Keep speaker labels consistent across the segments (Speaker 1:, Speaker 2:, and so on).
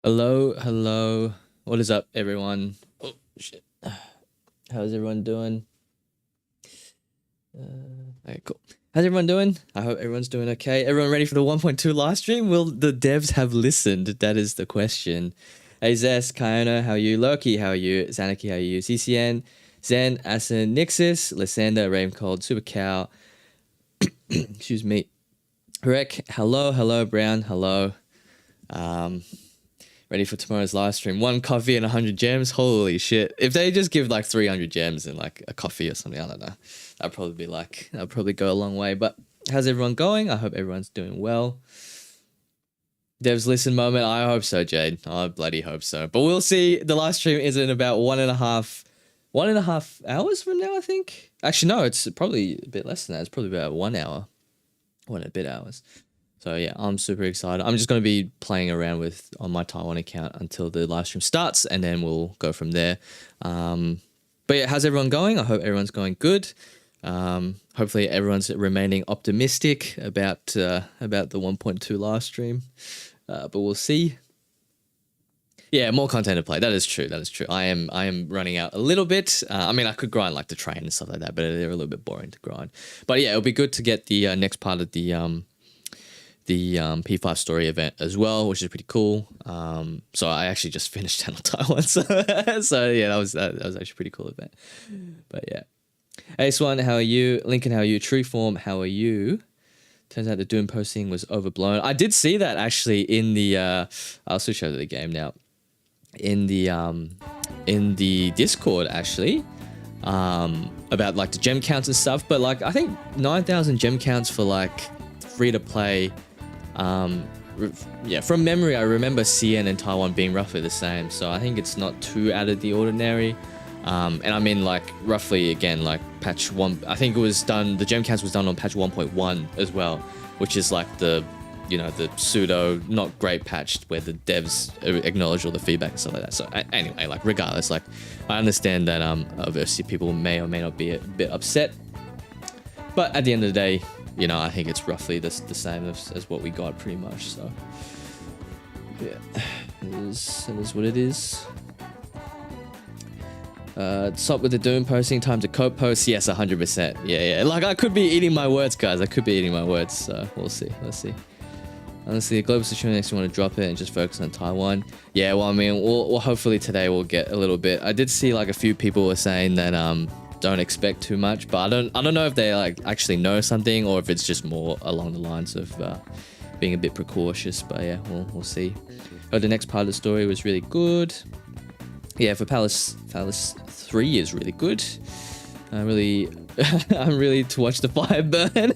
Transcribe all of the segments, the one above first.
Speaker 1: Hello, hello. What is up, everyone? Oh, shit. How's everyone doing? Okay, cool. How's everyone doing? I hope everyone's doing okay. Everyone ready for the 1.2 live stream? Will the devs have listened? That is the question. Hey, Zest, Kiona, how are you? Loki, how are you? Zanaki, how are you? CCN, Zen, Asin, Nixus, Lysander, Rain Cold, Super Cow, excuse me. Rek, hello, Brown, hello. Ready for tomorrow's live stream. 1 coffee and 100 gems. Holy shit. If they just give like 300 gems and like a coffee or something, I don't know. That'd probably go a long way. But how's everyone going? I hope everyone's doing well. Devs listen moment. I hope so, Jade. I bloody hope so. But we'll see. The live stream is in about 1.5 hours from now, I think. Actually, no, it's probably a bit less than that. It's probably about 1 hour. 1 and a bit hours. So yeah, I'm super excited. I'm just going to be playing around on my Taiwan account until the live stream starts, and then we'll go from there. But yeah, how's everyone going? I hope everyone's going good. Hopefully everyone's remaining optimistic about the 1.2 live stream. But we'll see. Yeah, more content to play. That is true. I am running out a little bit. I mean, I could grind like the train and stuff like that, but they're a little bit boring to grind. But yeah, it'll be good to get the next part of the P5 story event as well, which is pretty cool. So I actually just finished Channel Taiwan, so yeah, that was actually a pretty cool event. But yeah, Ace One, how are you? Lincoln, how are you? Trueform, how are you? Turns out the Doom posting was overblown. I did see that actually in the I'll switch over to the game now. In the Discord actually, about like the gem counts and stuff. But like I think 9,000 gem counts for like free to play. Yeah, from memory, I remember CN and Taiwan being roughly the same, so I think it's not too out of the ordinary. And I mean, like, roughly, again, like, patch 1, I think it was done, the gem counts was done on patch 1.1 as well, which is like the, you know, the pseudo, not great patch where the devs acknowledge all the feedback and stuff like that. So anyway, like, regardless, like, I understand that, obviously people may or may not be a bit upset, but at the end of the day, you know, I think it's roughly the same as what we got pretty much. So yeah, it is what it is. Stop with the Doom posting, time to code post. Yes, 100%. Yeah. Like I could be eating my words, guys. I could be eating my words. So we'll see. Let's see. Honestly, the global situation makes me want to drop it and just focus on Taiwan. Yeah, well, I mean, we'll hopefully today we'll get a little bit. I did see like a few people were saying that don't expect too much, but I don't know if they like actually know something or if it's just more along the lines of being a bit precautious. But yeah, we'll see. Oh, the next part of the story was really good. Yeah, for Palace 3 is really good. I'm really to watch the fire burn.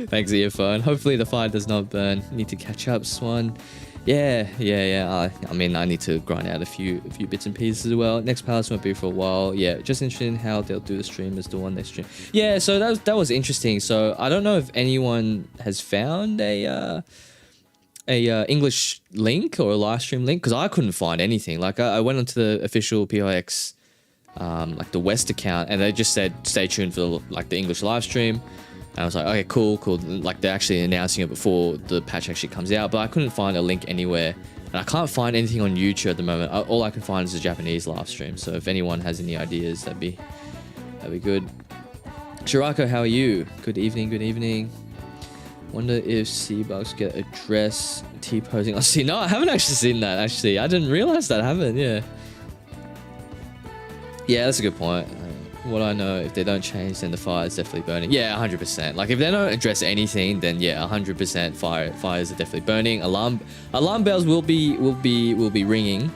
Speaker 1: Thanks, earphone. Hopefully the fire does not burn. Need to catch up, Swan. Yeah. I mean, I need to grind out a few bits and pieces as well. Next Palace won't be for a while. Yeah, just interested in how they'll do the stream as the one they stream. Yeah, so that was interesting. So I don't know if anyone has found a English link or a live stream link, because I couldn't find anything. Like I went onto the official P5X like the West account, and they just said stay tuned for the English live stream. And I was like, okay, cool. Like they're actually announcing it before the patch actually comes out, but I couldn't find a link anywhere. And I can't find anything on YouTube at the moment. All I can find is a Japanese live stream. So if anyone has any ideas, that'd be good. Shirako, how are you? Good evening. Wonder if C-Bucks get a dress T-posing. Oh, see, no, I haven't actually seen that, actually. I didn't realize that happened, yeah. Yeah, that's a good point. What I know, if they don't change, then the fire is definitely burning. Yeah, 100%. Like if they don't address anything, then yeah, 100% fires are definitely burning. Alarm bells will be ringing,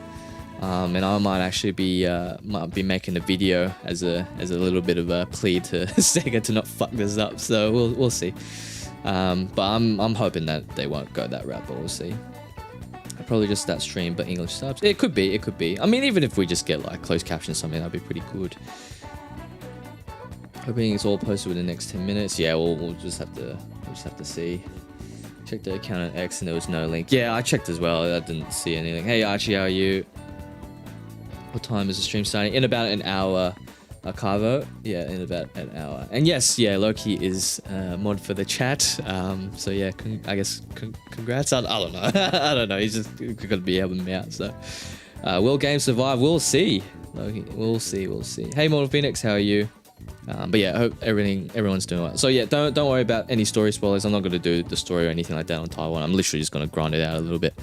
Speaker 1: and I might actually be making a video as a little bit of a plea to Sega to not fuck this up. So we'll see. But I'm hoping that they won't go that route, but we'll see. Probably just that stream, but English subs. It could be. I mean, even if we just get like closed captions or something, that'd be pretty good. Hoping it's all posted within the next 10 minutes. Yeah, we'll just have to see. Check the account on X and there was no link. Yeah, I checked as well. I didn't see anything. Hey Archie, how are you? What time is the stream starting? In about an hour. Carvo, yeah, in about an hour. And yes, yeah, Loki is mod for the chat. So yeah, I guess congrats. I don't know. I don't know. He's just gonna be helping me out. So will game survive? We'll see. Loki, we'll see. We'll see. Hey, Mortal Phoenix, how are you? But yeah, I hope everyone's doing well. So yeah, don't worry about any story spoilers. I'm not gonna do the story or anything like that on Taiwan. I'm literally just gonna grind it out a little bit.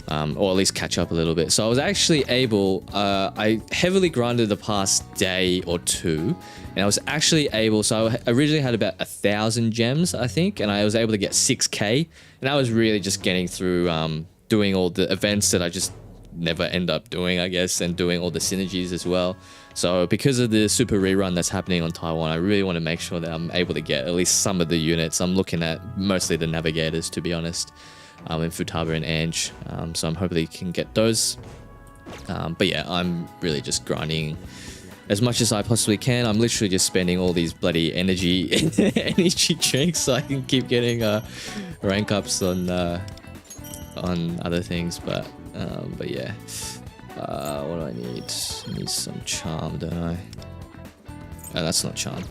Speaker 1: Or at least catch up a little bit. So I was actually able, I heavily grinded the past day or two, and I was actually able, so I originally had about 1,000 gems, I think, and I was able to get 6k, and I was really just getting through doing all the events that I just never end up doing, I guess, and doing all the synergies as well. So because of the super rerun that's happening on Taiwan, I really want to make sure that I'm able to get at least some of the units. I'm looking at mostly the navigators, to be honest. In Futaba and Ange, so I'm hoping can get those. But yeah, I'm really just grinding as much as I possibly can. I'm literally just spending all these bloody energy drinks so I can keep getting rank ups on other things. But yeah, what do I need? I need some charm, don't I? Oh, that's not charm.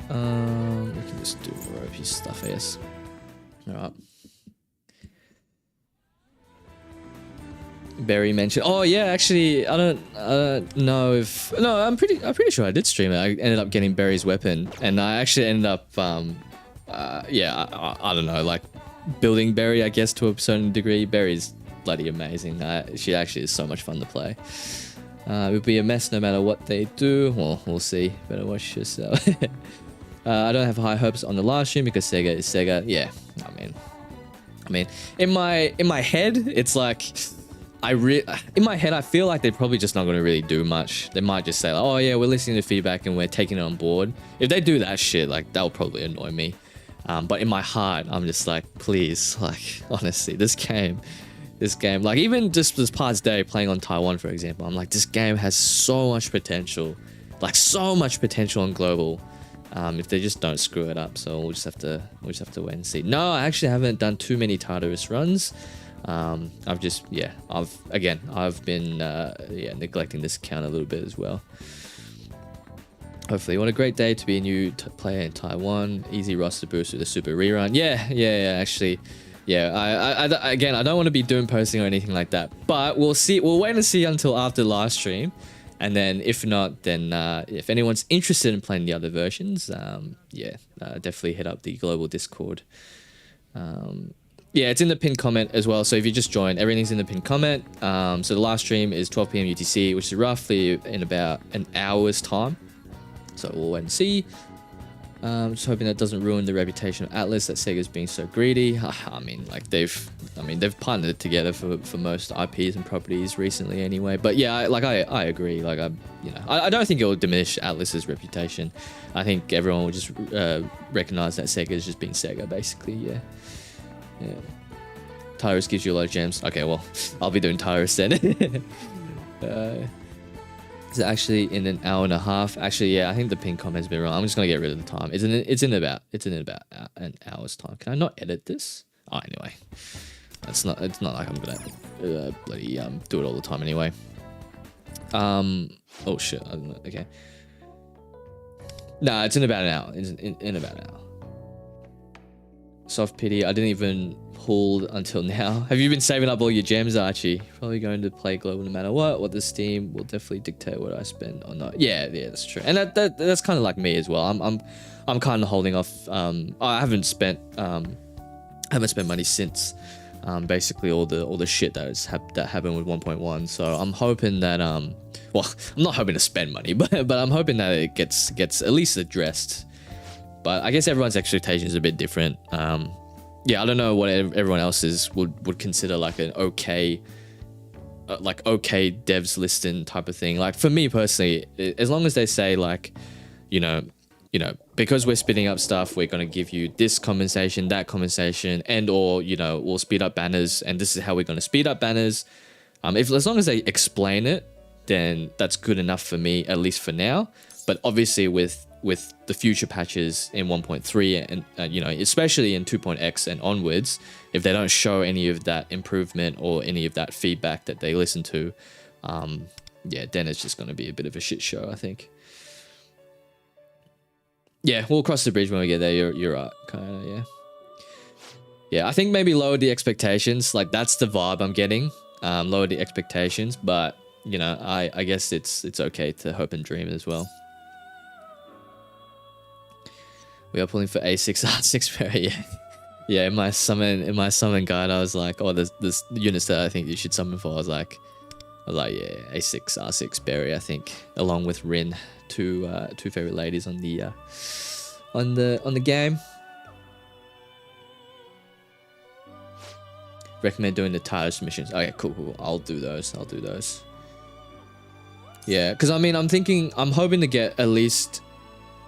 Speaker 1: We can just do ropey stuff, I guess. All right. Barry mentioned. Oh yeah, actually, I don't know if I'm pretty sure I did stream it. I ended up getting Barry's weapon, and I actually ended up yeah, I don't know, like building Barry, I guess, to a certain degree. Barry's bloody amazing. She actually is so much fun to play. It would be a mess no matter what they do. Well, we'll see. Better watch yourself. I don't have high hopes on the live stream because Sega is Sega. Yeah, I mean, in my head, it's like. In my head, I feel like they're probably just not going to really do much. They might just say, like, oh yeah, we're listening to feedback and we're taking it on board. If they do that shit, like, that'll probably annoy me. But in my heart, I'm just like, please, like, honestly, this game, like, even just this past day playing on Taiwan, for example, I'm like, this game has so much potential, like, so much potential on global. If they just don't screw it up, so we'll just have to wait and see. No, I actually haven't done too many Tartarus runs. I've been neglecting this account a little bit as well. Hopefully, what a great day to be a new player in Taiwan. Easy roster boost with a super rerun. Yeah. Actually, yeah. I don't want to be doom posting or anything like that. But we'll see. We'll wait and see until after live stream, and then if not, then if anyone's interested in playing the other versions, definitely hit up the global Discord. Yeah, it's in the pinned comment as well. So if you just joined, everything's in the pinned comment. So the live stream is 12 p.m. UTC, which is roughly in about an hour's time. So we'll wait and see. Just hoping that doesn't ruin the reputation of Atlas, that Sega's being so greedy. I mean, they've partnered together for most IPs and properties recently anyway. But yeah, I agree. Like I don't think it will diminish Atlas's reputation. I think everyone will just recognize that Sega is just being Sega, basically. Yeah. Tyrus gives you a lot of gems. Okay, well, I'll be doing Tyrus then. Is it actually in an hour and a half? Actually, yeah, I think the pin comment's been wrong. I'm just gonna get rid of the time. It's in about an hour's time. Can I not edit this? Oh, anyway, it's not like I'm gonna bloody do it all the time anyway. Oh shit. I don't know. Okay. Nah, it's in about an hour. It's in about an hour. Soft pity, I didn't even pull until now. Have you been saving up all your gems, Archie? Probably going to play global no matter what. The Steam will definitely dictate what I spend or not. Yeah, that's true. And that's kind of like me as well. I'm kind of holding off. I haven't spent money since basically all the shit that happened with 1.1. So I'm hoping that well, I'm not hoping to spend money, but I'm hoping that it gets at least addressed. But I guess everyone's expectations are a bit different. Yeah, I don't know what everyone else's would consider like an okay devs listing type of thing. Like for me personally, as long as they say like, you know, because we're speeding up stuff, we're going to give you this compensation, that compensation, and or, we'll speed up banners, and this is how we're going to speed up banners. As long as they explain it, then that's good enough for me, at least for now. But obviously with the future patches in 1.3 and especially in 2.x and onwards, if they don't show any of that improvement or any of that feedback that they listen to, yeah, then it's just going to be a bit of a shit show, I think. Yeah, we'll cross the bridge when we get there. You're right, kind of, yeah. Yeah, I think maybe lower the expectations. Like, that's the vibe I'm getting. Lower the expectations, but you know, I guess it's okay to hope and dream as well. We are pulling for A6 R6 Berry. Yeah, yeah. In my summon guide, I was like, oh, there's units that I think you should summon for. I was like, yeah, A6 R6 Berry. I think along with Rin, two favorite ladies on the game. Recommend doing the tireless missions. Okay, cool. I'll do those. Yeah, because I mean, I'm hoping to get at least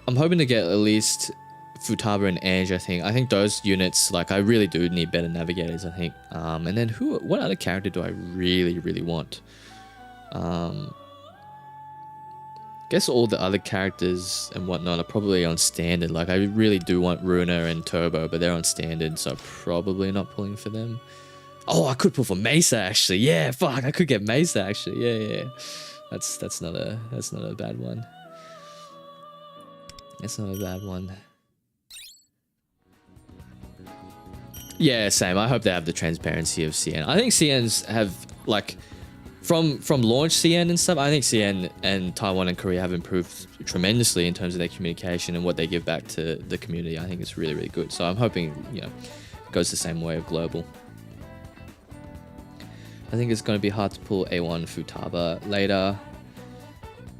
Speaker 1: Futaba and Ange. I think those units, like, I really do need better navigators, I think. And then what other character do I really want? Guess all the other characters and whatnot are probably on standard. Like, I really do want Runa and Turbo, but they're on standard, so probably not pulling for them. Oh, I could pull for Mesa actually. Yeah, fuck, I could get Mesa actually. Yeah. That's not a bad one. That's not a bad one. Yeah, same. I hope they have the transparency of CN. I think CNs have, like, from launch CN and stuff, I think CN and Taiwan and Korea have improved tremendously in terms of their communication and what they give back to the community. I think it's really good. So I'm hoping, you know, it goes the same way of global. I think it's going to be hard to pull A1 Futaba later.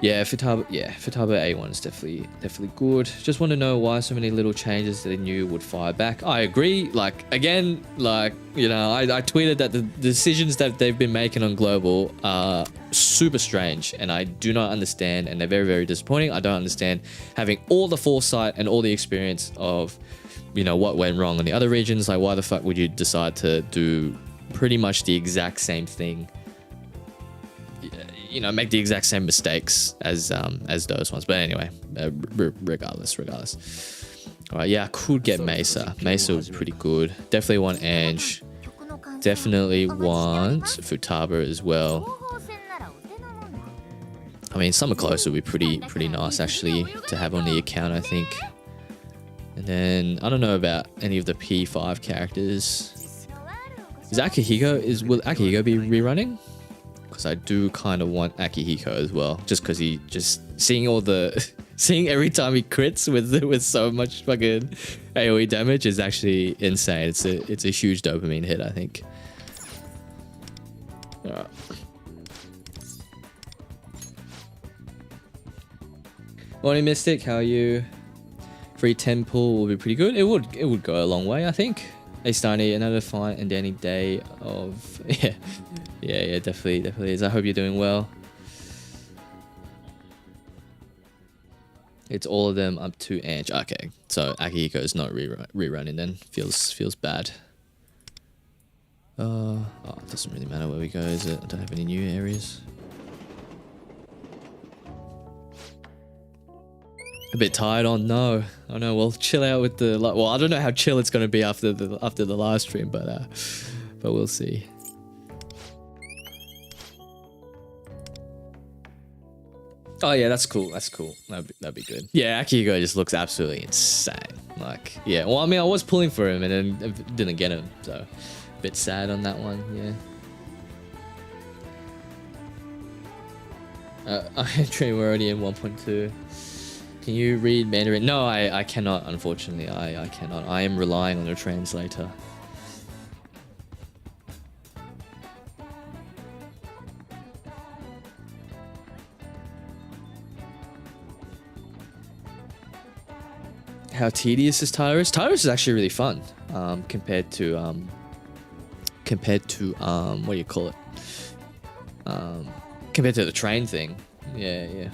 Speaker 1: Yeah, Futaba A1 is definitely good. Just want to know why so many little changes that they knew would fire back. I agree. Like, again, like, you know, I tweeted that the decisions that they've been making on global are super strange, and I do not understand, and they're very disappointing. I don't understand having all the foresight and all the experience of, you know, what went wrong in the other regions. Like, why the fuck would you decide to do pretty much the exact same thing, you know, make the exact same mistakes as those ones? But anyway, regardless. All right, yeah, I could get Mesa was pretty good. Definitely want Ange, definitely want Futaba as well. I mean, Summer Close would be pretty nice actually to have on the account, I think. And then I don't know about any of the P5 characters. Will Akihiko be rerunning? Because I do kind of want Akihiko as well, just because he seeing every time he crits with so much fucking AoE damage is actually insane. It's a huge dopamine hit, I think. Alright. Morning Mystic, how are you? Free 10 pull will be pretty good. It would go a long way, I think. Hey Steiny, another fine and dandy day of yeah, definitely is. I hope you're doing well. It's all of them up to Ange. Okay, so Akihiko is not rerunning then. Feels bad. Oh, it doesn't really matter where we go, is it? I don't have any new areas. A bit tired on no. Oh no, well, chill out with the, well, I don't know how chill it's gonna be after the live stream, but we'll see. Oh yeah, that's cool. That'd be good. Yeah, Akihiko just looks absolutely insane. Like, yeah. Well, I mean, I was pulling for him and then didn't get him, so a bit sad on that one. Yeah. Andrew, we're already in 1.2. Can you read Mandarin? No, I cannot, unfortunately. I cannot. I am relying on a translator. How tedious is Tyrus? Tyrus is actually really fun, compared to what do you call it? Compared to the train thing. Yeah.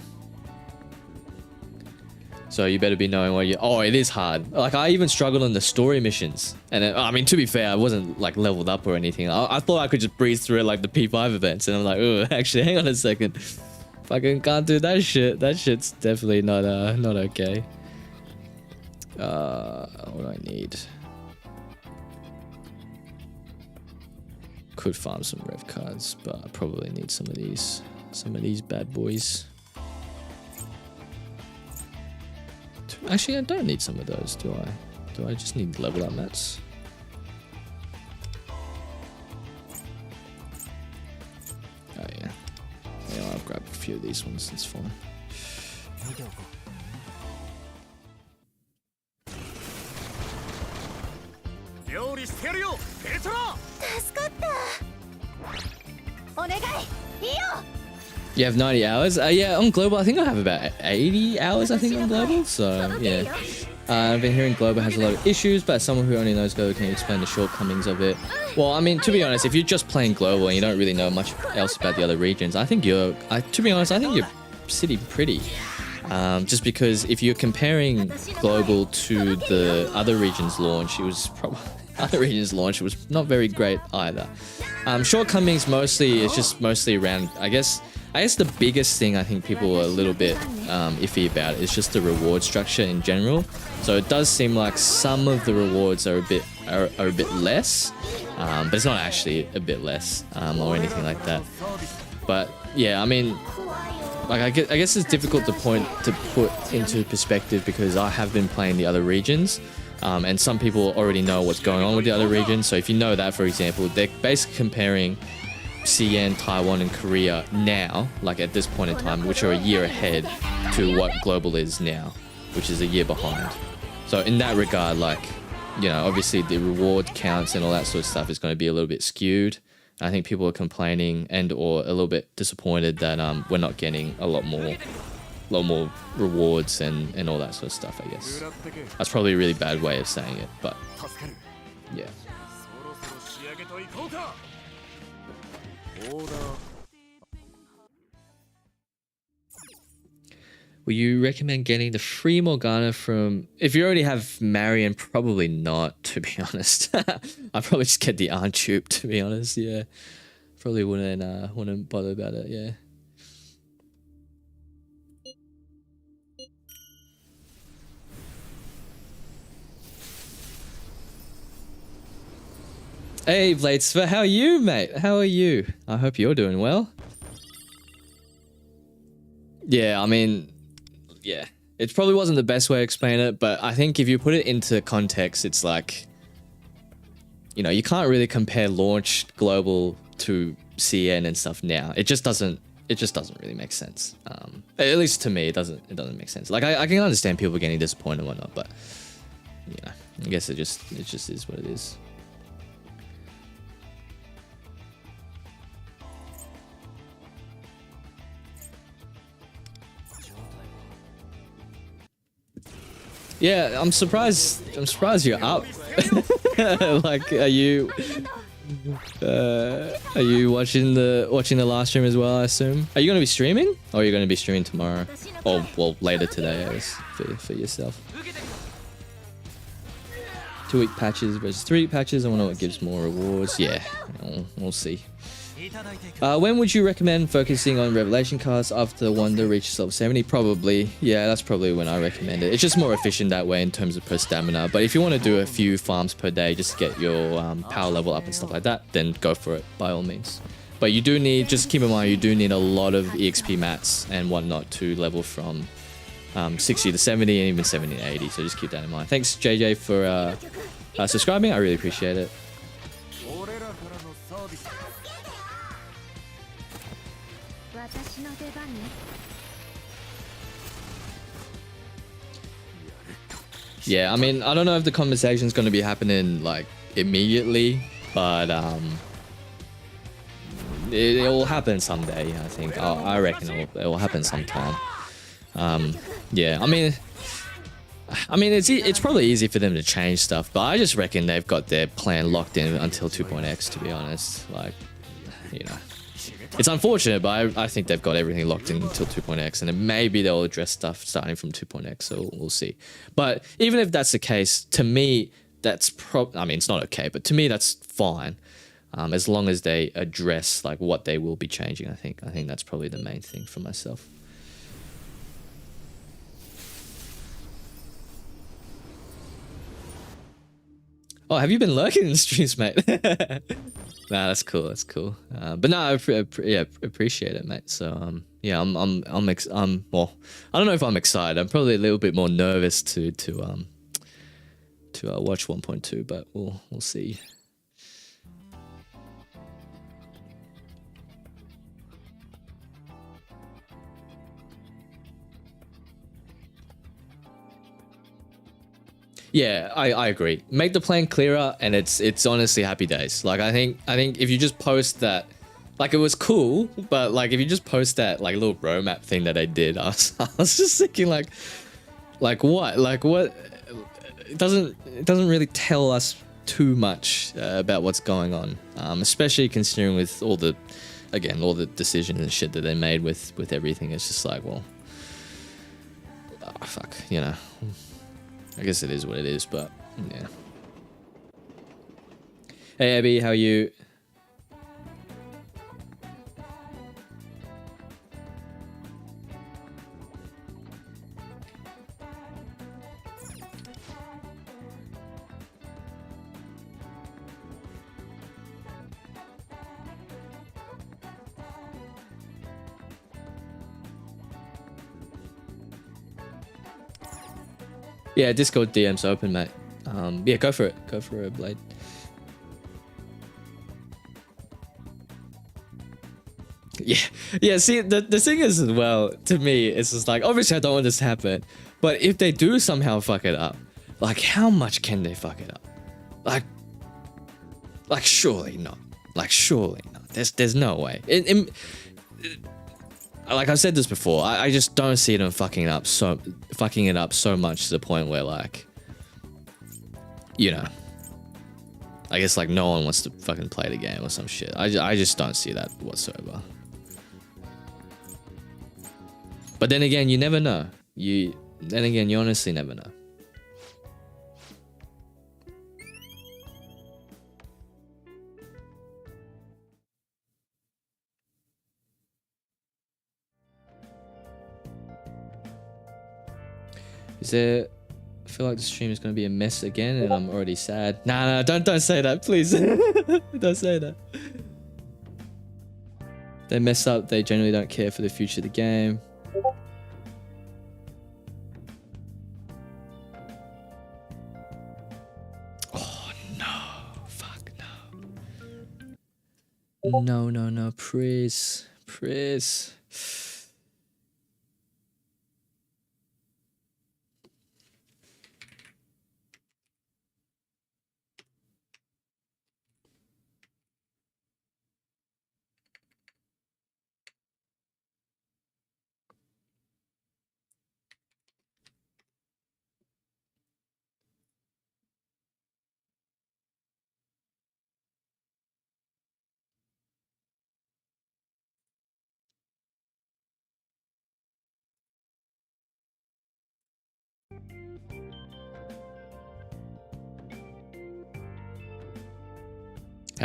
Speaker 1: So you better be knowing what you... Oh, it is hard. Like, I even struggled on the story missions. And I mean, to be fair, I wasn't like leveled up or anything. I thought I could just breeze through it like the P5 events. And I'm like, oh, actually, hang on a second. Fucking can't do that shit. That shit's definitely not okay. What do I need? Could farm some rev cards, but I probably need some of these. some of these bad boys. Actually, I don't need some of those, do I? Do I just need level up mats? Oh yeah. Yeah, I'll grab a few of these ones, that's fine. You have 90 hours? Yeah, on global, I think I have about 80 hours, I think, on global. So, yeah. I've been hearing global has a lot of issues, but as someone who only knows global, can you explain the shortcomings of it? Well, I mean, to be honest, if you're just playing global and you don't really know much else about the other regions, I think you're, to be honest, I think you're sitting pretty. Just because if you're comparing global to the other regions launch, it was probably... Other regions launch was not very great either. Shortcomings mostly, it's just mostly around, I guess the biggest thing I think people are a little bit iffy about is just the reward structure in general. So it does seem like some of the rewards are a bit less, but it's not actually a bit less or anything like that. But yeah, I mean, like I guess it's difficult to put into perspective because I have been playing the other regions. And some people already know what's going on with the other regions. So if you know that, for example, they're basically comparing CN, Taiwan, and Korea now, like at this point in time, which are a year ahead to what global is now, which is a year behind. So in that regard, like, you know, obviously the reward counts and all that sort of stuff is going to be a little bit skewed. I think people are complaining and or a little bit disappointed that we're not getting a lot more rewards and all that sort of stuff, I guess. That's probably a really bad way of saying it, but yeah. Will you recommend getting the free Morgana from... If you already have Marion, probably not, to be honest. I'd probably just get the Untube, to be honest, yeah. Probably wouldn't bother about it, yeah. Hey, Bladesfer, how are you, mate? How are you? I hope you're doing well. Yeah, I mean, yeah. It probably wasn't the best way to explain it, but I think if you put it into context, it's like, you know, you can't really compare launch global to CN and stuff now. It just doesn't really make sense. At least to me, it doesn't make sense. Like I can understand people getting disappointed and whatnot, but yeah, I guess it just is what it is. Yeah, I'm surprised you're up. Like, are you watching the last stream as well, I assume? Are you going to be streaming? Or are you going to be streaming tomorrow? Or, well, later today, I guess, for yourself. 2-week patches versus 3-week patches. I wonder what gives more rewards. Yeah, we'll see. When would you recommend focusing on revelation cards after Wonder reaches level 70? Probably. Yeah, that's probably when I recommend it. It's just more efficient that way in terms of per stamina. But if you want to do a few farms per day just to get your power level up and stuff like that, then go for it by all means. But you do need, just keep in mind, you do need a lot of EXP mats and whatnot to level from 60 to 70 and even 70 to 80. So just keep that in mind. Thanks, JJ, for subscribing. I really appreciate it. Yeah, I mean, I don't know if the conversation's going to be happening like immediately, but it will happen someday. I think I reckon it will happen sometime. Yeah, I mean, it's probably easy for them to change stuff, but I just reckon they've got their plan locked in until 2.x. To be honest, like, you know. It's unfortunate, but I think they've got everything locked in until 2.x, and then maybe they'll address stuff starting from 2.x, so we'll see. But even if that's the case, to me, that's I mean, it's not okay, but to me, that's fine, as long as they address like what they will be changing. I think that's probably the main thing for myself. Oh, have you been lurking in the streams, mate? Nah, that's cool. That's cool. But no, yeah, appreciate it, mate. So yeah, well, I don't know if I'm excited. I'm probably a little bit more nervous to watch 1.2, but we'll see. Yeah, I agree. Make the plan clearer, and it's honestly happy days. Like I think if you just post that, like it was cool, but like if you just post that like little roadmap thing that I did, I was just thinking like what? It doesn't really tell us too much about what's going on, especially considering with all the decisions and shit that they made with everything. It's just like, well, oh, fuck, you know. I guess it is what it is, but yeah. Hey Abby, how are you? Yeah, Discord DM's open, mate. Yeah, go for it. Go for it, Blade. Yeah. See, the thing is as well, to me, it's just like, obviously I don't want this to happen, but if they do somehow fuck it up, like how much can they fuck it up? Like surely not. Like surely not. There's no way. Like I've said this before, I just don't see them fucking it up so much to the point where, like, you know, I guess like no one wants to fucking play the game or some shit. I just don't see that whatsoever. But then again, you never know. You honestly never know. I feel like the stream is going to be a mess again and I'm already sad. Nah, don't say that, please. Don't say that. They mess up, they generally don't care for the future of the game. Oh, no. Fuck, no. No, please. Please.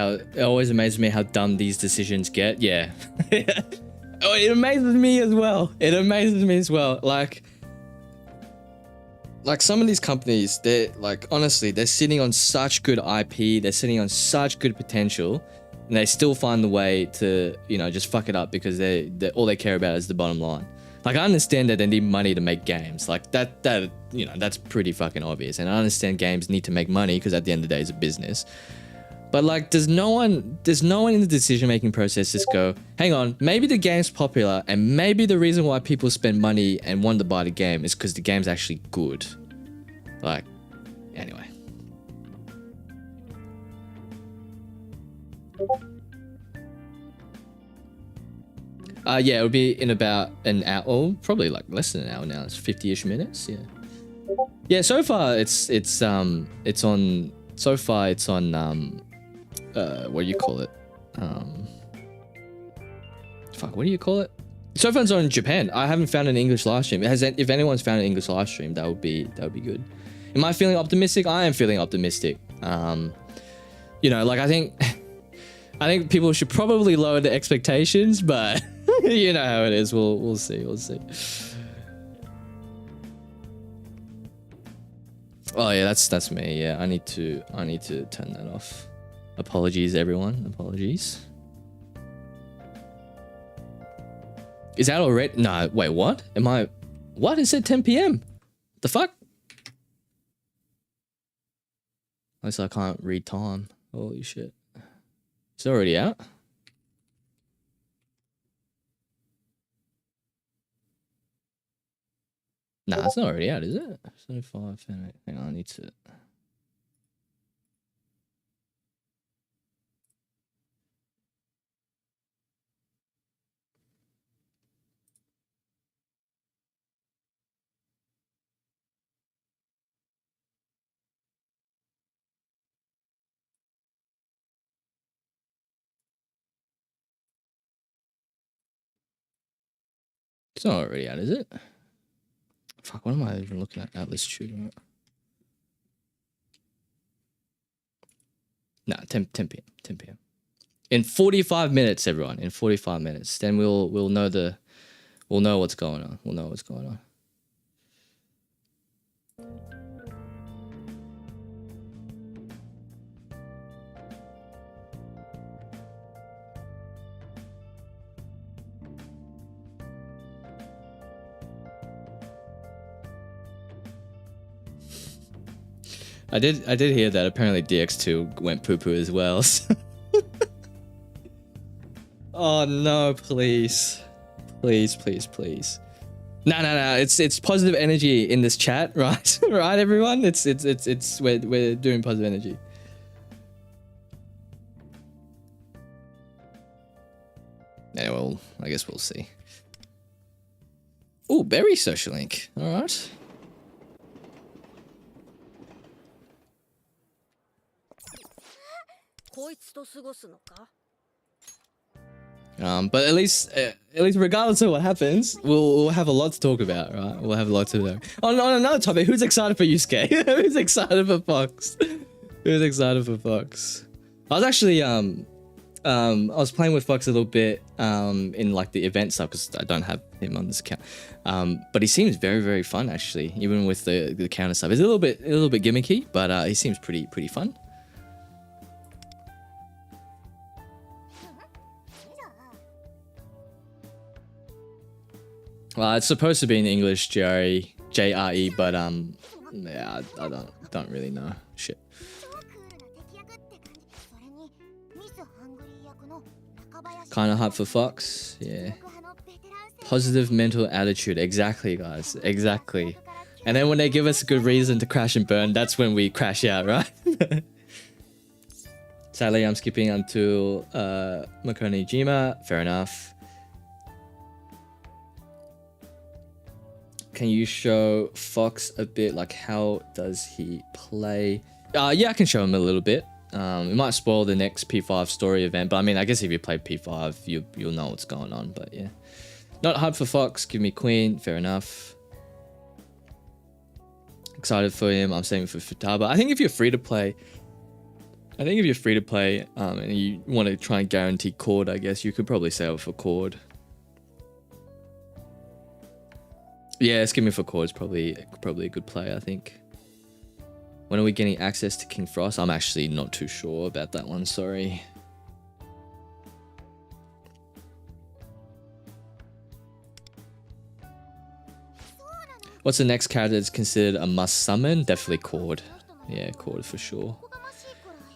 Speaker 1: It always amazes me how dumb these decisions get. Yeah. Oh, it amazes me as well. It amazes me as well. Like some of these companies, they're like, honestly, they're sitting on such good IP, they're sitting on such good potential, and they still find the way to, you know, just fuck it up because they all they care about is the bottom line. Like, I understand that they need money to make games. Like that, you know, that's pretty fucking obvious. And I understand games need to make money because at the end of the day, it's a business. But like, there's no one in the decision-making process just go, hang on, maybe the game's popular and maybe the reason why people spend money and want to buy the game is because the game's actually good. Like, anyway. Yeah, it would be in about an hour, or probably like less than an hour now. It's 50-ish minutes, yeah. Yeah, so far it's on what do you call it? Fuck, what do you call it? So far it's on Japan. I haven't found an English live stream. If anyone's found an English live stream, that would be good. Am I feeling optimistic? I am feeling optimistic. You know, like I think people should probably lower the expectations, but you know how it is. We'll see. Oh yeah, that's me. Yeah, I need to turn that off. Apologies, everyone. Apologies. Is that already? No, wait, what? Am I? What? It said 10 p.m. The fuck? At least I can't read time. Holy shit. It's already out. Nah, it's not already out, is it? 75. Hang on, I need to. It's not already out, is it? Fuck, what am I even looking at? Atlas Tutor. Nah, 10 p.m. 10 p.m. In 45 minutes, everyone. In 45 minutes. Then we'll know what's going on. We'll know what's going on. I did hear that apparently DX2 went poo-poo as well. So. Oh no, please. Please. No. It's positive energy in this chat, right? Right, everyone? It's we're doing positive energy. Yeah, well, I guess we'll see. Oh, berry social link. All right. But at least regardless of what happens, we'll have a lot to talk about, right? We'll have a lot to know. On another topic, who's excited for Yusuke? Who's excited for Fox? Who's excited for Fox? I was actually I was playing with Fox a little bit in like the event stuff because I don't have him on this account. But he seems very, very fun actually, even with the counter stuff. It's a little bit gimmicky, but he seems pretty fun. Well, it's supposed to be in English, JRE, but yeah, I don't really know. Shit. Kind of hype for Fox, yeah. Positive mental attitude, exactly, guys, exactly. And then when they give us a good reason to crash and burn, that's when we crash out, right? Sadly, I'm skipping until Makoni Jima. Fair enough. Can you show Fox a bit? Like, how does he play? Yeah, I can show him a little bit. It might spoil the next P5 story event, but I mean, I guess if you play P5, you'll know what's going on. But yeah, not hyped for Fox. Give me Queen. Fair enough. Excited for him. I'm saving for Futaba. I think if you're free to play, and you want to try and guarantee Cord, I guess you could probably save it for Cord. Yeah, skimming for Cord is probably a good play, I think. When are we getting access to King Frost? I'm actually not too sure about that one, sorry. What's the next character that's considered a must summon? Definitely Cord. Yeah, Cord for sure.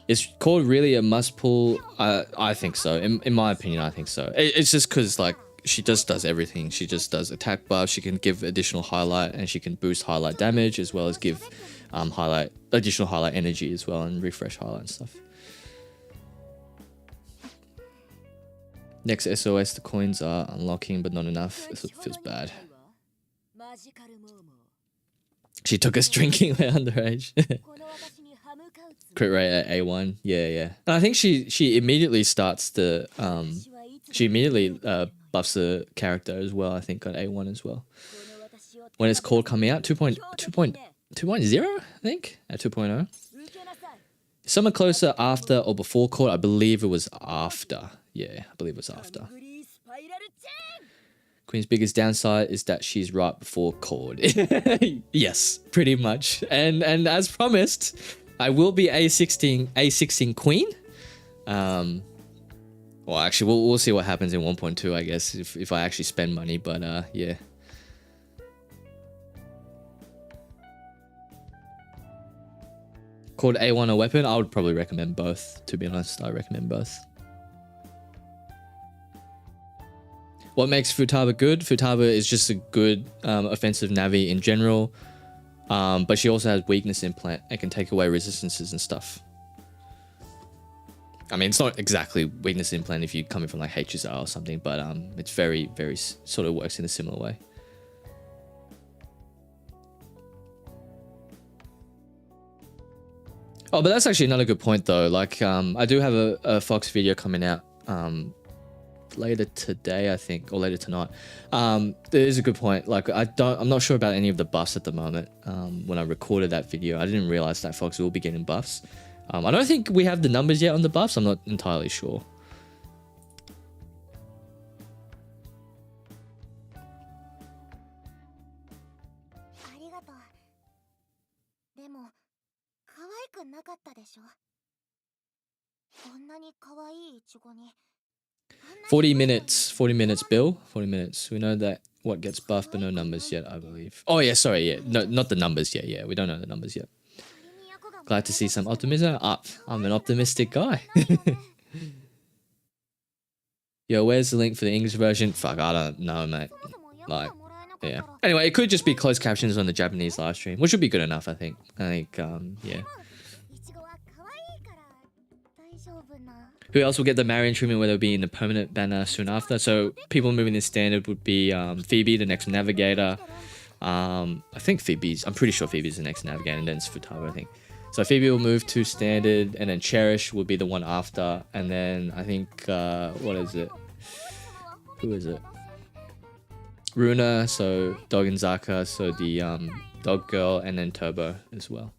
Speaker 1: Is Cord really a must pull? I think so. In my opinion, I think so. It's just because like she just does everything. She just does attack buff. She can give additional highlight, and she can boost highlight damage as well as give additional highlight energy as well, and refresh highlight and stuff. Next SOS, the coins are unlocking, but not enough. It feels bad. She took us drinking way underage. Crit rate at A1. Yeah. And I think she immediately starts the she immediately buffs the character as well, I think on A1 as well. When it's called coming out, 2.0, I think, at 2.0. Someone closer after or before Court? I believe it was after. Yeah, I believe it was after. Queen's biggest downside is that she's right before chord. Yes, pretty much. And as promised, I will be A16 Queen. Well, actually, we'll see what happens in 1.2, I guess, if I actually spend money. But yeah. Called A1 a weapon? I would probably recommend both, to be honest. I recommend both. What makes Futaba good? Futaba is just a good offensive Navi in general. But she also has weakness implant and can take away resistances and stuff. I mean, it's not exactly weakness implant if you're coming from like HSR or something, but it's very, very sort of works in a similar way. Oh, but that's actually another good point though. Like, I do have a Fox video coming out later today, I think, or later tonight. There is a good point. Like, I'm not sure about any of the buffs at the moment. When I recorded that video, I didn't realize that Fox will be getting buffs. I don't think we have the numbers yet on the buffs. I'm not entirely sure. $40 minutes, Bill. 40 minutes. We know that what gets buffed, but no numbers yet, I believe. Oh yeah, sorry, yeah. No, not the numbers yet. Yeah, we don't know the numbers yet. Glad to see some optimism. I'm an optimistic guy. Yo, where's the link for the English version? Fuck, I don't know, mate. Like, yeah. Anyway, it could just be closed captions on the Japanese live stream, which would be good enough, I think. Yeah. Who else will get the Marion treatment, whether it be in the permanent banner soon after? So people moving in standard would be Phoebe, the next navigator. I think I'm pretty sure Phoebe's the next navigator, and then it's Futaba, I think. So Phoebe will move to standard, and then Cherish will be the one after, and then I think, what is it? Who is it? Runa, so Dog and Zaka, so the Dog Girl, and then Turbo as well.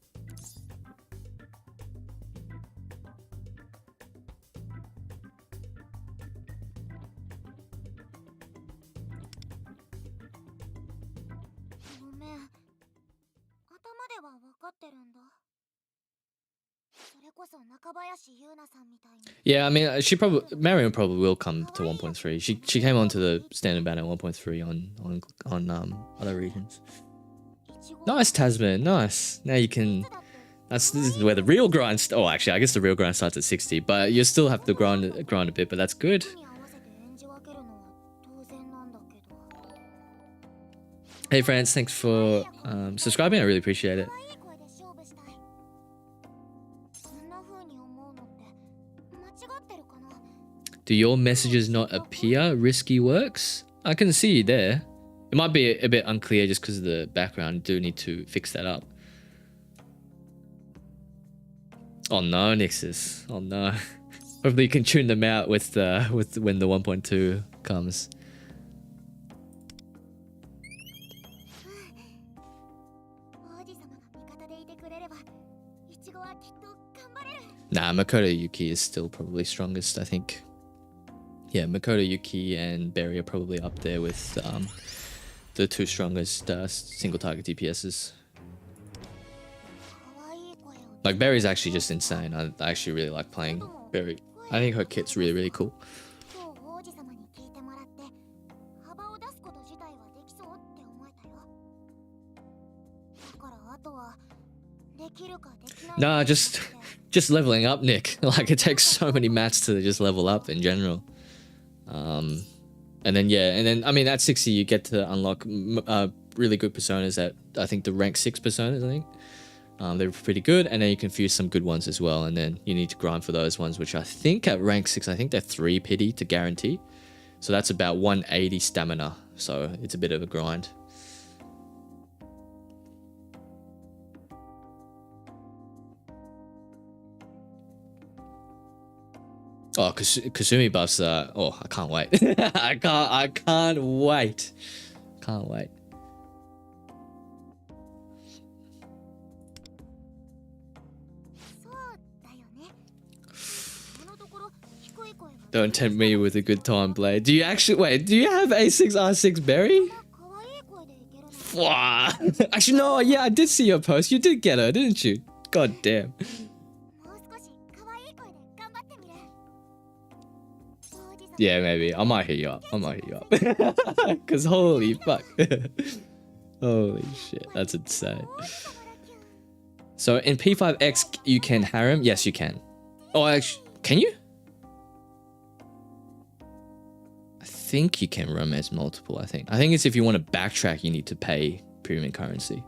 Speaker 1: Yeah, I mean, Marion probably will come to 1.3. She came onto the standard banner 1.3 on other regions. Nice, Tasman, nice. Now you can. This is where the real grind. Oh, actually, I guess the real grind starts at 60, but you still have to grind a bit. But that's good. Hey, friends, thanks for subscribing. I really appreciate it. Do your messages not appear? Risky works? I can see you there. It might be a bit unclear just because of the background. You do need to fix that up. Oh no, Nixus. Oh no. Hopefully you can tune them out with when the 1.2 comes. Nah, Makoto Yuki is still probably strongest, I think. Yeah, Makoto Yuki and Berry are probably up there with the two strongest single target DPSs. Like, Berry's actually just insane. I actually really like playing Berry. I think her kit's really, really cool. Nah, just leveling up, Nick. Like, it takes so many mats to just level up in general. And then I mean, at 60 you get to unlock really good personas at, I think, the rank 6 personas, I think. They're pretty good, and then you can fuse some good ones as well, and then you need to grind for those ones, which I think at rank 6, I think they're 3 pity to guarantee. So that's about 180 stamina, so it's a bit of a grind. Oh, Kasumi buffs are... Oh, I can't wait. I can't wait. Can't wait. Don't tempt me with a good time, Blade. Do you actually wait? Do you have A6 R6 Berry? Wow. Actually, no. Yeah, I did see your post. You did get her, didn't you? God damn. Yeah, maybe. I might hit you up. Cause holy fuck. Holy shit, that's insane. So in P5X you can harem? Yes, you can. Oh, actually, can you? I think you can romance multiple, I think. I think it's if you want to backtrack, you need to pay premium currency.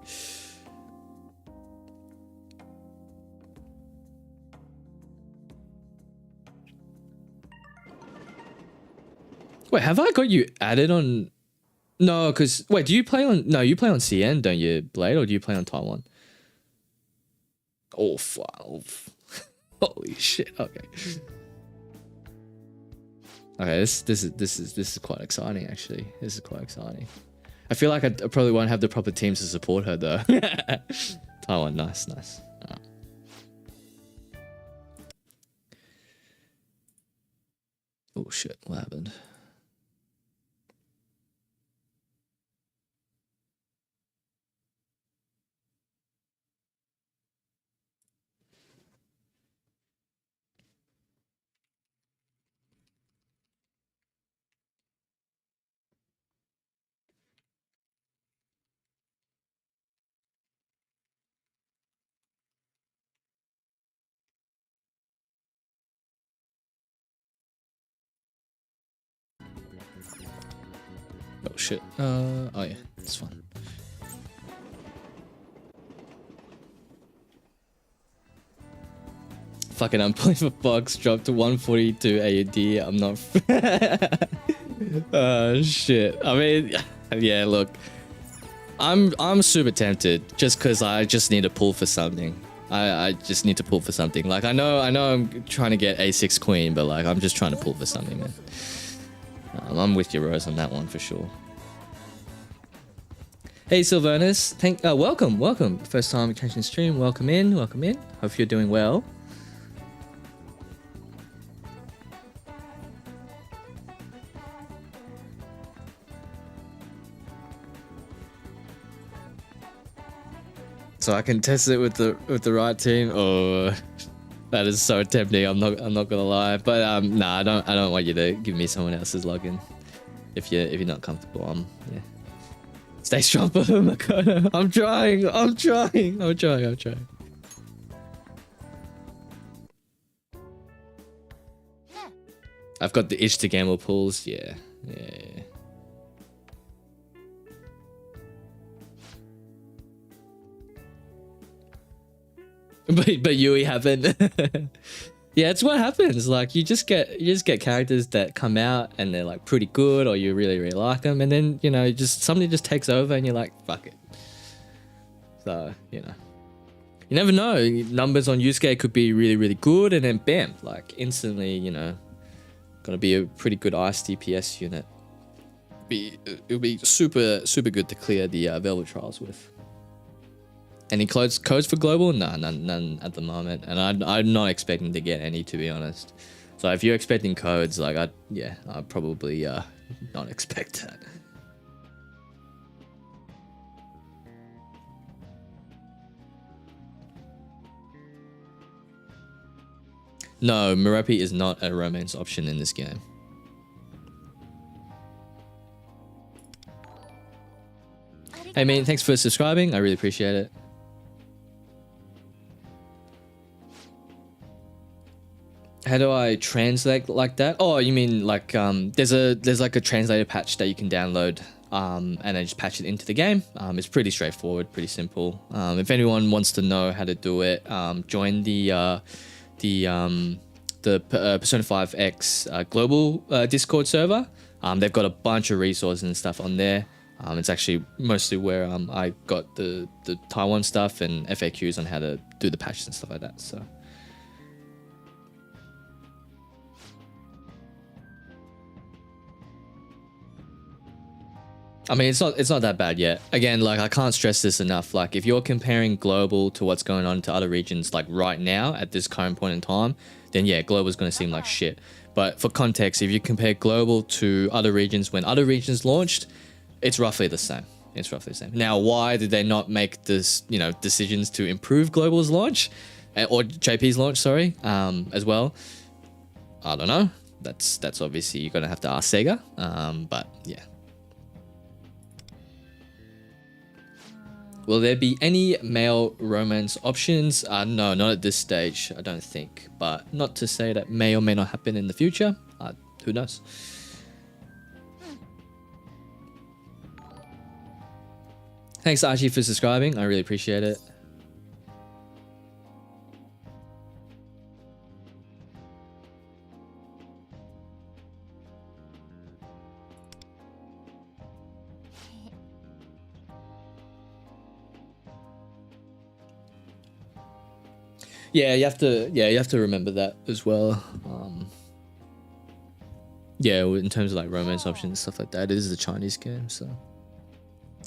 Speaker 1: Wait, have I got you added on? No, because wait, do you play on? No, you play on CN, don't you, Blade, or do you play on Taiwan? Oh, wow. Holy shit. Okay. Okay, this is quite exciting actually. This is quite exciting. I feel like I probably won't have the proper teams to support her though. Taiwan, nice. Right. Oh shit, what happened? Oh shit. Oh yeah, it's fine. Fucking unplayable box dropped to 142 AUD. I'm not. Oh shit. I mean, yeah. Look, I'm super tempted just because I just need to pull for something. I just need to pull for something. Like I know I'm trying to get A6 Queen, but like I'm just trying to pull for something, man. I'm with you, Rose, on that one for sure. Hey, Sylvanus. Welcome. First time catching stream. Welcome in. Hope you're doing well. So I can test it with the right team. Oh, that is so tempting. I'm not gonna lie, but nah, I don't want you to give me someone else's login if you're not comfortable. Yeah. Stay strong for Makoto. I'm trying. I've got the itch to gamble pulls. Yeah. But Yui haven't. Yeah, it's what happens. Like you just get characters that come out and they're like pretty good, or you really like them, and then somebody just takes over and you're like, fuck it. So you never know. Numbers on Yusuke could be really good, and then bam, like instantly, gonna be a pretty good ice DPS unit. It'll be super good to clear the Velvet Trials with. Any codes for global? Nah, none at the moment, and I'm not expecting to get any, to be honest. So if you're expecting codes, like I'd probably not expect that. No, Merepi is not a romance option in this game. Hey man, thanks for subscribing. I really appreciate it. How do I translate like that? Oh, you mean like there's like a translator patch that you can download and then just patch it into the game. It's pretty straightforward, pretty simple. If anyone wants to know how to do it, join the Persona 5X global Discord server. They've got a bunch of resources and stuff on there. It's actually mostly where I got the Taiwan stuff and FAQs on how to do the patches and stuff like that. So. I mean, it's not that bad yet. Again, like I can't stress this enough. Like if you're comparing global to what's going on to other regions, like right now at this current point in time, then yeah, global is going to seem like shit. But for context, if you compare global to other regions when other regions launched, it's roughly the same. It's roughly the same. Now, why did they not make this, decisions to improve global's launch or JP's launch, sorry, as well? I don't know. That's obviously you're gonna have to ask Sega. But yeah. Will there be any male romance options? No, not at this stage, I don't think. But not to say that may or may not happen in the future. Who knows? Thanks, Archie, for subscribing. I really appreciate it. Yeah, you have to remember that as well. Yeah, in terms of like romance options and stuff like that, it is a Chinese game, so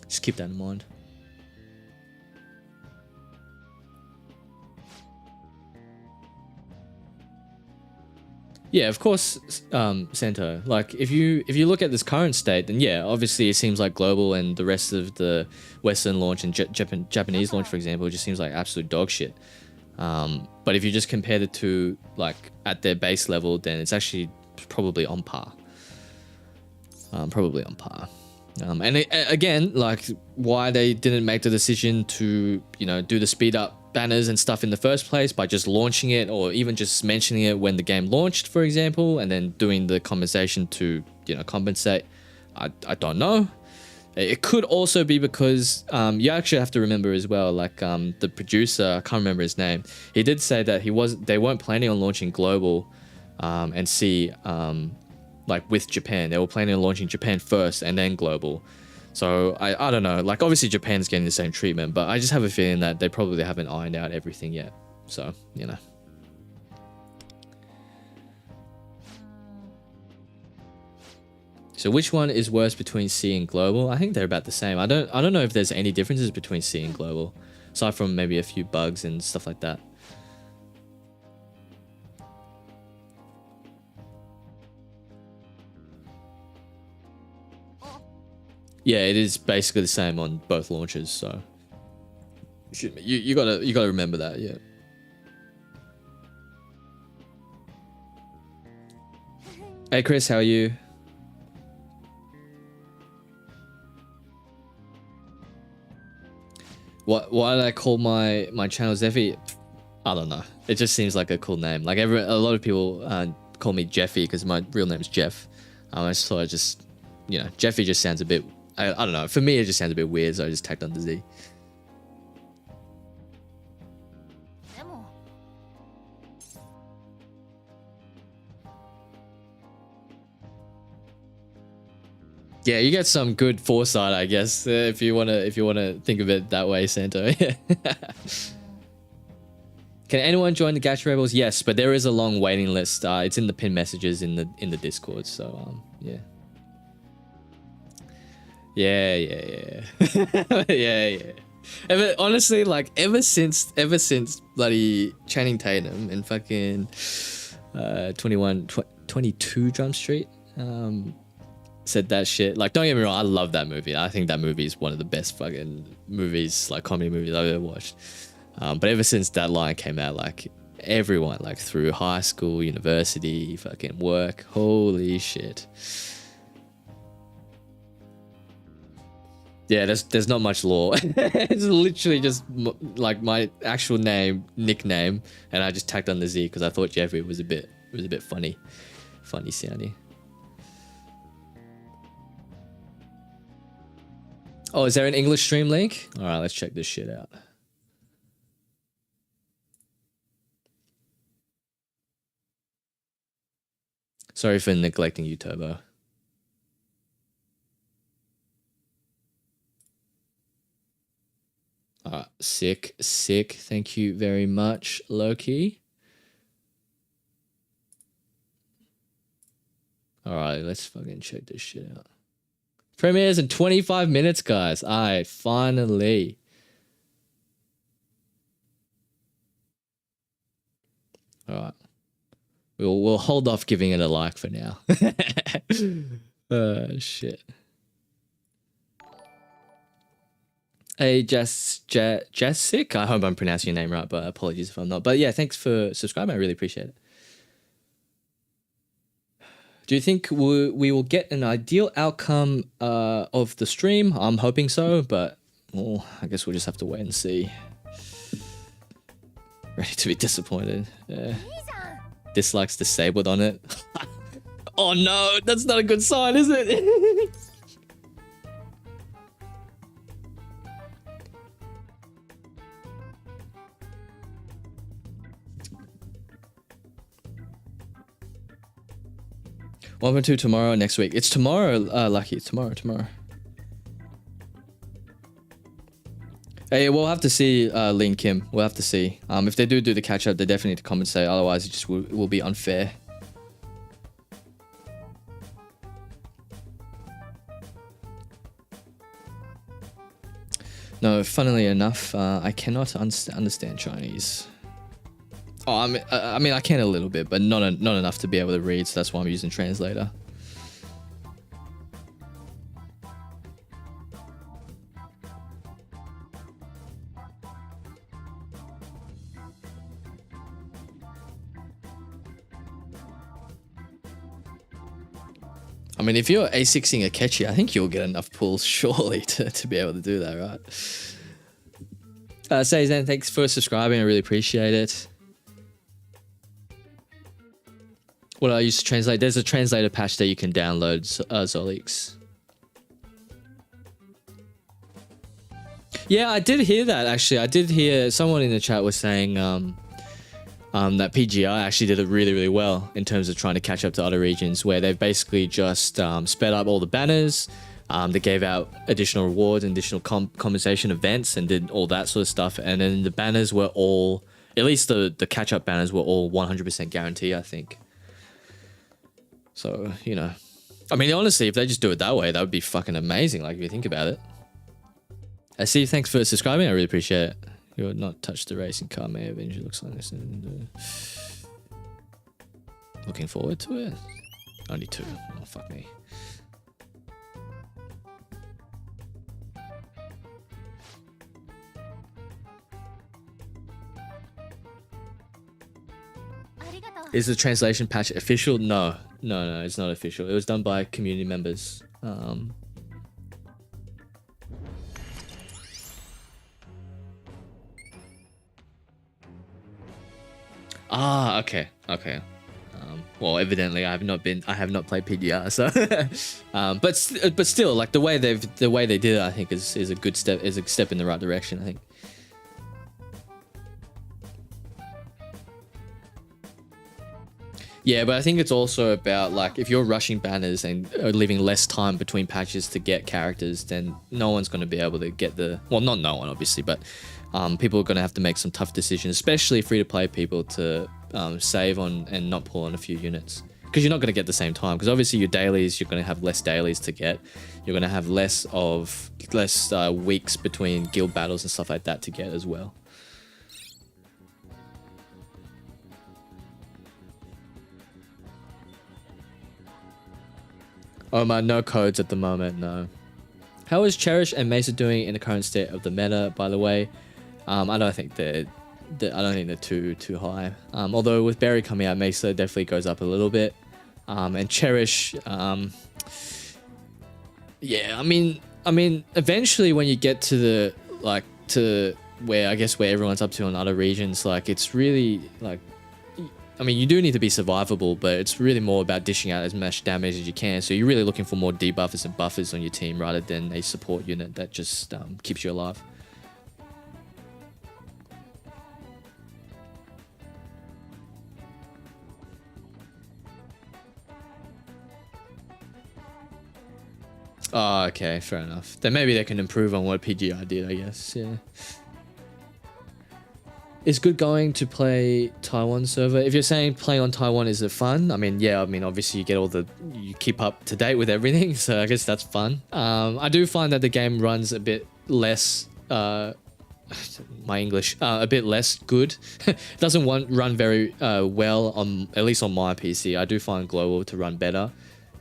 Speaker 1: just keep that in mind. Yeah, of course, Santo. Like, if you look at this current state, then yeah, obviously it seems like global and the rest of the Western launch and Japanese launch, for example, it just seems like absolute dog shit. But if you just compare the two, like at their base level, then it's actually probably on par. Probably on par. And again, like why they didn't make the decision to, do the speed up banners and stuff in the first place by just launching it, or even just mentioning it when the game launched, for example, and then doing the compensation to, compensate. I don't know. It could also be because you actually have to remember as well, like the producer, I can't remember his name. He did say that they weren't planning on launching global and see like with Japan. They were planning on launching Japan first and then global. So I don't know. Like obviously Japan's getting the same treatment, but I just have a feeling that they probably haven't ironed out everything yet. So So which one is worse between C and global? I think they're about the same. I don't know if there's any differences between C and global, aside from maybe a few bugs and stuff like that. Yeah, it is basically the same on both launches. So you gotta remember that. Yeah. Hey Chris, how are you? Why did I call my channel Zeffy? I don't know. It just seems like a cool name. Like a lot of people call me Jeffy because my real name's Jeff. I just thought Jeffy just sounds a bit. I don't know. For me, it just sounds a bit weird, so I just tacked on the Z. Yeah, you get some good foresight, I guess, if you wanna think of it that way, Santo. Can anyone join the Gacha Rebels? Yes, but there is a long waiting list. It's in the pinned messages in the Discord. So yeah. Yeah. Yeah. Honestly, like ever since bloody Channing Tatum and fucking 22 Jump Street said that shit. Like, don't get me wrong, I love that movie. I think that movie is one of the best fucking movies, like comedy movies I've ever watched. But ever since that line came out, like everyone, like through high school, university, fucking work, holy shit. Yeah, there's not much lore. It's literally just like my actual nickname, and I just tacked on the Z because I thought Jeffrey was a bit funny sounding. Oh, is there an English stream link? All right, let's check this shit out. Sorry for neglecting you, Turbo. Sick. Thank you very much, Loki. All right, let's fucking check this shit out. Premieres in 25 minutes, guys. Alright, finally. Alright. We'll hold off giving it a like for now. Shit. Hey, Jessic. I hope I'm pronouncing your name right, but apologies if I'm not. But yeah, thanks for subscribing. I really appreciate it. Do you think we will get an ideal outcome of the stream? I'm hoping so, but well, I guess we'll just have to wait and see. Ready to be disappointed. Yeah. Dislikes disabled on it. Oh no, that's not a good sign, is it? 1.2 tomorrow, next week. It's tomorrow, Lucky. It's tomorrow. Hey, we'll have to see, Lin Kim. We'll have to see. If they do the catch-up, they definitely need to compensate. Otherwise, it just will be unfair. No, funnily enough, I cannot understand Chinese. Oh, I mean, I can a little bit, but not enough to be able to read. So that's why I'm using translator. I mean, if you're A6ing a Akechi, I think you'll get enough pulls surely to be able to do that, right? Sayzen, thanks for subscribing. I really appreciate it. What I used to translate, there's a translator patch that you can download, Zolix. Yeah, I did hear that actually. I did hear someone in the chat was saying that PGI actually did it really, really well in terms of trying to catch up to other regions where they've basically just sped up all the banners. They gave out additional rewards and additional compensation events and did all that sort of stuff. And then the banners were all, at least the catch-up banners were all 100% guarantee, I think. So, you know, I mean, honestly, if they just do it that way, that would be fucking amazing. Like, if you think about it. I see. Thanks for subscribing. I really appreciate it. You would not touch the racing car. May eventually looks like this. And, looking forward to it. Only 2. Oh, fuck me. Is the translation patch official? No, it's not official. It was done by community members. Okay. Well, evidently I have not played PDR, so but still, like the way they did it, I think is a good step, is a step in the right direction, I think. Yeah, but I think it's also about, like, if you're rushing banners and leaving less time between patches to get characters, then no one's going to be able to get the... Well, not no one, obviously, but people are going to have to make some tough decisions, especially free-to-play people, to save on and not pull on a few units. Because you're not going to get the same time. Because obviously your dailies, you're going to have less dailies to get. You're going to have less weeks between guild battles and stuff like that to get as well. Oh my, no codes at the moment, no. How is Cherish and Mesa doing in the current state of the meta, by the way? I don't think they're too high. Although with Berry coming out, Mesa definitely goes up a little bit. And Cherish, yeah, I mean, eventually when you get to the, like, to where, I guess, where everyone's up to on other regions, like, it's really, like, I mean, you do need to be survivable, but it's really more about dishing out as much damage as you can. So you're really looking for more debuffers and buffers on your team rather than a support unit that just keeps you alive. Oh, okay, fair enough. Then maybe they can improve on what PGI did, I guess, yeah. It's good going to play Taiwan server. If you're saying playing on Taiwan, is it fun? I mean, yeah, I mean, obviously you get you keep up to date with everything, so I guess that's fun. I do find that the game runs a bit less, my English a bit less good. Doesn't run very well on, at least on my PC. I do find global to run better,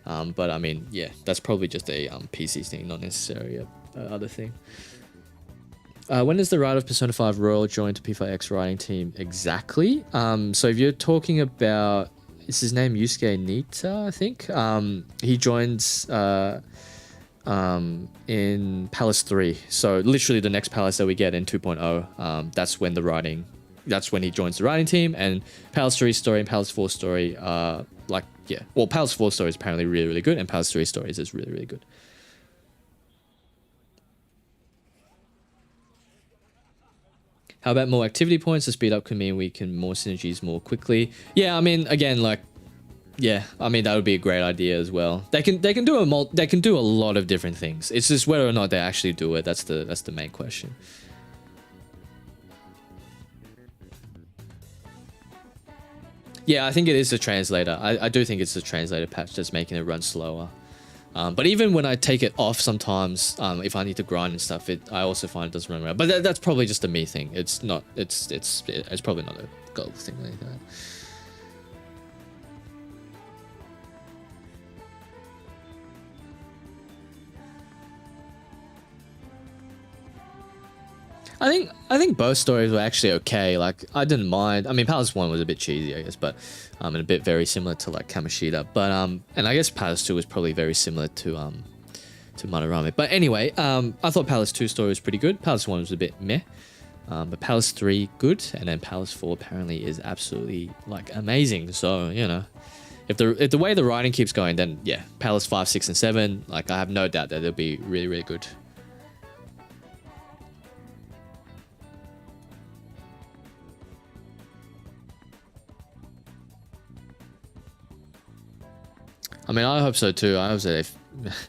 Speaker 1: but I mean, yeah, that's probably just a PC thing, not necessarily a other thing. When does the writer of Persona 5 Royal join to P5X writing team exactly? So if you're talking about, is his name Yusuke Nita, I think? He joins in Palace 3. So literally the next Palace that we get in 2.0, that's when he joins the writing team, and Palace 3 story and Palace 4 story are like, yeah. Well, Palace 4 story is apparently really, really good, and Palace 3 stories is really, really good. How about more activity points? The speed up could mean we can more synergies more quickly. Yeah, I mean, again, like, yeah, I mean, that would be a great idea as well. They can do a lot of different things. It's just whether or not they actually do it. That's the main question. Yeah, I think it is the translator. I do think it's the translator patch that's making it run slower. But even when I take it off sometimes, if I need to grind and stuff, I also find it doesn't run around. But that's probably just a me thing. It's not. It's probably not a global thing like that. I think both stories were actually okay. Like, I didn't mind. I mean, Palace 1 was a bit cheesy, I guess, but and a bit very similar to like Kamoshida. But and I guess Palace 2 was probably very similar to Madarame. But anyway, I thought Palace 2 story was pretty good. Palace 1 was a bit meh. But Palace 3 good, and then Palace 4 apparently is absolutely like amazing. So, you know, if the way the writing keeps going, then yeah, Palace 5, 6, and 7, like, I have no doubt that they'll be really, really good. I mean, I hope so too. I hope so they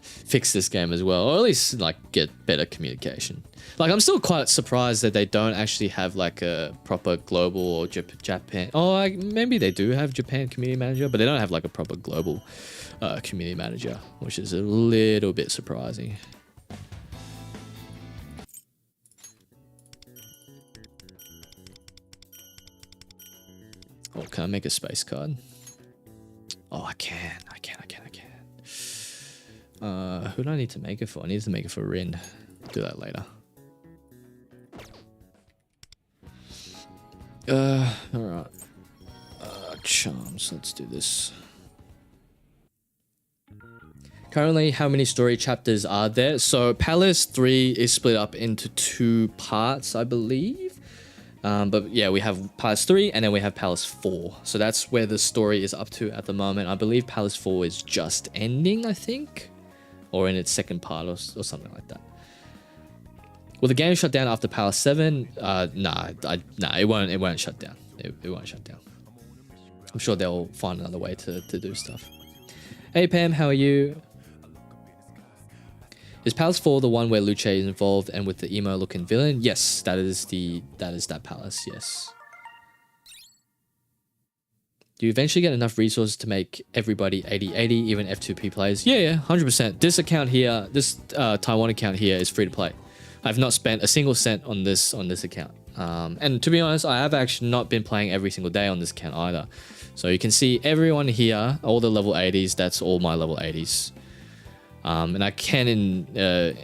Speaker 1: fix this game as well, or at least like get better communication. Like, I'm still quite surprised that they don't actually have like a proper global or Japan. Oh, maybe they do have Japan community manager, but they don't have like a proper global community manager, which is a little bit surprising. Oh, can I make a space card? Oh, I can. Who do I need to make it for? I need to make it for Rin. I'll do that later. Alright. Charms, let's do this. Currently, how many story chapters are there? So, Palace 3 is split up into 2 parts, I believe. But yeah, we have Palace 3 and then we have Palace 4. So that's where the story is up to at the moment. I believe Palace 4 is just ending, I think. Or in its second part or something like that. Will the game shut down after Palace 7? Nah, it won't shut down. It won't shut down. I'm sure they'll find another way to do stuff. Hey Pam, how are you? Is Palace 4 the one where Luce is involved and with the emo looking villain? Yes, that is that palace, yes. Do you eventually get enough resources to make everybody 80/80, even F2P players? Yeah, 100%. This account here, this Taiwan account here is free to play. I've not spent a single cent on this account. And to be honest, I have actually not been playing every single day on this account either. So you can see everyone here, all the level 80s, that's all my level 80s. And I can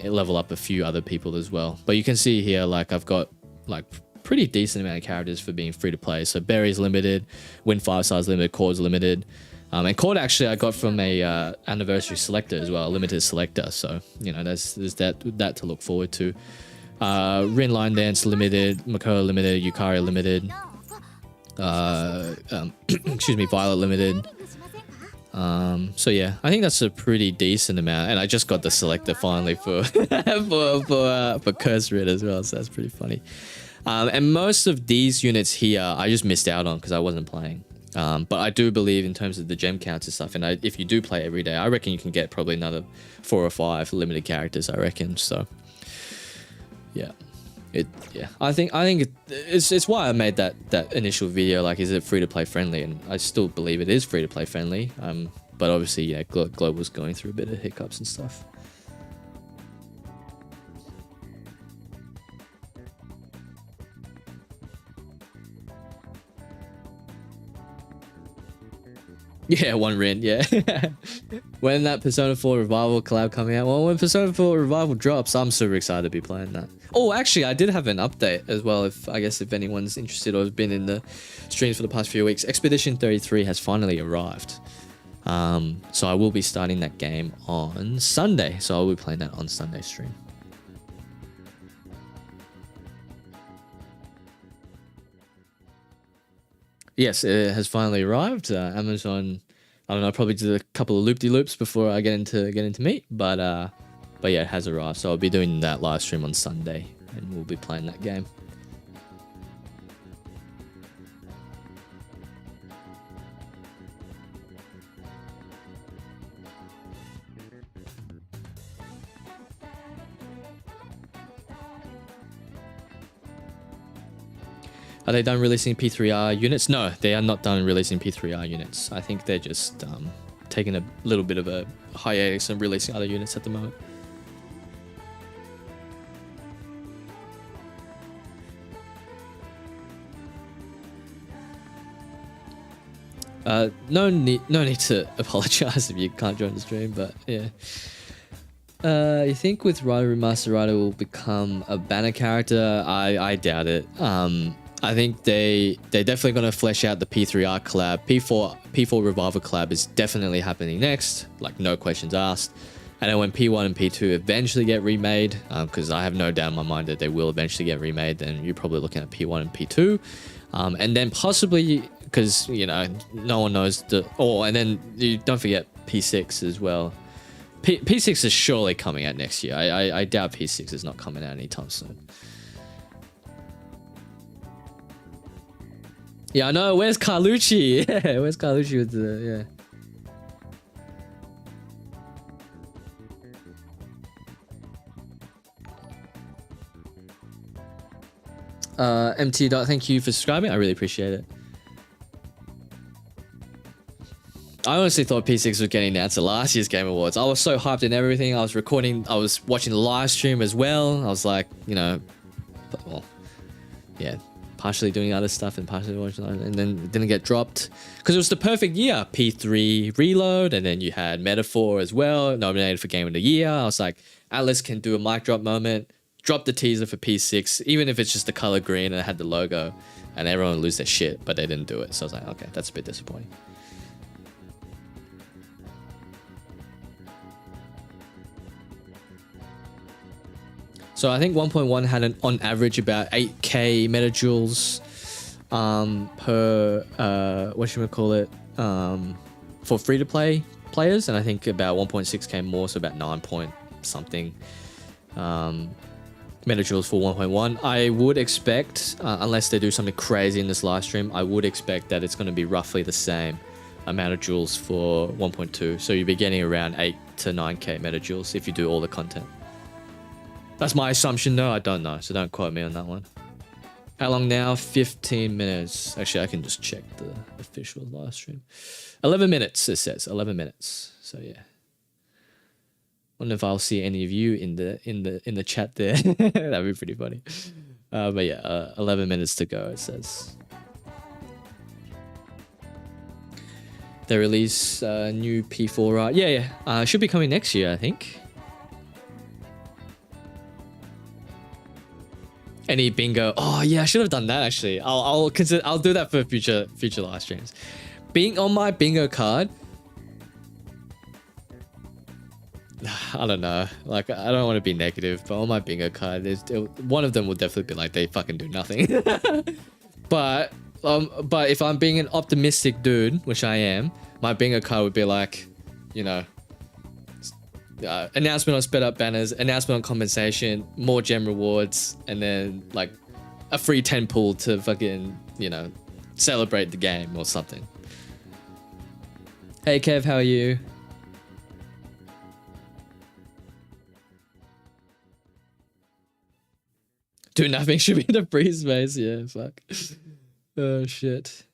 Speaker 1: level up a few other people as well. But you can see here, like, I've got like pretty decent amount of characters for being free to play. So Berry's limited, Win 5 stars limited, Cord's limited. And Cord actually I got from a anniversary selector as well, a limited selector. So, you know, there's that to look forward to. Rin Line Dance limited, Makoto limited, Yukari limited. Excuse me, Violet limited. So yeah, I think that's a pretty decent amount, and I just got the selector finally for for Curse Rid as well, so that's pretty funny. And most of these units here I just missed out on because I wasn't playing. But I do believe in terms of the gem counts and stuff, and if you do play every day, I reckon you can get probably another 4 or 5 limited characters, I reckon. So yeah. I think it's why I made that initial video, like, is it free to play friendly, and I still believe it is free to play friendly. But obviously, yeah, Global's going through a bit of hiccups and stuff. Yeah, one Rin, yeah. When that Persona 4 Revival collab coming out? Well, when Persona 4 Revival drops, I'm super excited to be playing that. Oh, actually, I did have an update as well, I guess if anyone's interested or has been in the streams for the past few weeks. Expedition 33 has finally arrived. So I will be starting that game on Sunday. So I will be playing that on Sunday stream. Yes, it has finally arrived. Amazon, I don't know, probably did a couple of loop-de-loops before I get into meat, but yeah, it has arrived. So I'll be doing that live stream on Sunday, and we'll be playing that game. Are they done releasing P3R units? No, they are not done releasing P3R units. I think they're just taking a little bit of a hiatus and releasing other units at the moment. No need to apologize if you can't join the stream, but yeah. You think with Rider Remaster Rider will become a banner character? I doubt it. I think they're definitely going to flesh out the P3R collab. P4 Revival collab is definitely happening next, like no questions asked. And then when P1 and P2 eventually get remade, because I have no doubt in my mind that they will eventually get remade, then you're probably looking at P1 and P2. And then possibly, because, you know, no one knows and then you don't forget P6 as well. P6 is surely coming out next year. I doubt P6 is not coming out anytime soon. Yeah, I know. Where's Carlucci? Yeah, where's Carlucci with the MT. Thank you for subscribing. I really appreciate it. I honestly thought P6 was getting announced at last year's Game Awards. I was so hyped and everything. I was watching the live stream as well. I was like, you know, well, yeah. Partially doing other stuff and partially watching, and then it didn't get dropped because it was the perfect year. P3 Reload, and then you had Metaphor as well, nominated for Game of the Year. I was like, Atlas can do a mic drop moment, drop the teaser for P6, even if it's just the color green and it had the logo, and everyone would lose their shit, but they didn't do it. So I was like, okay, that's a bit disappointing. So I think 1.1 had on average about 8k metajoules per for free to play players, and I think about 1.6k more, so about 9 point something metajoules for 1.1. I would expect, unless they do something crazy in this live stream, I would expect that it's going to be roughly the same amount of joules for 1.2. So you'll be getting around 8 to 9k metajoules if you do all the content. That's my assumption though, I don't know, so don't quote me on that one. How long now? 15 minutes. Actually, I can just check the official live stream. 11 minutes, it says. 11 minutes. So yeah. Wonder if I'll see any of you in the chat there. That'd be pretty funny. But yeah, 11 minutes to go, it says. They release new P4. Yeah. Should be coming next year, I think. Any bingo? Oh yeah, I should have done that actually. I'll do that for future live streams. Being on my bingo card, I don't know. Like, I don't want to be negative, but on my bingo card, one of them will definitely be like, they fucking do nothing. But if I'm being an optimistic dude, which I am, my bingo card would be like, you know, announcement on sped up banners, announcement on compensation, more gem rewards, and then like a free 10 pull to fucking, you know, celebrate the game or something. Hey Kev, how are you? Do nothing should be the free space. Yeah, fuck. Oh shit.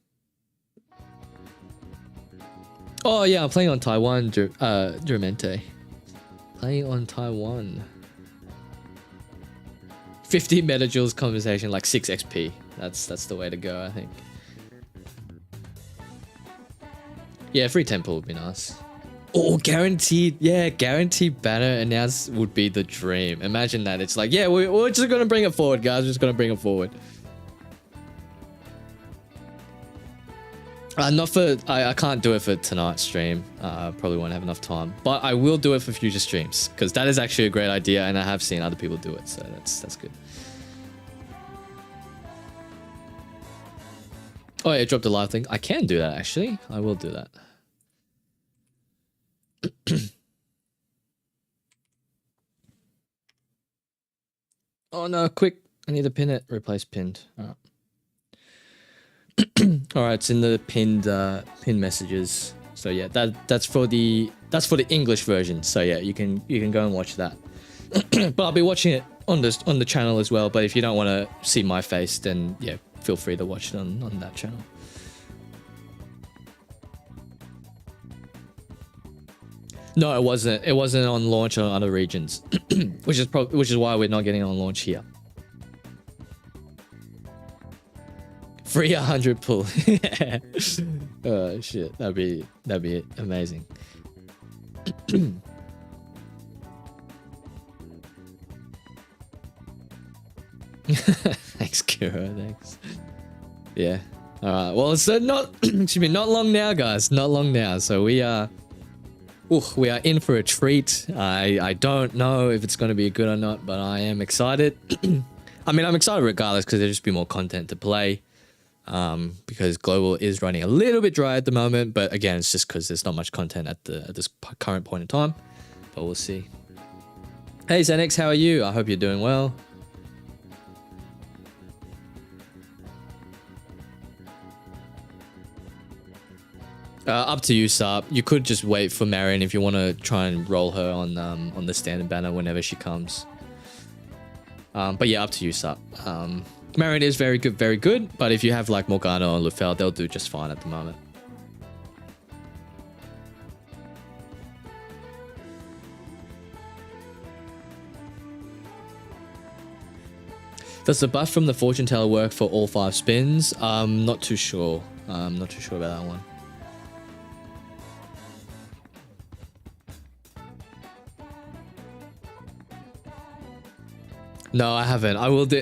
Speaker 1: Oh yeah, I'm playing on Taiwan, Duramente. Playing on Taiwan. 50 metajoules conversation, like 6 XP. That's the way to go, I think. Yeah, free temple would be nice. Oh, guaranteed. Yeah, guaranteed banner announce would be the dream. Imagine that. It's like, yeah, we're just going to bring it forward, guys. We're just going to bring it forward. Not for... I can't do it for tonight's stream. Probably won't have enough time. But I will do it for future streams. Because that is actually a great idea. And I have seen other people do it. So that's good. Oh, yeah, dropped a live link. I can do that, actually. I will do that. Oh, no, quick. I need to pin it. Replace pinned. All right. All right, it's in the pinned messages. So yeah, that's for the English version. So yeah, you can go and watch that. But I'll be watching it on the channel as well. But if you don't want to see my face, then yeah, feel free to watch it on that channel. No, it wasn't. It wasn't on launch on other regions, which is why we're not getting on launch here. Free 100 pull. Oh shit, that'd be amazing. Thanks, Kuro. Thanks. Yeah. All right. Well, it's not not long now, guys. Not long now. So we are in for a treat. I don't know if it's going to be good or not, but I am excited. I mean, I'm excited regardless because there'll just be more content to play. Because global is running a little bit dry at the moment, but again, it's just because there's not much content at this current point in time. But we'll see. Hey Xenix, how are you? I hope you're doing well. Up to you, Sarp. You could just wait for Marion if you want to try and roll her on the standard banner whenever she comes. But yeah, up to you, Sarp. Marion is very good, but if you have like Morgana or Lufel, they'll do just fine at the moment. Does the buff from the fortune teller work for all 5 spins? Not too sure. Not too sure about that one. No, I haven't. I will do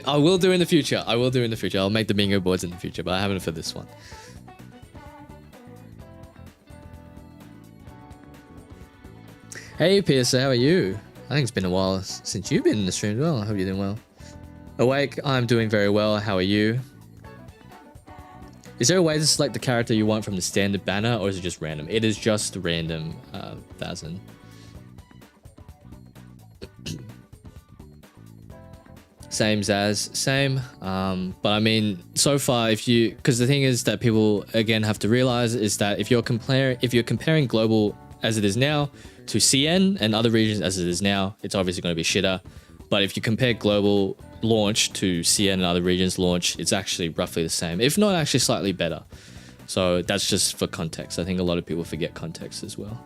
Speaker 1: in the future. I'll make the bingo boards in the future, but I haven't for this one. Hey, PSA, how are you? I think it's been a while since you've been in the stream as well. I hope you're doing well. Awake, I'm doing very well. How are you? Is there a way to select the character you want from the standard banner, or is it just random? It is just random, Thousand. Same as same. But I mean, so far, because the thing is that people again have to realize is that if you're comparing global as it is now to CN and other regions as it is now, it's obviously going to be shitter. But if you compare global launch to CN and other regions launch, it's actually roughly the same, if not actually slightly better. So that's just for context. I think a lot of people forget context as well.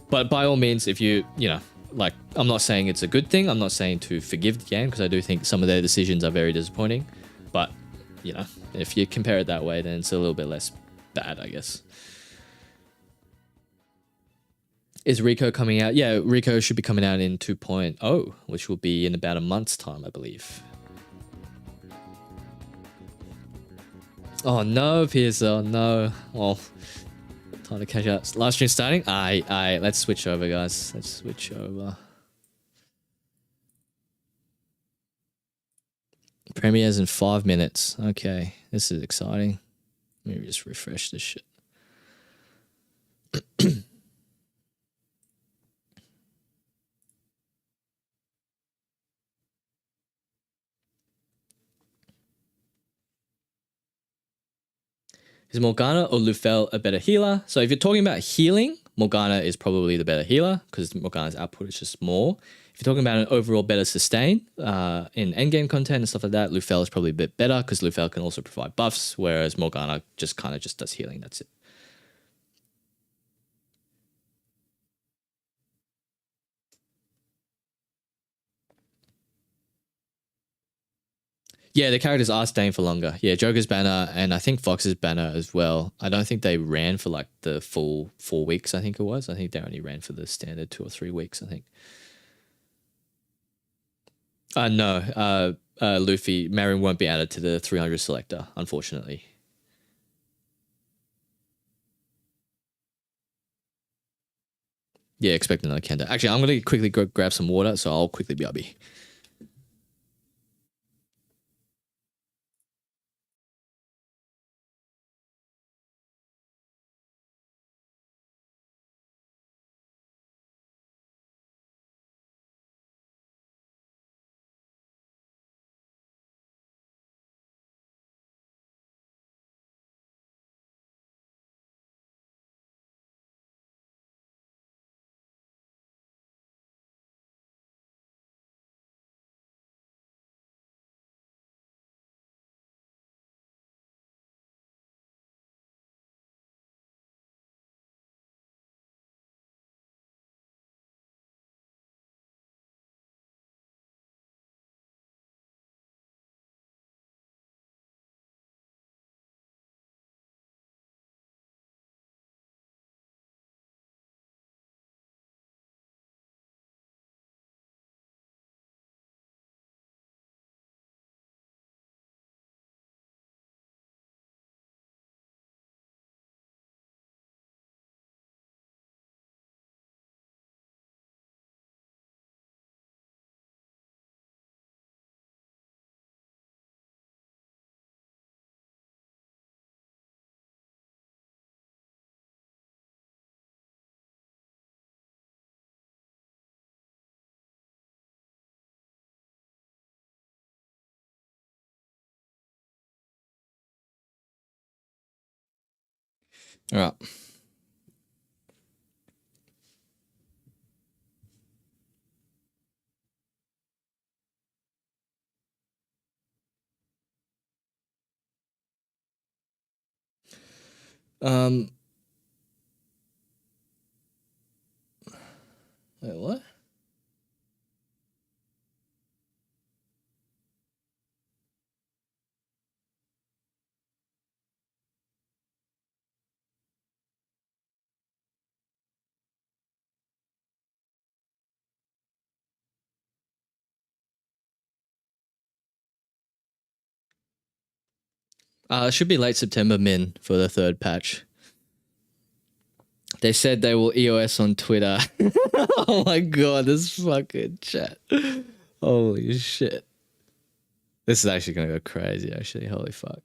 Speaker 1: But by all means, if you know, like, I'm not saying it's a good thing. I'm not saying to forgive the game, because I do think some of their decisions are very disappointing. But, you know, if you compare it that way, then it's a little bit less bad, I guess. Is Rico coming out? Yeah, Rico should be coming out in 2.0, which will be in about a month's time, I believe. Oh no, PSL, no. Oh, time to catch up. Live stream starting? Aye. Let's switch over, guys. Let's switch over. Premieres in 5 minutes. Okay, this is exciting. Let me just refresh this shit. Is Morgana or Lufel a better healer? So if you're talking about healing, Morgana is probably the better healer because Morgana's output is just more. If you're talking about an overall better sustain in endgame content and stuff like that, Lufel is probably a bit better because Lufel can also provide buffs, whereas Morgana just kind of just does healing. That's it. Yeah, the characters are staying for longer. Yeah, Joker's banner and I think Fox's banner as well. I don't think they ran for like the full 4 weeks, I think it was. I think they only ran for the standard 2 or 3 weeks, I think. No, Luffy, Marin won't be added to the 300 selector, unfortunately. Yeah, expect another Kendo. Actually, I'm going to quickly go grab some water, so I'll quickly BRB. All right. Wait, what? It should be late September min for the 3rd patch. They said they will EOS on Twitter. Oh my god, this fucking chat. Holy shit. This is actually gonna go crazy, actually. Holy fuck.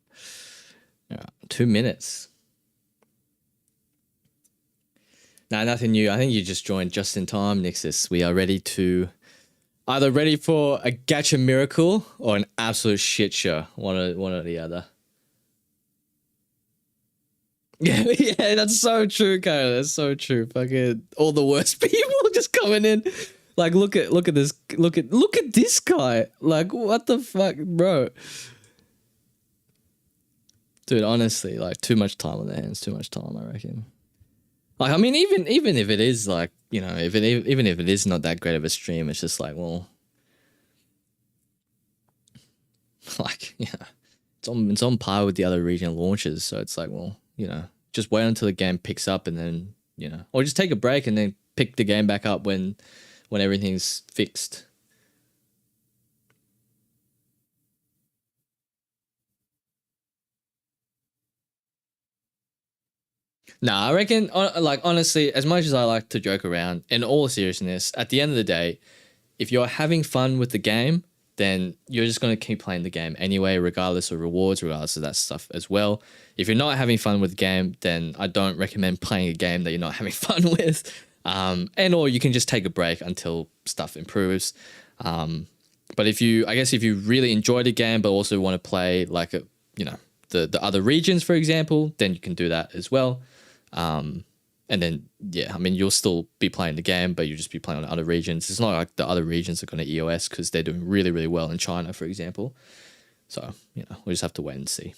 Speaker 1: Yeah, 2 minutes. Nah, nothing new. I think you just joined just in time, Nixus. We are ready to either ready for a gacha miracle or an absolute shit show. One or the other. Yeah, yeah, that's so true, Kyle. That's so true. Fucking all the worst people just coming in. Like, look at this. Look at this guy. Like, what the fuck, bro? Dude, honestly, like, too much time on their hands. Too much time, I reckon. Like, I mean, even if it is like, you know, even if it is not that great of a stream, it's just like, well, like, yeah, it's on par with the other regional launches. So it's like, well, you know, just wait until the game picks up and then, you know, or just take a break and then pick the game back up when everything's fixed. Nah, I reckon, like, honestly, as much as I like to joke around, in all seriousness, at the end of the day, if you're having fun with the game, then you're just going to keep playing the game anyway, regardless of rewards, regardless of that stuff as well. If you're not having fun with the game, then I don't recommend playing a game that you're not having fun with. And or you can just take a break until stuff improves. But if you really enjoy the game, but also want to play like the other regions, for example, then you can do that as well. And then, yeah, I mean, you'll still be playing the game, but you'll just be playing on other regions. It's not like the other regions are going to EOS because they're doing really, really well in China, for example. So, you know, we just have to wait and see.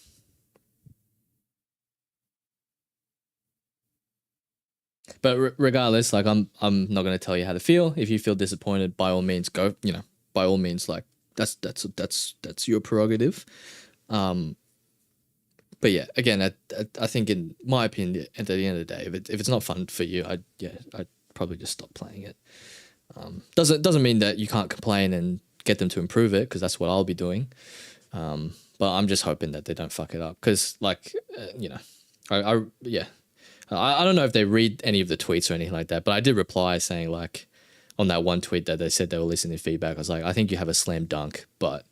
Speaker 1: But regardless, like, I'm not going to tell you how to feel. If you feel disappointed, by all means, go, you know, by all means, like, that's your prerogative. But yeah, again, I think in my opinion, at the end of the day, if it's not fun for you, I'd probably just stop playing it. Doesn't mean that you can't complain and get them to improve it, because that's what I'll be doing. But I'm just hoping that they don't fuck it up, because like I don't know if they read any of the tweets or anything like that, but I did reply saying, like, on that one tweet that they said they were listening to feedback, I was like, I think you have a slam dunk, but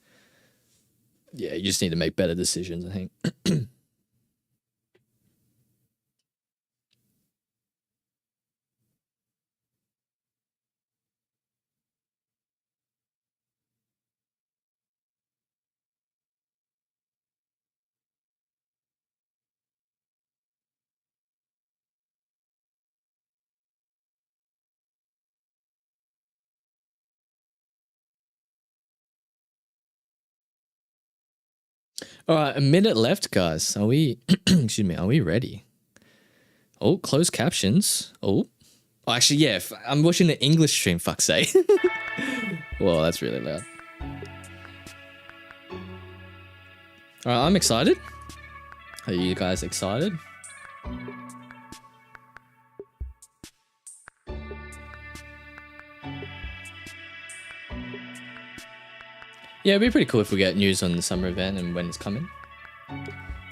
Speaker 1: yeah, you just need to make better decisions, I think. All right, a minute left, guys. Are we, excuse me, are we ready? Oh, closed captions. Oh, actually, yeah, I'm watching the English stream, fuck's sake. Whoa, that's really loud. All right, I'm excited. Are you guys excited? Yeah, it'd be pretty cool if we get news on the summer event and when it's coming.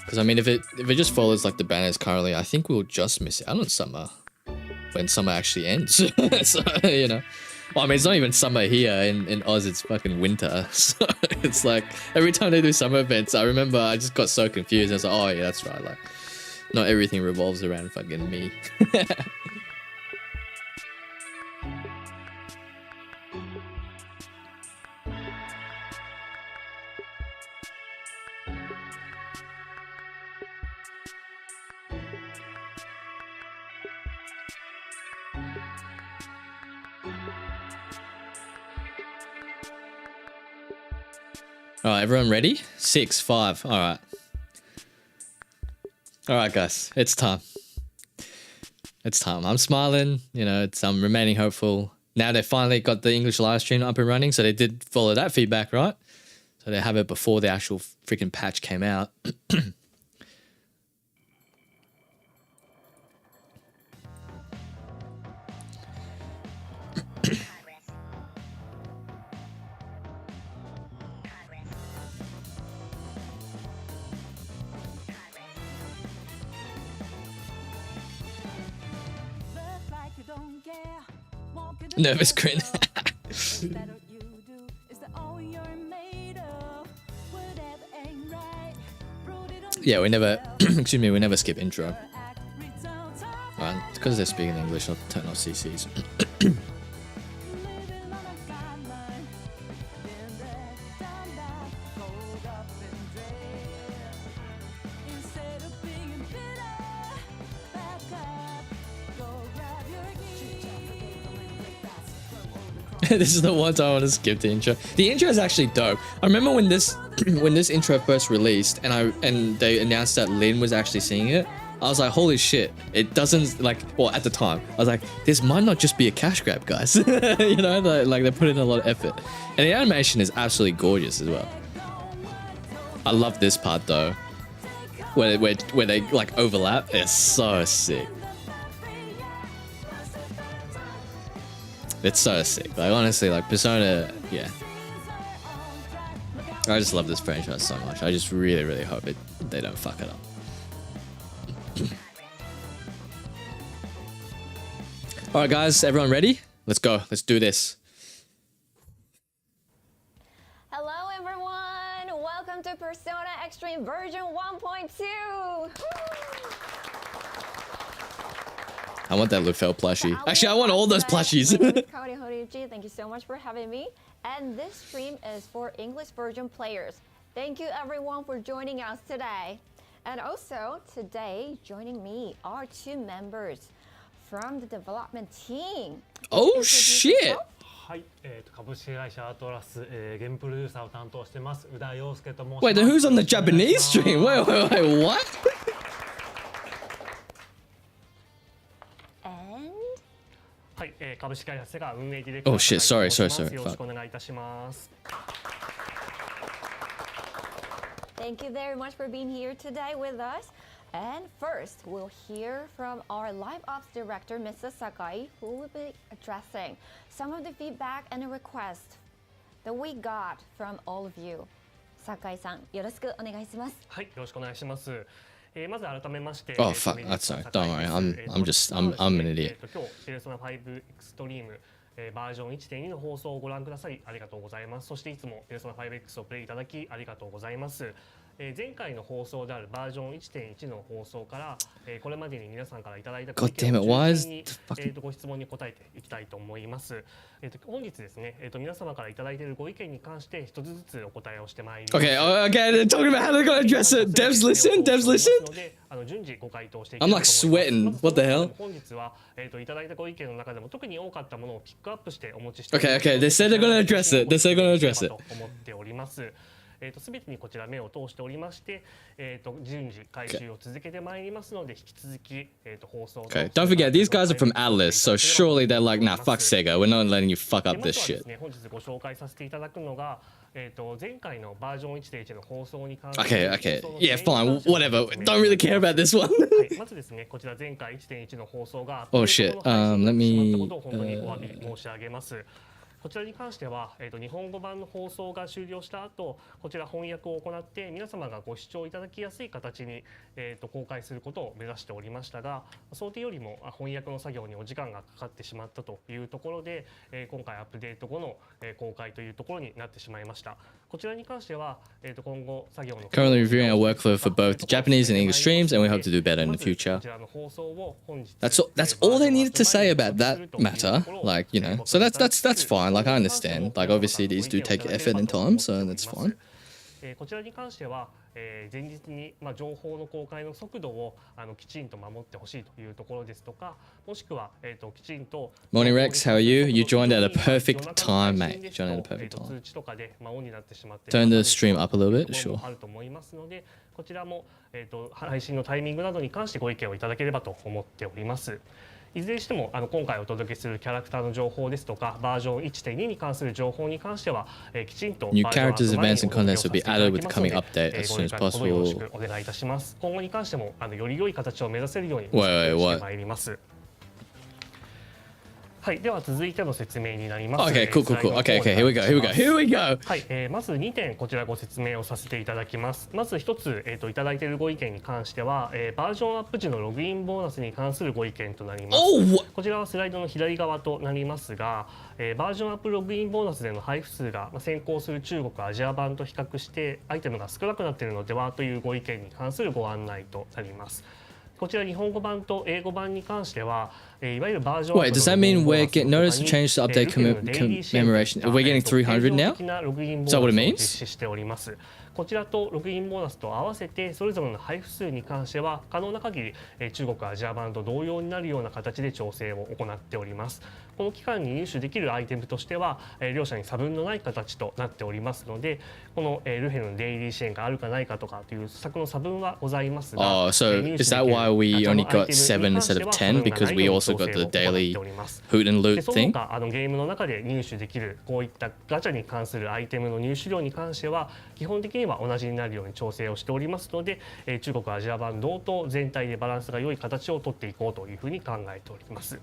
Speaker 1: Because I mean, if it just follows like the banners currently, I think we'll just miss out on summer when summer actually ends. So, you know, well, I mean, it's not even summer here in Oz. It's fucking winter. So it's like every time they do summer events, I remember I just got so confused. I was like, oh yeah, that's right. Like, not everything revolves around fucking me. All right, everyone ready? 6, 5. All right. All right, guys, it's time. It's time. I'm smiling. You know, I'm remaining hopeful. Now they finally got the English live stream up and running, so they did follow that feedback, right? So they have it before the actual freaking patch came out. Nervous grin. Yeah, we never, excuse me, we never skip intro. Right, because they're speaking English, I'll turn off CCs. This is the one time I want to skip the intro. The intro is actually dope. I remember when this intro first released and they announced that Lin was actually singing it. I was like, holy shit! It doesn't like. Well, at the time, I was like, this might not just be a cash grab, guys. You know, like they put in a lot of effort, and the animation is absolutely gorgeous as well. I love this part though, where they like overlap. It's so sick. It's so sick. Like, honestly, like, Persona, yeah. I just love this franchise so much. I just really, really hope they don't fuck it up. Alright, guys, everyone ready? Let's go. Let's do this.
Speaker 2: Hello, everyone. Welcome to Persona Extreme version 1.2.
Speaker 1: I want that Lufel plushie. Actually, I want all those plushies.
Speaker 2: Thank you so much for having me. And this stream is for English version players. Thank you everyone for joining us today. And also today joining me are 2 members from the development team.
Speaker 1: Oh shit!
Speaker 3: はい、株式会社アトラス、ゲームプロデューサーを担当してます宇田洋介と申します。
Speaker 1: Wait, then who's on the Japanese stream? Wait, what?
Speaker 2: And
Speaker 3: はい、株式会社が運営ディレクター
Speaker 1: Oh shit! Sorry.
Speaker 3: よろしくお願いいたします。
Speaker 2: Thank you very much for being here today with us. And first, we'll hear from our Live Ops Director, Mrs. Sakai, who will be addressing some of the feedback and requests that we got from all of you. 酒井さん、よろしくお願いします。
Speaker 3: はい、よろしくお願いします。まず改めまして、
Speaker 1: Oh fuck, that's sorry. Don't worry. I'm an idiot.
Speaker 3: 今日ペルソナ5エクストリームバージョン 1.2 の放送をご覧くださりありがとうございます。そしていつもペルソナ 5X をプレイいただきありがとうございます。前回の放送であるバージョン 1.1 の放送から、これまでに皆さんからいただいたご意見を中心にご質問に答えていきたいと思います。本日ですね、皆様からいただいているご意見に関して一つずつお答えをしてまいります。
Speaker 1: Okay, okay, talking about how they're gonna address it. Devs listen, devs listen.
Speaker 3: 順次ご回答していき
Speaker 1: I'm
Speaker 3: たいと思います。
Speaker 1: like sweating. What the hell?
Speaker 3: 本日はいただいたご意見の中でも特に多かったものをピックアップしてお持ちしており
Speaker 1: Okay,
Speaker 3: ます。
Speaker 1: okay, they said they're gonna address it. They said they're gonna address it.
Speaker 3: と思っております。すべてにこちら目を通しておりまして、順次回収を続けてまいりますので、引き続き、放送
Speaker 1: Okay, don't forget, these guys are from Atlas, so surely they're like, nah, fuck Sega. We're not letting you fuck up this shit.
Speaker 3: 本日ご紹介させていただくのが、前回のバージョン 1.1 の放送に関して
Speaker 1: Okay, okay. Yeah, fine, whatever. Don't really care about this one.
Speaker 3: まずですね、こちら前回 1.1 の放送が
Speaker 1: Oh shit. Let me.
Speaker 3: 本当にお詫び申し上げます。こちらに関しては、日本語版の放送が終了した後、こちら翻訳を行って皆様がご視聴いただきやすい形に、公開することを目指しておりましたが、想定よりも翻訳の作業にお時間がかかってしまったというところで、今回アップデート後の、公開というところになってしまいました。こちらに関しては、今後作業の
Speaker 1: Currently reviewing our workflow for both Japanese and English streams, and we hope to do better in the future.
Speaker 3: こちらの放送を本日
Speaker 1: That's all they needed to say about that matter. Like, you know, so that's fine. Like, I understand. Like, obviously these do take effort and time, so that's fine.
Speaker 3: こちらに関しては、前日に、情報の公開の速度をきちんと守ってほしいというところですとか、もしくは、きちんと
Speaker 1: Morning Rex, how are you? You joined at a perfect time, mate. You joined at a perfect time.
Speaker 3: 通知とかで、オンになってしまって
Speaker 1: Turn the stream up a little bit, sure.
Speaker 3: あると思いますので、こちらも、配信のタイミングなどに関してご意見をいただければと思っております。いずれにしても今回お届けするキャラクターの情報ですとかバージョン 1.2 に関する情報に関しては、きちんと
Speaker 1: New characters, events, and contents will be added with the coming update as soon as
Speaker 3: ご了
Speaker 1: possible.
Speaker 3: 承お願いいたします。今後に関してもより良い形を目指せるように
Speaker 1: Wait,
Speaker 3: してまいります。はい、では続いての説明になります。
Speaker 1: Okay, cool. Okay, here we go.
Speaker 3: はい、まず2点こちらご説明をさせていただきます。まず1つ、いただいているご意見に関しては、バージョンアップ時のログインボーナスに関するご意見となります。
Speaker 1: Oh,
Speaker 3: こちらはスライドの左側となりますが、バージョンアップログインボーナスでの配布数が先行する中国アジア版と比較してアイテムが少なくなっているのではというご意見に関するご案内となります。こちら日本語版と英語版に関しては、いわゆるバージョン
Speaker 1: wait, does that mean we're getting notice to change the update commemoration? We're getting 300 now? Is that what it means?
Speaker 3: 実施しております。こちらとログインボーナスと合わせてそれぞれの配布数に関しては可能な限り中国アジア版と同様になるような形で調整を行っております。この期間に入手できるアイテムとしては両者に差分のない形となっておりますので、このルフェのデイリー支援があるかないかとかという策の差分はございますが、
Speaker 1: Oh, so is that why we only got 7 instead of 10? Because we also got the daily hoot and loot
Speaker 3: その
Speaker 1: thing?
Speaker 3: 他ゲームの中で入手できるこういったガチャに関するアイテムの入手量に関しては基本的には同じになるように調整をしておりますので、中国アジア版同等全体でバランスが良い形をとっていこうというふうに考えております。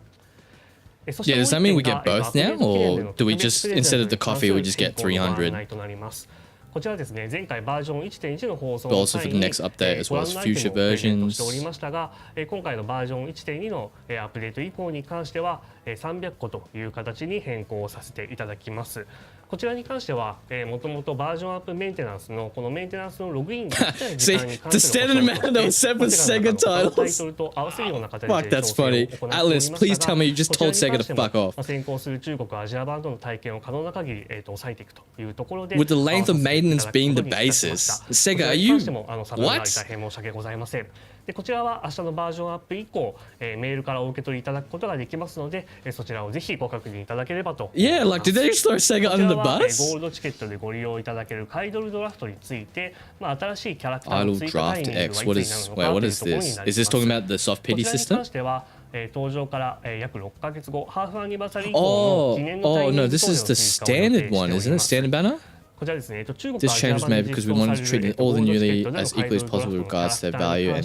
Speaker 1: Yeah, does that mean we get both now? Or do we just, instead of the coffee, we just get 300?
Speaker 3: こちらですね、前回バージョン 1.1 の放送
Speaker 1: But also for the next update as well as future
Speaker 3: ご覧のアイテムをしてお
Speaker 1: versions.
Speaker 3: りましたが、今回のバージョン 1.2 のアップデート以降に関しては300個という形に変更させていただきます。こちらに関してはもともとバージョンアップメンテナンスのこのメンテナンスのログインできない時間に関する
Speaker 1: See, the standard amount that was set for Sega
Speaker 3: タイ
Speaker 1: titles.
Speaker 3: トルと合わせるような形
Speaker 1: Fuck,
Speaker 3: で
Speaker 1: that's
Speaker 3: 調整を
Speaker 1: funny.
Speaker 3: 行っておりま
Speaker 1: Atlas,
Speaker 3: した
Speaker 1: please tell me you just
Speaker 3: が、
Speaker 1: told Sega to fuck off.
Speaker 3: 先行する中国アジア版との体験を可能な限り抑えていくというところで
Speaker 1: With the length of maintenance being the basis. Sega, are you
Speaker 3: 大変申し訳ございません。でこちらは明日のバージョンアップ以降、メールからお受け取りいただくことができますので、そちらをぜひご確認いただければと。
Speaker 1: Yeah, like, did they just throw Sega
Speaker 3: こち
Speaker 1: under
Speaker 3: ら
Speaker 1: the
Speaker 3: は、
Speaker 1: bus?
Speaker 3: ゴールドチケットでご利用いただけるカイドルドラフトについて、新しいキャラクターの追加タイミングはいつになるのかというところになります。
Speaker 1: Is this talking about the soft
Speaker 3: こ
Speaker 1: pity
Speaker 3: ちらに
Speaker 1: system?
Speaker 3: 関しては、登場から約6ヶ月後、ハーフアニバーサリー以降の記念のタイ
Speaker 1: Oh,
Speaker 3: ミング
Speaker 1: no, this is the standard one, isn't it? Standard banner?
Speaker 3: こちらですね、中国
Speaker 1: This change was made because we wanted to treat all the newly as equally as possible with regards to their value and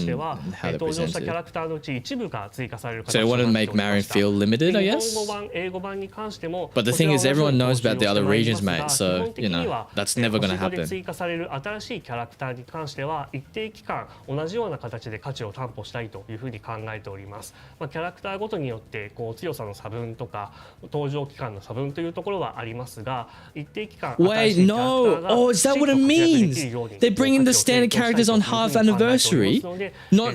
Speaker 1: how they're
Speaker 3: 登場したキャラ
Speaker 1: presented.
Speaker 3: クターのうち一部が追加される
Speaker 1: So they
Speaker 3: 形と
Speaker 1: wanted
Speaker 3: な
Speaker 1: to
Speaker 3: って
Speaker 1: make
Speaker 3: おりま
Speaker 1: Marion
Speaker 3: した
Speaker 1: feel limited, I
Speaker 3: 日
Speaker 1: guess.
Speaker 3: 本語版、英語版に関しても、
Speaker 1: But the thing is, everyone knows about the other regions, mate. So, you know, that's never going to
Speaker 3: 星5で
Speaker 1: happen.
Speaker 3: 追加される新しいキャラクターに関しては、一定期間同じような形で価値を担保したいというふうに考えております。キャラクターごとによって強さの差分とか登場期間の差分というところはありますが、一定期間
Speaker 1: Wait, no. Oh, is that what it means? They're bringing the standard characters on half anniversary, not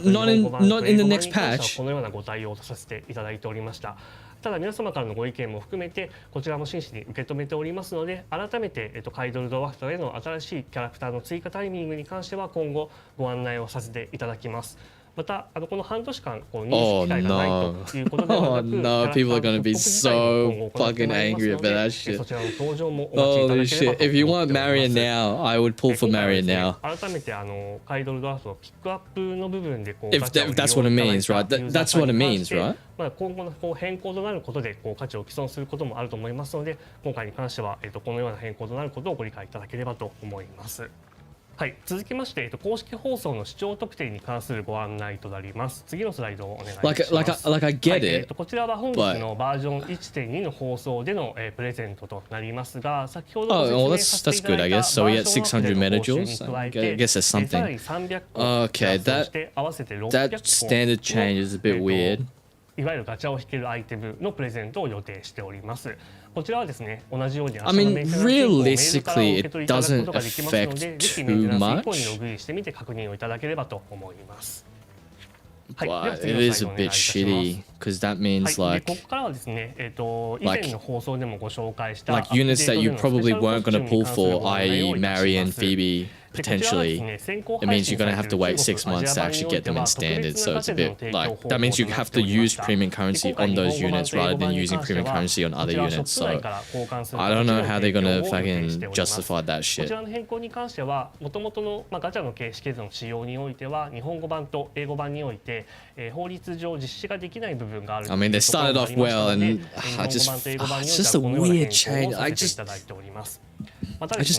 Speaker 1: in the next patch.
Speaker 3: このようなご対応とさせていただいておりました。ただ皆様からのご意見も含めてこちらも真摯に受け止めておりますので、改めてカイドルドワフトへの新しいキャラクターの追加タイミングに関しては今後ご案内をさせていただきます。またこの半年間入手機会がないということではなく、
Speaker 1: Oh no, people are gonna be so fucking angry about that shit.
Speaker 3: そちらの登場もお待ちいただ
Speaker 1: Holy
Speaker 3: ければ
Speaker 1: shit.
Speaker 3: と
Speaker 1: If you
Speaker 3: 思っ
Speaker 1: want
Speaker 3: ておりま
Speaker 1: Marion
Speaker 3: す。
Speaker 1: now, I would pull for
Speaker 3: 今回は
Speaker 1: Marion
Speaker 3: ですね
Speaker 1: now.
Speaker 3: 改めてカイドルドラフトのピックアップの部分で
Speaker 1: If
Speaker 3: 価値を
Speaker 1: that's what it means, right? That's what it means, right?
Speaker 3: 今後の変更となることで価値を毀損することもあると思いますので、今回に関してはこのような変更となることをご理解いただければと思います。はい、続きまして、公式放送の視聴特典に関するご案内となります。次のスライドをお願いします。
Speaker 1: Like I get it.
Speaker 3: こちらは本日のバージョン 1.2 の放送でのプレゼントとなりますが、先ほどご説明させていただいたバージョンアップデート更新に加えて、さらに300個
Speaker 1: Okay,
Speaker 3: そして合わせて600個
Speaker 1: that standard change is a bit weird.
Speaker 3: いわゆるガチャを引けるアイテムのプレゼントを予定しております。こちらはですね、同じように
Speaker 1: I mean, realistically, it doesn't affect too much.
Speaker 3: ログインしてみて確認をいただければと思います。
Speaker 1: But it is a bit shitty because that means
Speaker 3: ここからはですね、以前の放送でもご紹介した
Speaker 1: like units that you probably weren't going to pull for, i.e. Marion, Phoebe, potentially. It means you're going to have to wait 6 months to actually get them in standard. So it's a bit like that means you have to use premium currency on those units rather than using premium currency on other units. So I don't know how they're going to fucking justify that
Speaker 3: こ
Speaker 1: shit.
Speaker 3: ちらの変更に関しては、もともとのガチャの形式での使用においては、日本語版と英語版において法律上実施ができない部分がある。
Speaker 1: I mean, they started off well, and it's just a weird change. I just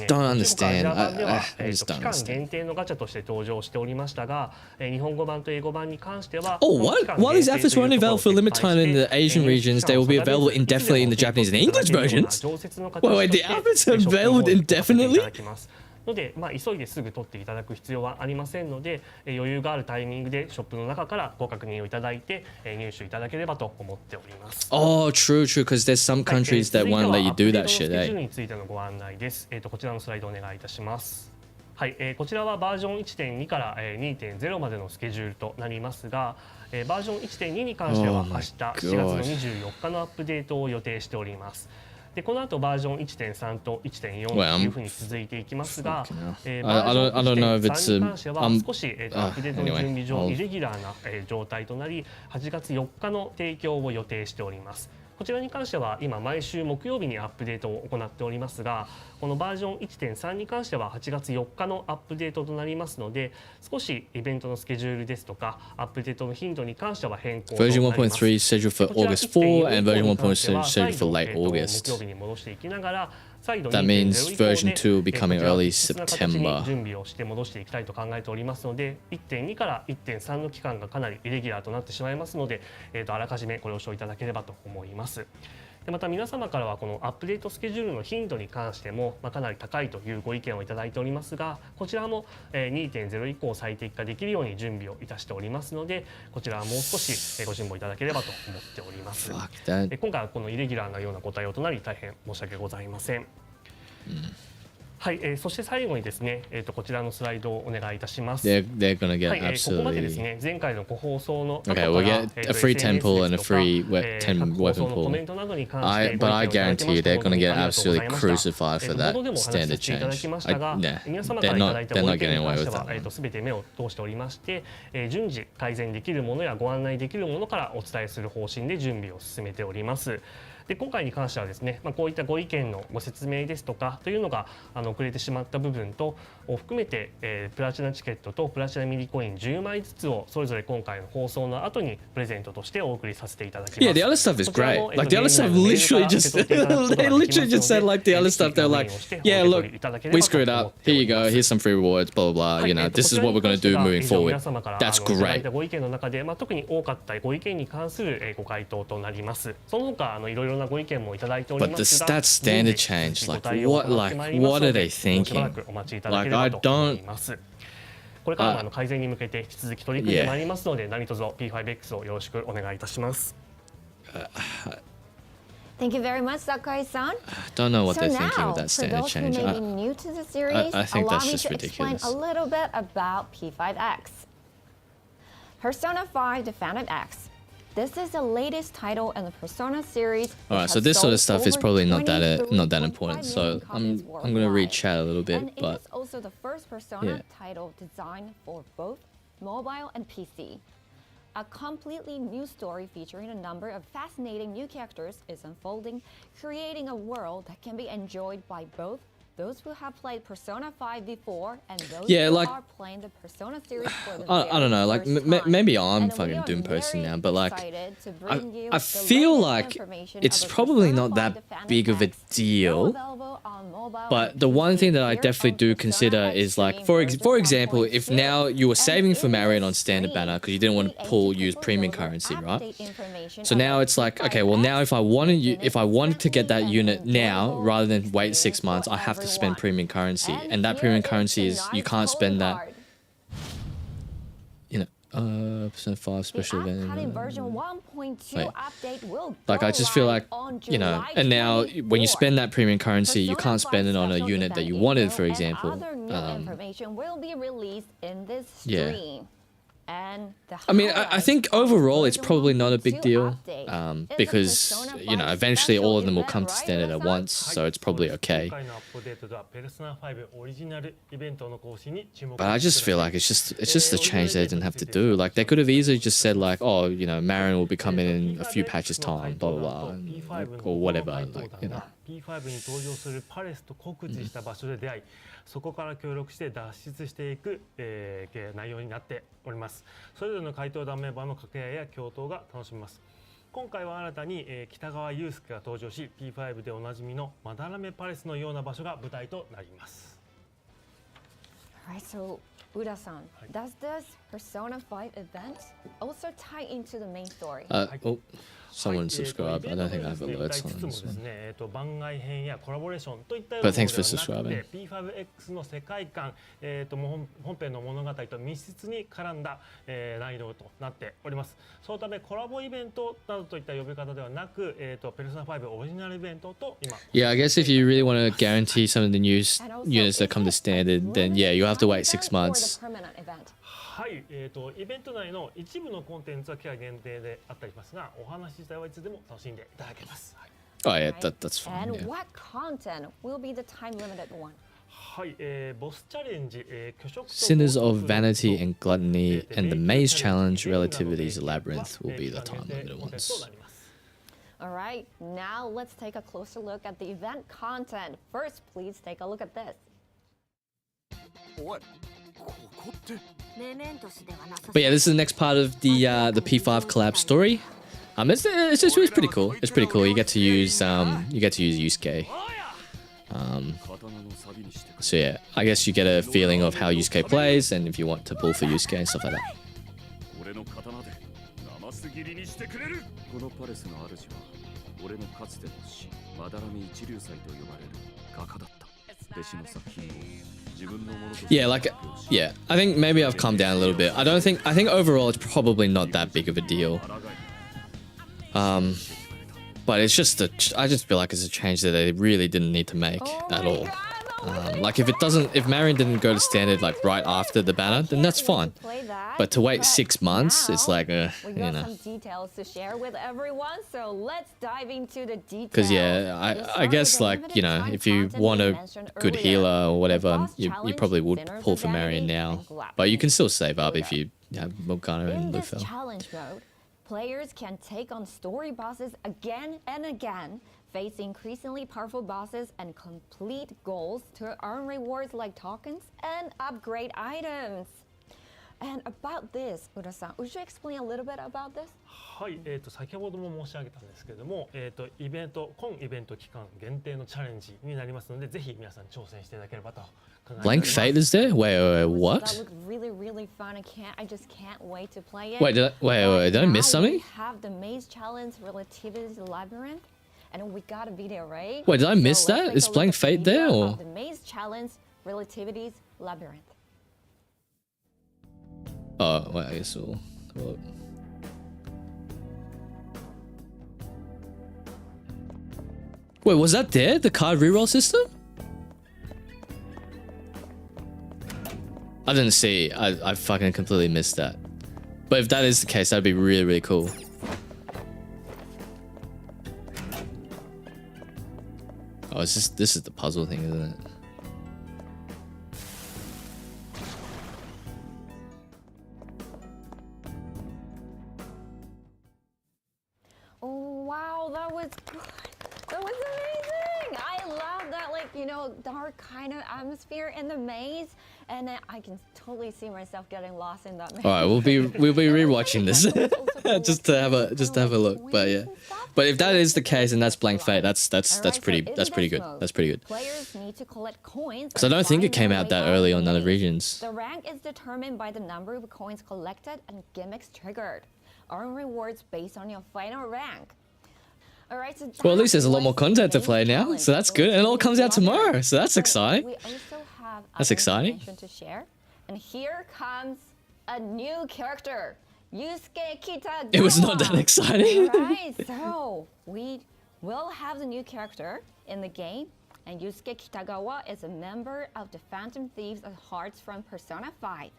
Speaker 1: don't understand. I just don't
Speaker 3: 期間
Speaker 1: understand.
Speaker 3: 限定のガチャとして登場しておりましたが、日本語版と英語版に関しては、
Speaker 1: Oh, what? While these efforts were only available for a limited time in the Asian regions, they will be available indefinitely in the Japanese and English versions. Wait, the efforts are available indefinitely?
Speaker 3: ので、急いですぐ取っていただく必要はありませんので、余裕があるタイミングでショップの中からご確認をいただいて、入手いただければと思っております。
Speaker 1: Oh, true, because there's some countries that won't let you do that shit,
Speaker 3: スケジュー
Speaker 1: eh?
Speaker 3: ルについてのご案内です。こちらのスライドお願いいたします。はい、こちらはバージョン 1.2 から 2.0 までのスケジュールとなりますが、バージョン 1.2 に関しては
Speaker 1: Oh
Speaker 3: 明
Speaker 1: my
Speaker 3: 日7月の24日のアップデートを予定しております。でこの後バージョン 1.3 と 1.4 というふうに続いていきますが、バージョン 1.3 に関しては少しアップデートの準備上イレギュラーな状態となり、8月4日の提供を予定しております。こちらに関しては今毎週木曜日にアップデートを行っておりますが、このバージョン 1.3 に関しては8月4日のアップデートとなりますので、少しイベントのスケジュールですとかアップデートの頻度に関しては変更となります。
Speaker 1: Version 1.3 scheduled for August 4 and version 1.6 scheduled for late
Speaker 3: 木曜
Speaker 1: August.
Speaker 3: 日に戻していきながら、再度
Speaker 1: That means version 2 will be coming early September.
Speaker 3: 準備をして戻していきたいと考えておりますので、 1.2 から 1.3 の期間がかなりイレギュラーとなってしまいますので、あらかじめご了承いただければと思います。でまた皆様からはこのアップデートスケジュールの頻度に関してもかなり高いというご意見をいただいておりますが、こちらも 2.0 以降最適化できるように準備をいたしておりますので、こちらはもう少しご辛抱いただければと思っております。
Speaker 1: Fuck that.
Speaker 3: 今回はこのイレギュラーなようなご対応となり大変申し訳ございません。はい、そして最後にですね、こちらのスライドをお願いいたします。
Speaker 1: They're gonna get
Speaker 3: はい、ここまでです
Speaker 1: absolutely.
Speaker 3: ね、前回のご放送の
Speaker 1: Okay, we'll get a free 10 pull and a free 10 weapon pull. But I guarantee you they're gonna get absolutely crucified for that standard change. They're not getting away with that.
Speaker 3: すべて目を通しておりまして、順次改善できるものやご案内できるものからお伝えする方針で準備を進めております。で今回に関してはですね、こういったご意見のご説明ですとかというのが遅れてしまった部分とを含めて、プラチナチケットとプラチナミニコイン10枚ずつをそれぞれ今回の放送の後にプレゼントとしてお送りさせていただきます。
Speaker 1: Yeah, the other stuff is great. Like the other stuff literally just they literally just said like the other stuff. They're like, yeah, look, we screwed up. Here you go. Here's some free rewards. Blah blah blah. You know, this is what we're gonna do moving forward. That's great.
Speaker 3: ご意見の中で特に多かったご意見に関するご回答となります。その他いろいろなご意見もいただいておりますが、
Speaker 1: But the stat standard change. Like what are they thinking? Like I don't.
Speaker 3: これからも改善に向けて引き続き取り組んでまいりますので、何卒 P5X をよろしくお願いいたします。
Speaker 2: Thank you very much, Sakai-san.
Speaker 1: I don't know what
Speaker 2: So
Speaker 1: they're thinking
Speaker 2: now,
Speaker 1: with that
Speaker 2: for
Speaker 1: standard
Speaker 2: those who
Speaker 1: change.
Speaker 2: may be new to the series,
Speaker 1: I think
Speaker 2: allow
Speaker 1: that's
Speaker 2: me
Speaker 1: just
Speaker 2: to explain
Speaker 1: ridiculous.
Speaker 2: a little bit about P5X. Persona 5, the Phantom X. This is the latest title in the Persona series.
Speaker 1: Alright, so this sort of stuff is probably not that important. So I'm gonna read chat a little bit,
Speaker 2: and
Speaker 1: but
Speaker 2: it is also the first Persona title designed for both mobile and PC. A completely new story featuring a number of fascinating new characters is unfolding, creating a world that can be enjoyed by both those who have played Persona 5 before and those who are playing the Persona series for the
Speaker 1: I don't know, like maybe I'm fucking doom person now, but like I feel like it's probably not that big of a deal. But the one thing that I definitely do consider is like, for example, if now you were saving for Marion on standard banner because you didn't want to use premium currency, right? So now it's like, okay, well now if I wanted to get that unit now rather than wait 6 months, I have to spend premium currency, and that premium currency is you can't spend that. You know, Persona 5 special event.
Speaker 2: Version 1.2 update will
Speaker 1: like I just feel like, you know, and now when you spend that premium currency, you can't spend it on a unit that you wanted, for example.
Speaker 2: Other new information will be released in this
Speaker 1: Yeah.
Speaker 2: stream. And
Speaker 1: I mean, I think overall it's probably not a big deal because, you know, eventually all of them will come to standard at once, so it's probably okay. But I just feel like it's just a change they didn't have to do. Like they could have easily just said like, oh, you know, Marion will be coming in a few patches time, blah blah blah, and, like, or whatever, like, you know.
Speaker 4: P5 に登場するパレスと酷似した場所で出会い、そこから協力して脱出していく、内容になっております。それぞれの怪盗団メンバーの掛け合いや共闘が楽しめます。今回は新たに、北川悠介が登場し、P5 でおなじみのまだらめパレスのような場所が舞台となります。
Speaker 2: Alright, so Uda-san, does this Persona 5 event also tie into the main story?
Speaker 1: Oh, someone subscribed. I don't think I have alerts on this one.
Speaker 4: 番外編やコラボレーションといったよう
Speaker 1: But
Speaker 4: なもの
Speaker 1: thanks
Speaker 4: で
Speaker 1: for
Speaker 4: はなく
Speaker 1: subscribing.
Speaker 4: て P5X の世界観、本編の物語と密接に絡んだ、内容となっております。そのためコラボイベントなどといった呼び方ではなく、ペルソナ5オリジナルイベントと今
Speaker 1: Yeah, I guess if you really want to guarantee some of the new units that come to standard, then yeah, you have to wait 6 months.
Speaker 4: はい、イベント内の一部のコンテンツは期間限定であったりしますが、お話自体はいつでも楽しんでいただけます。
Speaker 1: Oh yeah, that's fine.
Speaker 2: And
Speaker 1: Yeah.
Speaker 2: what content will be the time-limited one?
Speaker 4: はい、ボスチャレンジ、虚飾と
Speaker 1: Sinners of Vanity and Gluttony and the Maze Challenge Relativity's Labyrinth will be the time-limited ones.
Speaker 2: Alright, now let's take a closer look at the event content. First, please take a look at this.
Speaker 1: But yeah, this is the next part of the P5 collab story. It's pretty cool. It's pretty cool. You get to use Yusuke. So yeah, I guess you get a feeling of how Yusuke plays, and if you want to pull for Yusuke and stuff like that.
Speaker 5: このパレスの主は俺のかつての師まだらめ一流祭と呼ばれる画家だった弟子の作品を自分のものとして
Speaker 1: Yeah, I think maybe I've calmed down a little bit. I think overall it's probably not that big of a deal. But it's just I just feel like it's a change that they really didn't need to make at all. Like if Marion didn't go to standard like right after the banner, then that's fine. But to wait 6 months, it's like, you know.
Speaker 2: Some details to share with everyone, so let's dive into the details.
Speaker 1: Because yeah, I guess like, you know, if you want a good healer or whatever, you probably would pull for Marion now. But you can still save up if you have Morgana and
Speaker 2: In this
Speaker 1: Lufel.
Speaker 2: challenge mode, Players can take on story bosses again and again, face increasingly powerful bosses, and complete goals to earn rewards like tokens and upgrade items. And about this, Ura-san, would you explain a little bit about this?
Speaker 4: はい、先ほども申し上げたんですけれども、イベント期間限定のチャレンジになりますので、ぜひ皆さん挑戦していただければと考えております。
Speaker 1: Blank Fate is there? Wait,
Speaker 2: That
Speaker 1: what?
Speaker 2: looked really, really fun. I just can't wait to play it.
Speaker 1: Wait, did I miss
Speaker 2: Now
Speaker 1: something?
Speaker 2: We have the Maze Challenge Relativity Labyrinth, and we got a video, right?
Speaker 1: Wait, did I miss
Speaker 2: So let's
Speaker 1: that?
Speaker 2: take
Speaker 1: Is
Speaker 2: a look
Speaker 1: Blank
Speaker 2: at the
Speaker 1: Fate there,
Speaker 2: video
Speaker 1: or?
Speaker 2: of the Maze Challenge Relativities Labyrinth.
Speaker 1: Oh, wait, I guess we'll look. Wait, was that there? The card reroll system? I didn't see. I fucking completely missed that. But if that is the case, that'd be really, really cool. Oh, it's just, this is the puzzle thing, isn't it?
Speaker 2: Oh wow, that was good. That was amazing. I love that, like, you know, dark kind of atmosphere in the maze, and then I can totally see myself getting lost in that maze.
Speaker 1: All right, we'll be rewatching this just to have a look. But yeah, but if that is the case and that's Blank Fate, that's pretty good. That's pretty good.
Speaker 2: Players need to collect coins.
Speaker 1: Because I don't think it came out that early on other regions.
Speaker 2: The rank is determined by the number of coins collected and gimmicks triggered. Earn rewards based on your final rank. All right, so
Speaker 1: Well, at least there's a lot more content to play now, so that's good. And it all comes out tomorrow, so that's exciting.
Speaker 2: We also have
Speaker 1: That's
Speaker 2: other
Speaker 1: exciting.
Speaker 2: information to share. And here comes a new character, Yusuke Kitagawa.
Speaker 1: It was not that exciting.
Speaker 2: Right, so we will have the new character in the game, and Yusuke Kitagawa is a member of the Phantom Thieves of Hearts from Persona 5,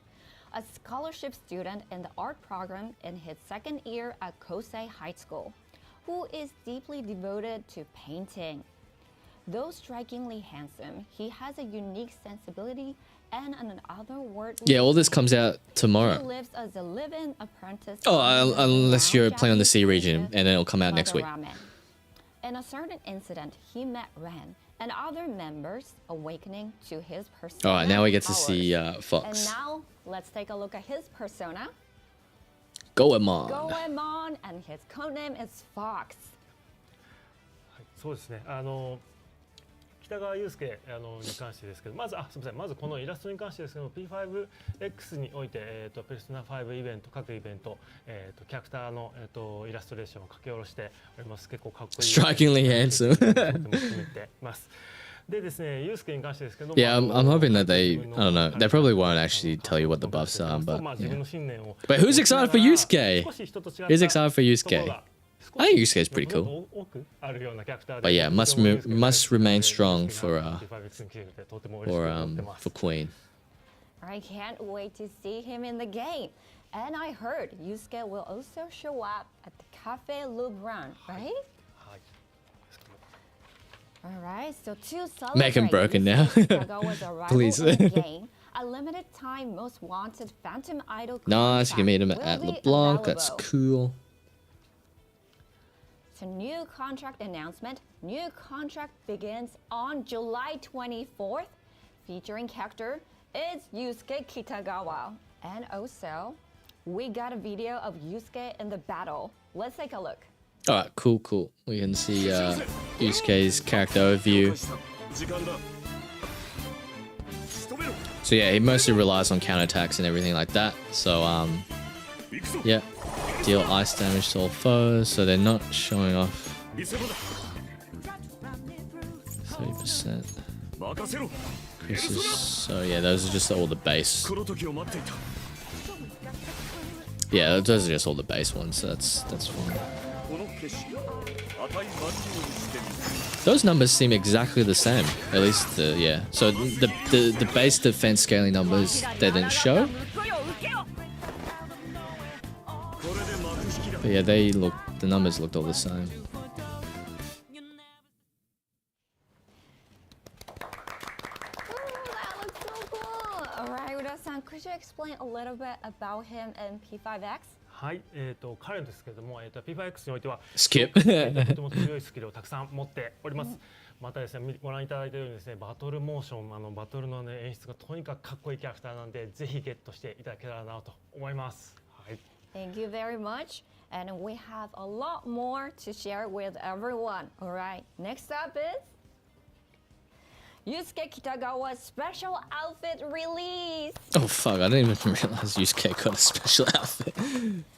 Speaker 2: a scholarship student in the art program in his second year at Kosei High School, who is deeply devoted to painting. Though strikingly handsome, he has a unique sensibility and an otherworldly.
Speaker 1: Yeah, all this comes out
Speaker 2: He
Speaker 1: tomorrow.
Speaker 2: lives as a live-in apprentice.
Speaker 1: Oh, unless you're playing on the Sea region, and then it'll come out next week.
Speaker 2: In a certain incident, he met Ren and other members, awakening to his persona.
Speaker 1: All right, now we get to
Speaker 2: powers.
Speaker 1: see
Speaker 2: And
Speaker 1: Fox.
Speaker 2: now let's take a look at his persona.
Speaker 1: Goemon.
Speaker 2: Goemon, and his codename is Fox.
Speaker 4: はい、そうですね。北川悠介に関してですけど、まずすみません。まずこのイラストに関してですけど、P5X においてペルソナ5イベント各イベントキャラクターのイラストレーションを書き下ろしております。結構かっこいい。
Speaker 1: Strikingly handsome.
Speaker 4: とても気に入ってます。でですね、ユースケに関してですけども、
Speaker 1: Yeah, I'm hoping that they, I don't know, they probably won't actually tell you what the buffs are, but
Speaker 4: まあ自分の信念を
Speaker 1: But who's excited for Yusuke?
Speaker 4: 少し人と違った
Speaker 1: Who's excited for Yusuke?
Speaker 4: ところが
Speaker 1: I think Yusuke's pretty cool.
Speaker 4: 多くあるようなキャラクターで
Speaker 1: But yeah, must remain strong for
Speaker 4: P5X に来てくれてとても嬉しく思ってます
Speaker 1: for Queen.
Speaker 2: I can't wait to see him in the game. And I heard Yusuke will also show up at the Cafe Le Brun, right?
Speaker 4: はい。
Speaker 2: All right, so to celebrate
Speaker 1: Make him broken now.
Speaker 2: Kitagawa's arrival
Speaker 1: Please.
Speaker 2: in the game, a limited time most wanted Phantom Idol
Speaker 1: Nice, you can meet him
Speaker 2: contract
Speaker 1: at
Speaker 2: will be
Speaker 1: LeBlanc. That's
Speaker 2: available.
Speaker 1: cool.
Speaker 2: So new contract announcement. New contract begins on July 24th. Featuring character is Yusuke Kitagawa. And also, we got a video of Yusuke in the battle. Let's take a look.
Speaker 1: All right, cool. We can see Yusuke's character overview. So yeah, he mostly relies on counterattacks and everything like that. So yeah, deal ice damage to all foes. So they're not showing off 30%. So yeah, those are just all the base. Yeah, those are just all the base ones. So that's fine. Those numbers seem exactly the same. At least yeah. So the base defense scaling numbers they didn't show. But yeah, the numbers looked all the same.
Speaker 2: That looks so cool. All right, Uda-san, could you explain a little bit about him and P5X?
Speaker 4: はい、彼ですけれども、P5X においては
Speaker 1: Skip
Speaker 4: とても強いスキルをたくさん持っております。またですね、ご覧いただいたようにですね、バトルモーション、バトルの、ね、演出がとにかくかっこいいキャラクターなんで、ぜひゲットしていただけたらなと思います。はい。
Speaker 2: Thank you very much. And we have a lot more to share with everyone. All right, next up is Yusuke Kitagawa's special outfit release.
Speaker 1: Oh fuck! I didn't even realize Yusuke got a special outfit.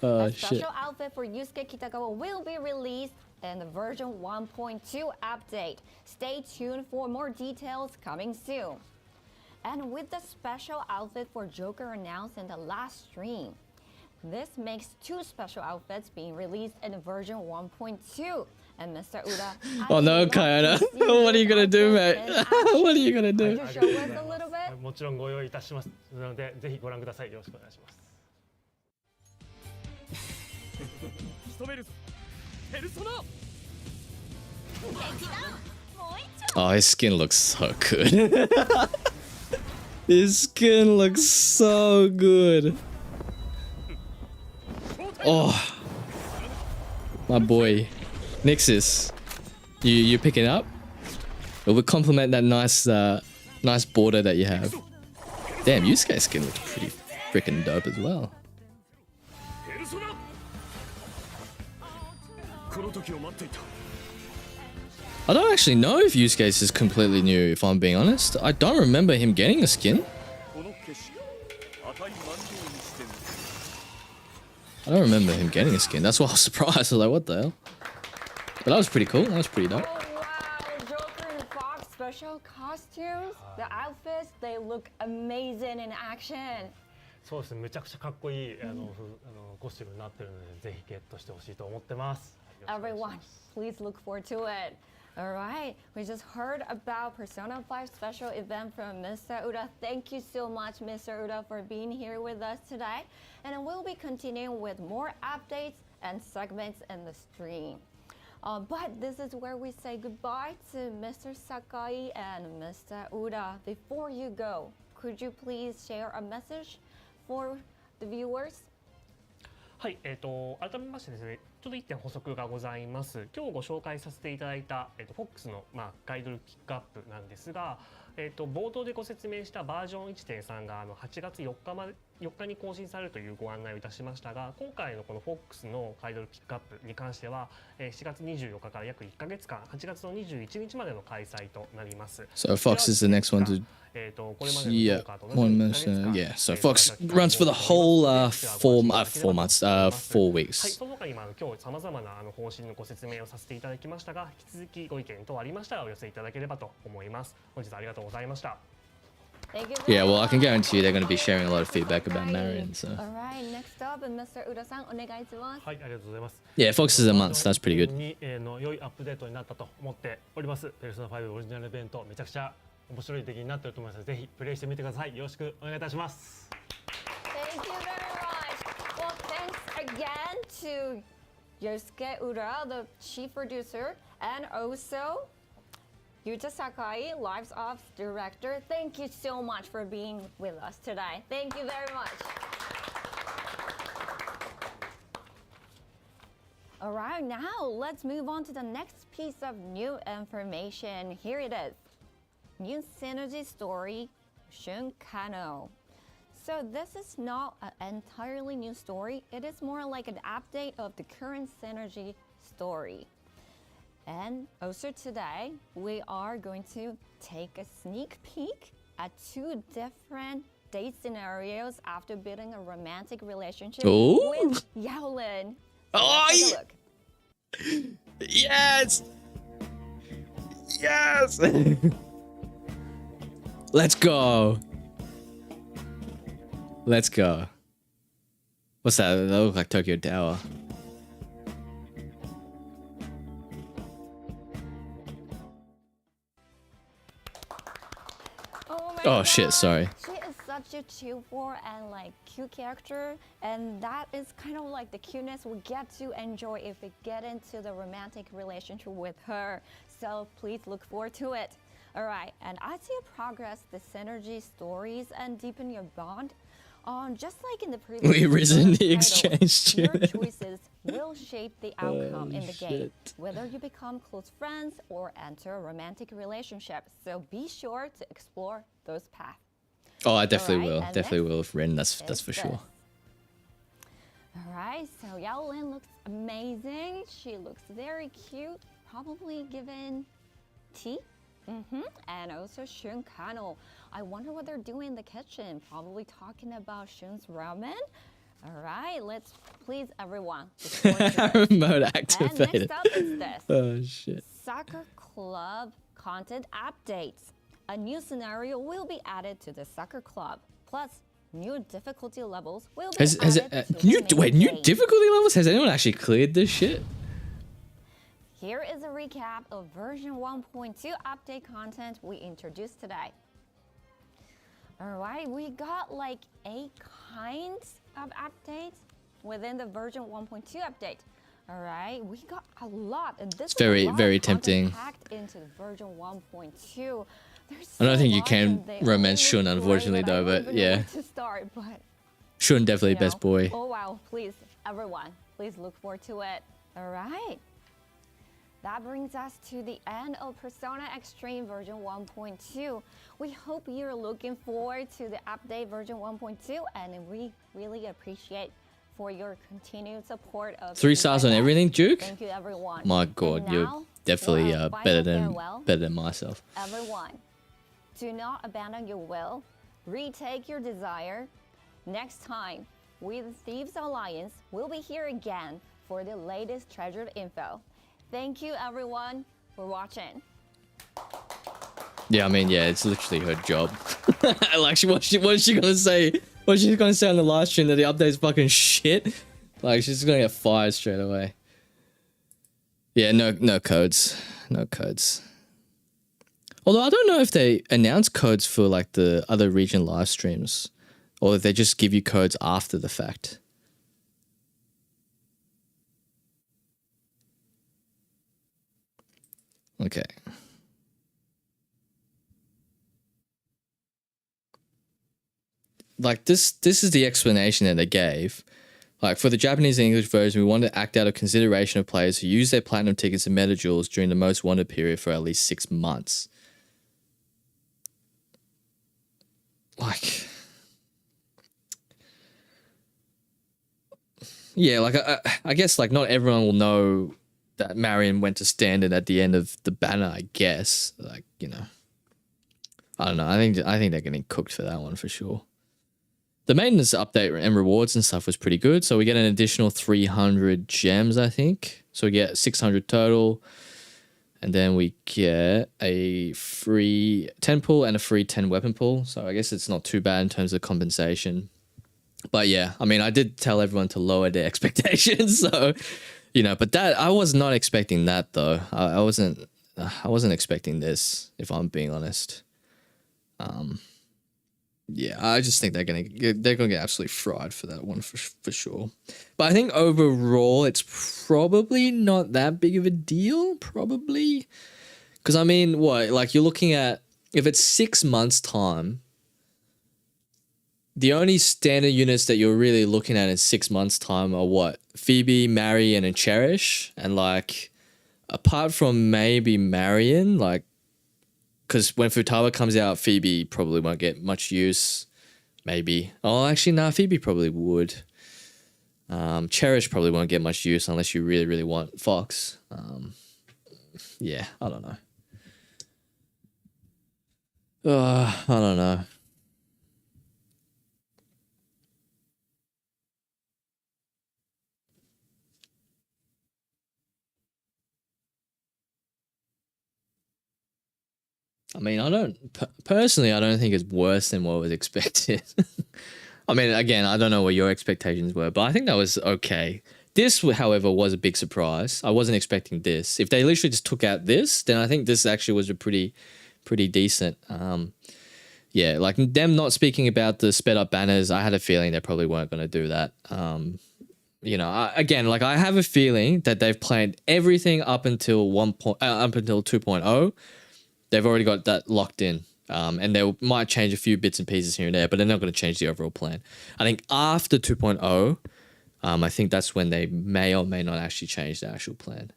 Speaker 1: Oh
Speaker 2: A
Speaker 1: shit!
Speaker 2: special outfit for Yusuke Kitagawa will be released in the version 1.2 update. Stay tuned for more details coming soon. And with the special outfit for Joker announced in the last stream, this makes 2 special outfits being released in version 1.2. And Mr. Uda,
Speaker 1: Oh no, Kayana! What are you gonna do, mate? What are you gonna do?
Speaker 2: Could you show us a little bit?
Speaker 4: もちろんご用意いたしますので、ぜひご覧ください。よろしくお願いします。
Speaker 5: 仕留めるぞペルソナ
Speaker 1: Oh, his skin looks so good. His skin looks so good. Oh, my boy, Nixus, you picking up? It would complement that nice nice border that you have. Damn, Yusuke's skin looks pretty freaking dope as well.
Speaker 5: ペルソナこの時を待っていた
Speaker 1: I don't actually know if Yusuke's is completely new, if I'm being honest. I don't remember him getting a skin.
Speaker 5: この景色値満場にしてみ
Speaker 1: I don't remember him getting a skin. That's why I was surprised. I was like, what the hell? But that was pretty cool. That was pretty dope.
Speaker 2: Oh wow, Joker and Fox special costumes. The outfits, they look amazing in action.
Speaker 4: そうですね、めちゃくちゃかっこいいコスチュームになってるので、ぜひゲットしてほしいと思ってます。
Speaker 2: Everyone, please look forward to it. All right, we just heard about Persona 5 special event from Mr. Uda. Thank you so much, Mr. Uda, for being here with us today. And we'll be continuing with more updates and segments in the stream. But this is where we say goodbye to Mr. Sakai and Mr. Uda. Before you go, could you please share a message for the viewers?
Speaker 3: はい、改めましてですね、ちょっと1点補足がございます。今日ご紹介させていただいた、FOX の、ガイドルピックアップなんですが、冒頭でご説明したバージョン 1.3 が8月4日に更新されるというご案内をいたしましたが、今回のこの FOX のガイドルピックアップに関しては、7月24日から約1ヶ月間、8月の21日までの開催となります。
Speaker 1: So Fox is the next one to... Yeah, 1 minute. Yeah, so Fox runs for the whole 4 months, 4
Speaker 3: はい、
Speaker 1: weeks.
Speaker 3: その他に今日さまざまな方針のご説明をさせていただきましたが、引き続きご意見等ありましたらお寄せいただければと思います。本日はありがとうございました。
Speaker 2: Thank you
Speaker 1: Yeah,
Speaker 2: very
Speaker 1: well, I can
Speaker 2: much.
Speaker 1: guarantee you they're going to be sharing a lot of feedback about Marion, so...
Speaker 2: All right, next up, Mr. Uda-san, お願いします。
Speaker 4: はい、ありがとうございます。
Speaker 1: Yeah, Fox is a month, that's pretty good.
Speaker 4: に良いアップデートになったと思っております。ペルソナ5オリジナルイベントめちゃくちゃ面白い出来になっていると思いますので、ぜひプレイしてみてください。よろしくお願いいたします。
Speaker 2: Thank you very much. Well, thanks again to Yosuke Ura, the chief producer, and also Yuta Sakai, Lives Ops director. Thank you so much for being with us today. Thank you very much. All right, now let's move on to the next piece of new information. Here it is. New synergy story, Shun Kano. So this is not an entirely new story. It is more like an update of the current synergy story. And also today, we are going to take a sneak peek at 2 different date scenarios after building a romantic relationship
Speaker 1: Ooh.
Speaker 2: with Yaolin.
Speaker 1: Oh,
Speaker 2: Let's take a
Speaker 1: yeah.
Speaker 2: look.
Speaker 1: Yes! Yes! Let's go. Let's go. What's that? That looks like Tokyo Tower.
Speaker 2: Oh my
Speaker 1: Oh, shit,
Speaker 2: God.
Speaker 1: sorry.
Speaker 2: She is such a cheerful and like cute character, and that is kind of like the cuteness we get to enjoy if we get into the romantic relationship with her. So please look forward to it. All right, and as you progress the synergy stories and deepen your bond, Just like in the previous
Speaker 1: We risen the
Speaker 2: title,
Speaker 1: exchange
Speaker 2: your
Speaker 1: tune.
Speaker 2: choices will shape the outcome in the game,
Speaker 1: shit.
Speaker 2: whether you become close friends or enter a romantic relationship. So be sure to explore those paths.
Speaker 1: Oh, I definitely
Speaker 2: Alright,
Speaker 1: will.
Speaker 2: and
Speaker 1: Definitely
Speaker 2: next
Speaker 1: will with Ren. That's
Speaker 2: is
Speaker 1: for
Speaker 2: this.
Speaker 1: sure.
Speaker 2: All right, so Yao Lin looks amazing. She looks very cute, probably given tea. And also Shun Kano. I wonder what they're doing in the kitchen. Probably talking about Shun's ramen. All right, let's please everyone.
Speaker 1: Remote
Speaker 2: And
Speaker 1: activated.
Speaker 2: next up is this.
Speaker 1: Oh shit.
Speaker 2: Soccer Club content updates. A new scenario will be added to the Soccer Club. Plus, new difficulty levels will be
Speaker 1: Has
Speaker 2: added
Speaker 1: it?
Speaker 2: to the main
Speaker 1: New
Speaker 2: game.
Speaker 1: difficulty levels? Has anyone actually cleared this shit?
Speaker 2: Here is a recap of version 1.2 update content we introduced today. All right, we got like 8 kinds of updates within the version 1.2 update. All right, we got a lot, and this is
Speaker 1: very,
Speaker 2: a lot
Speaker 1: very
Speaker 2: of content
Speaker 1: tempting.
Speaker 2: packed into the version 1.2. There's
Speaker 1: I don't
Speaker 2: so
Speaker 1: think you
Speaker 2: much,
Speaker 1: can
Speaker 2: and they all
Speaker 1: romance Shun,
Speaker 2: look
Speaker 1: unfortunately,
Speaker 2: great,
Speaker 1: though.
Speaker 2: I don't
Speaker 1: But
Speaker 2: even know
Speaker 1: yeah,
Speaker 2: where to start, but
Speaker 1: Shun definitely
Speaker 2: you know.
Speaker 1: best boy.
Speaker 2: Oh wow, please, everyone, please look forward to it. All right. That brings us to the end of Persona Extreme version 1.2. We hope you're looking forward to the update version 1.2, and we really appreciate for your continued support of
Speaker 1: 3 stars on
Speaker 2: 3
Speaker 1: everything, Duke.
Speaker 2: Thank you, everyone.
Speaker 1: My
Speaker 2: And
Speaker 1: God,
Speaker 2: now,
Speaker 1: you're definitely
Speaker 2: for our
Speaker 1: better
Speaker 2: final farewell,
Speaker 1: than myself.
Speaker 2: Everyone, do not abandon your will. Retake your desire. Next time, we the Thieves Alliance will be here again for the latest treasured info. Thank you, everyone, for watching.
Speaker 1: Yeah, I mean, yeah, it's literally her job. Like, what is she gonna say? What's she gonna say on the live stream that the update's fucking shit? Like, she's gonna get fired straight away. Yeah, no codes, no codes. Although I don't know if they announce codes for like the other region live streams, or if they just give you codes after the fact. Okay. Like this is the explanation that they gave. Like for the Japanese and English version, we want to act out of consideration of players who use their platinum tickets and meta jewels during the most wanted period for at least 6 months. Like, yeah, like I guess like not everyone will know that Marion went to standard at the end of the banner. I guess, like, you know, I don't know. I think they're getting cooked for that one for sure. The maintenance update and rewards and stuff was pretty good. So we get an additional 300 gems, I think. So we get 600 total. And then we get a free 10 pull and a free 10 weapon pull. So I guess it's not too bad in terms of compensation. But yeah, I mean, I did tell everyone to lower their expectations. So, you know, but that I was not expecting that though. I wasn't expecting this, if I'm being honest. Yeah, I just think they're gonna get absolutely fried for that one for sure. But I think overall it's probably not that big of a deal, probably, because I mean, what, like you're looking at, if it's 6 months time, the only standard units that you're really looking at in 6 months time are what? Phoebe, Marion, and Cherish, and like apart from maybe Marion, like. Because when Futaba comes out, Phoebe probably won't get much use. Maybe. Oh, actually, nah, Phoebe probably would. Cherish probably won't get much use unless you really, really want Fox. Yeah, I don't know. I don't know. I mean, personally, I don't think it's worse than what was expected. I mean, again, I don't know what your expectations were, but I think that was okay. This, however, was a big surprise. I wasn't expecting this. If they literally just took out this, then I think this actually was a pretty decent. Yeah, like them not speaking about the sped up banners, I had a feeling they probably weren't going to do that. You know, again, like I have a feeling that they've planned everything up until 2.0. They've already got that locked in. And they might change a few bits and pieces here and there, but they're not going to change the overall plan. I think after 2.0, I think that's when they may or may not actually change the actual plan.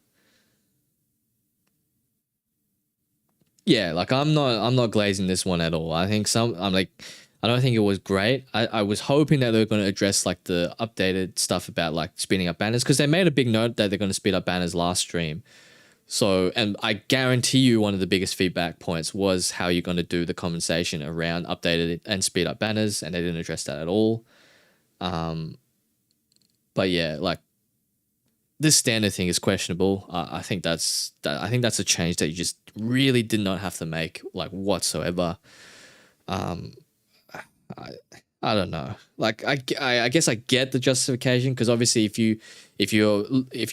Speaker 1: Yeah, like I'm not glazing this one at all. I think I don't think it was great. I was hoping that they were going to address like the updated stuff about like speeding up banners, because they made a big note that they're going to speed up banners last stream. So, and I guarantee you one of the biggest feedback points was how you're going to do the compensation around updated and speed up banners, and they didn't address that at all. But yeah, like this standard thing is questionable. I think that's a change that you just really did not have to make, like, whatsoever. I don't know. Like I guess I get the justification, because obviously if you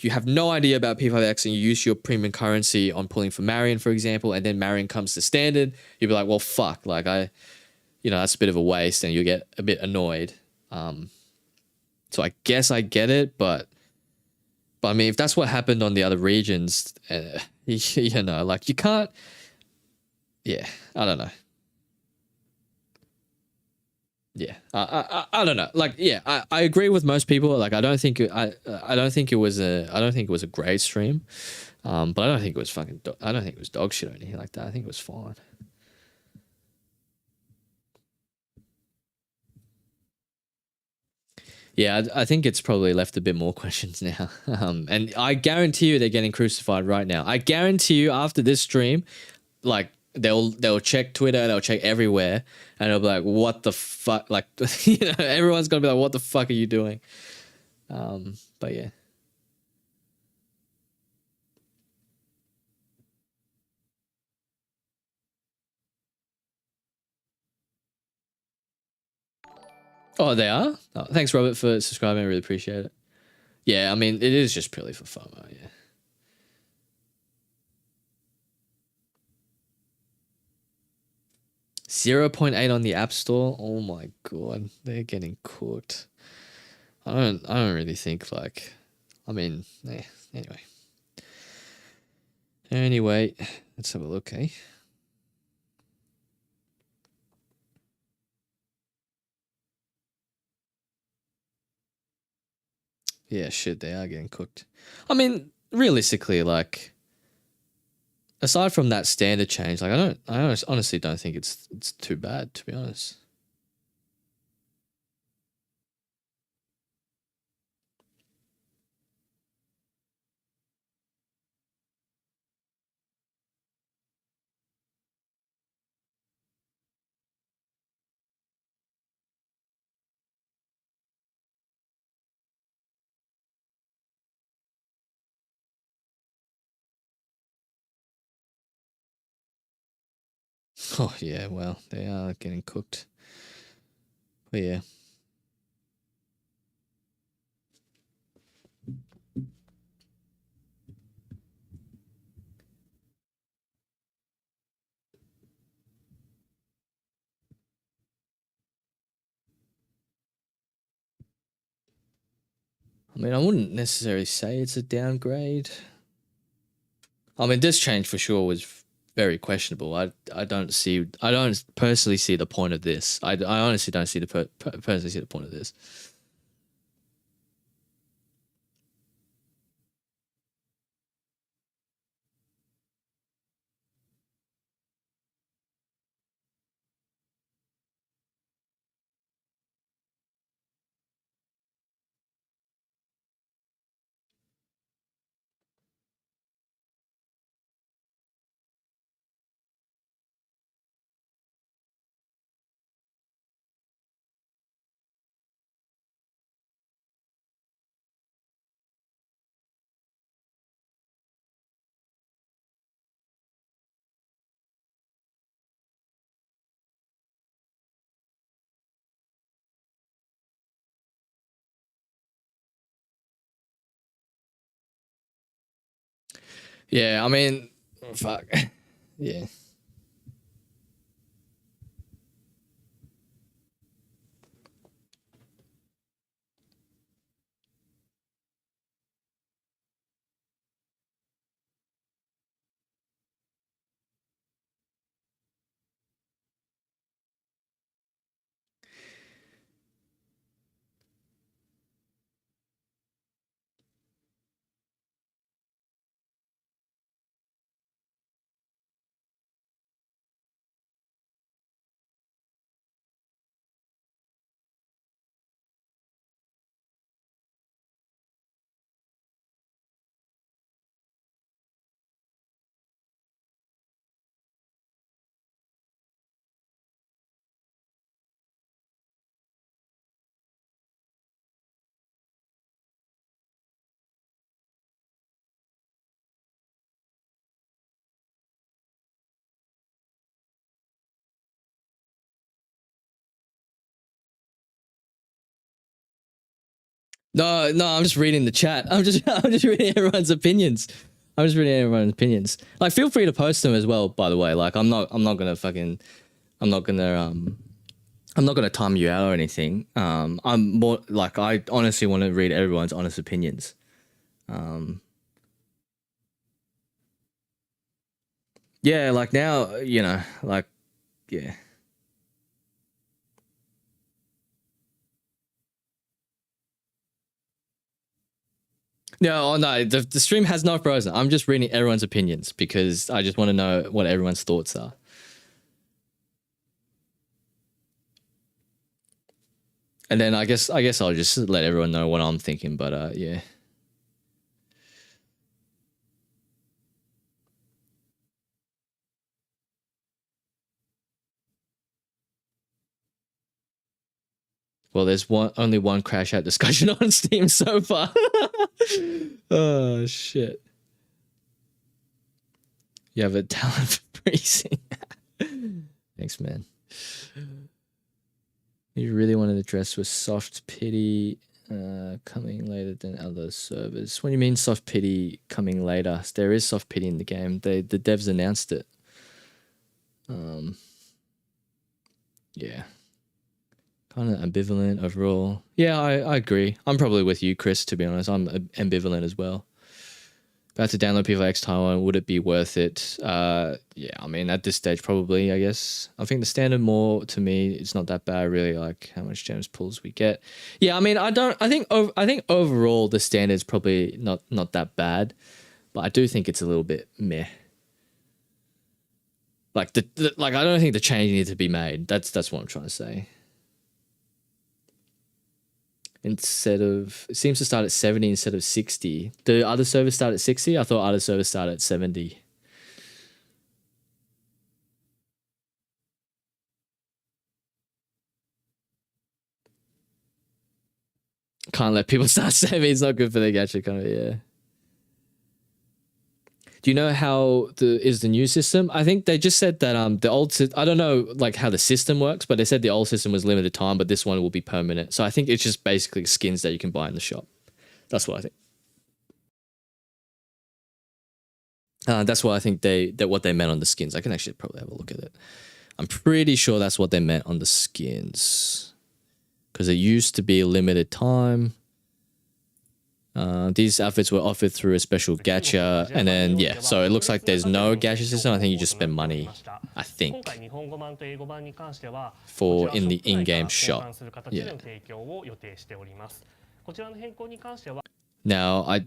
Speaker 1: have no idea about P5X and you use your premium currency on pulling for Marion, for example, and then Marion comes to standard, you'll be like, well, fuck, like that's a bit of a waste, and you get a bit annoyed. So I guess I get it, but I mean, if that's what happened on the other regions, like you can't. Yeah, I don't know. Yeah, I don't know. Like, yeah, I agree with most people. Like, I don't think it was a great stream, but I don't think it was I don't think it was dog shit or anything like that. I think it was fine. Yeah, I think it's probably left a bit more questions now. And I guarantee you they're getting crucified right now. I guarantee you after this stream, like, they'll check Twitter, they'll check everywhere, and they'll be like, what the fuck? Like, everyone's gonna be like, what the fuck are you doing? But yeah. Oh, they are? Oh, thanks, Robert, for subscribing. I really appreciate it. Yeah, I mean, it is just purely for FOMO, yeah. .8 on the App Store. Oh my god, they're getting cooked. I don't really think, like, I mean, anyway, let's have a look, eh? Yeah, shit, they are getting cooked. I mean, realistically, like, aside from that standard change, like, I honestly don't think it's too bad, to be honest. Oh yeah, well, they are getting cooked. But yeah. I mean, I wouldn't necessarily say it's a downgrade. I mean, this change for sure was very questionable. I don't personally see the point of this. I honestly don't see personally see the point of this. Yeah, I mean, fuck. Yeah. No, I'm just reading the chat. I'm just reading everyone's opinions. Like, feel free to post them as well. By the way, like, I'm not gonna time you out or anything. I'm more like, I honestly want to read everyone's honest opinions. Yeah, like now, you know, like, yeah. No, oh no, the stream has not frozen. I'm just reading everyone's opinions because I just want to know what everyone's thoughts are. And then I guess I'll just let everyone know what I'm thinking, but yeah. Well, there's only one crash out discussion on Steam so far. Oh shit. You have a talent for freezing. Thanks, man. You really wanted to dress with soft pity coming later than other servers. What do you mean soft pity coming later? There is soft pity in the game. The devs announced it. Yeah. Kind of ambivalent overall. Yeah, I agree. I'm probably with you, Chris, to be honest. I'm ambivalent as well. About to download P5X Taiwan. Would it be worth it? Yeah, I mean, at this stage, probably, I guess. I think the standard more, to me, it's not that bad. I really like how much gems pulls we get. Yeah, I mean, I think overall, the standard's probably not that bad. But I do think it's a little bit meh. Like, like, I don't think the change needs to be made. That's what I'm trying to say. It seems to start at 70 instead of 60. Do other servers start at 60? I thought other servers start at 70. Can't let people start 70. It's not good for the gacha, kind of, yeah. Do you know how is the new system? I think they just said that the old I don't know like how the system works, but they said the old system was limited time, but this one will be permanent. So I think it's just basically skins that you can buy in the shop. That's what I think. That's what I think what they meant on the skins. I can actually probably have a look at it. I'm pretty sure that's what they meant on the skins, because it used to be a limited time. These outfits were offered through a special gacha, and then yeah, so it looks like there's no gacha system. I think you just spend money, I think, for in the in-game shop. Yeah. Now,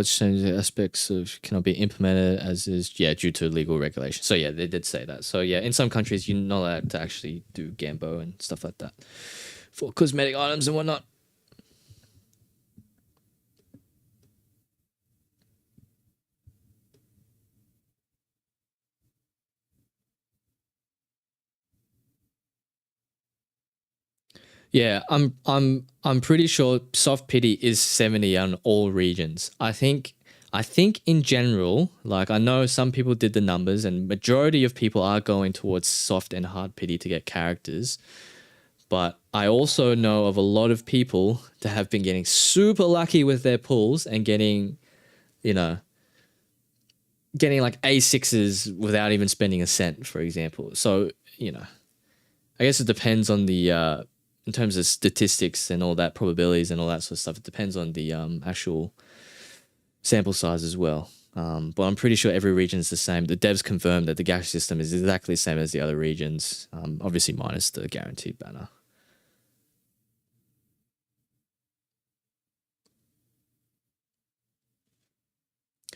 Speaker 1: change the aspects of cannot be implemented as is, yeah, due to legal regulation. So yeah, they did say that. So yeah, in some countries you're not allowed to actually do gambo and stuff like that for cosmetic items and whatnot. Yeah, I'm pretty sure soft pity is 70 on all regions. I think in general, like I know some people did the numbers and majority of people are going towards soft and hard pity to get characters. But I also know of a lot of people that have been getting super lucky with their pulls and getting, you know, getting like A6s without even spending a cent, for example. So, you know, I guess it depends on the in terms of statistics and all that, probabilities and all that sort of stuff, it depends on the actual sample size as well. But I'm pretty sure every region is the same. The devs confirmed that the gacha system is exactly the same as the other regions, obviously minus the guaranteed banner.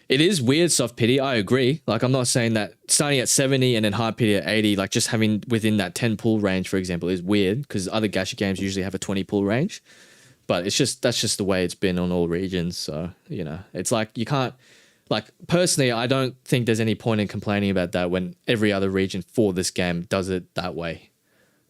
Speaker 1: It is weird, soft pity. I agree. Like, I'm not saying that starting at 70 and then hard pity at 80, like just having within that 10 pull range, for example, is weird because other gacha games usually have a 20 pull range. But it's just, that's just the way it's been on all regions. So, you know, it's like you can't, like, personally, I don't think there's any point in complaining about that when every other region for this game does it that way.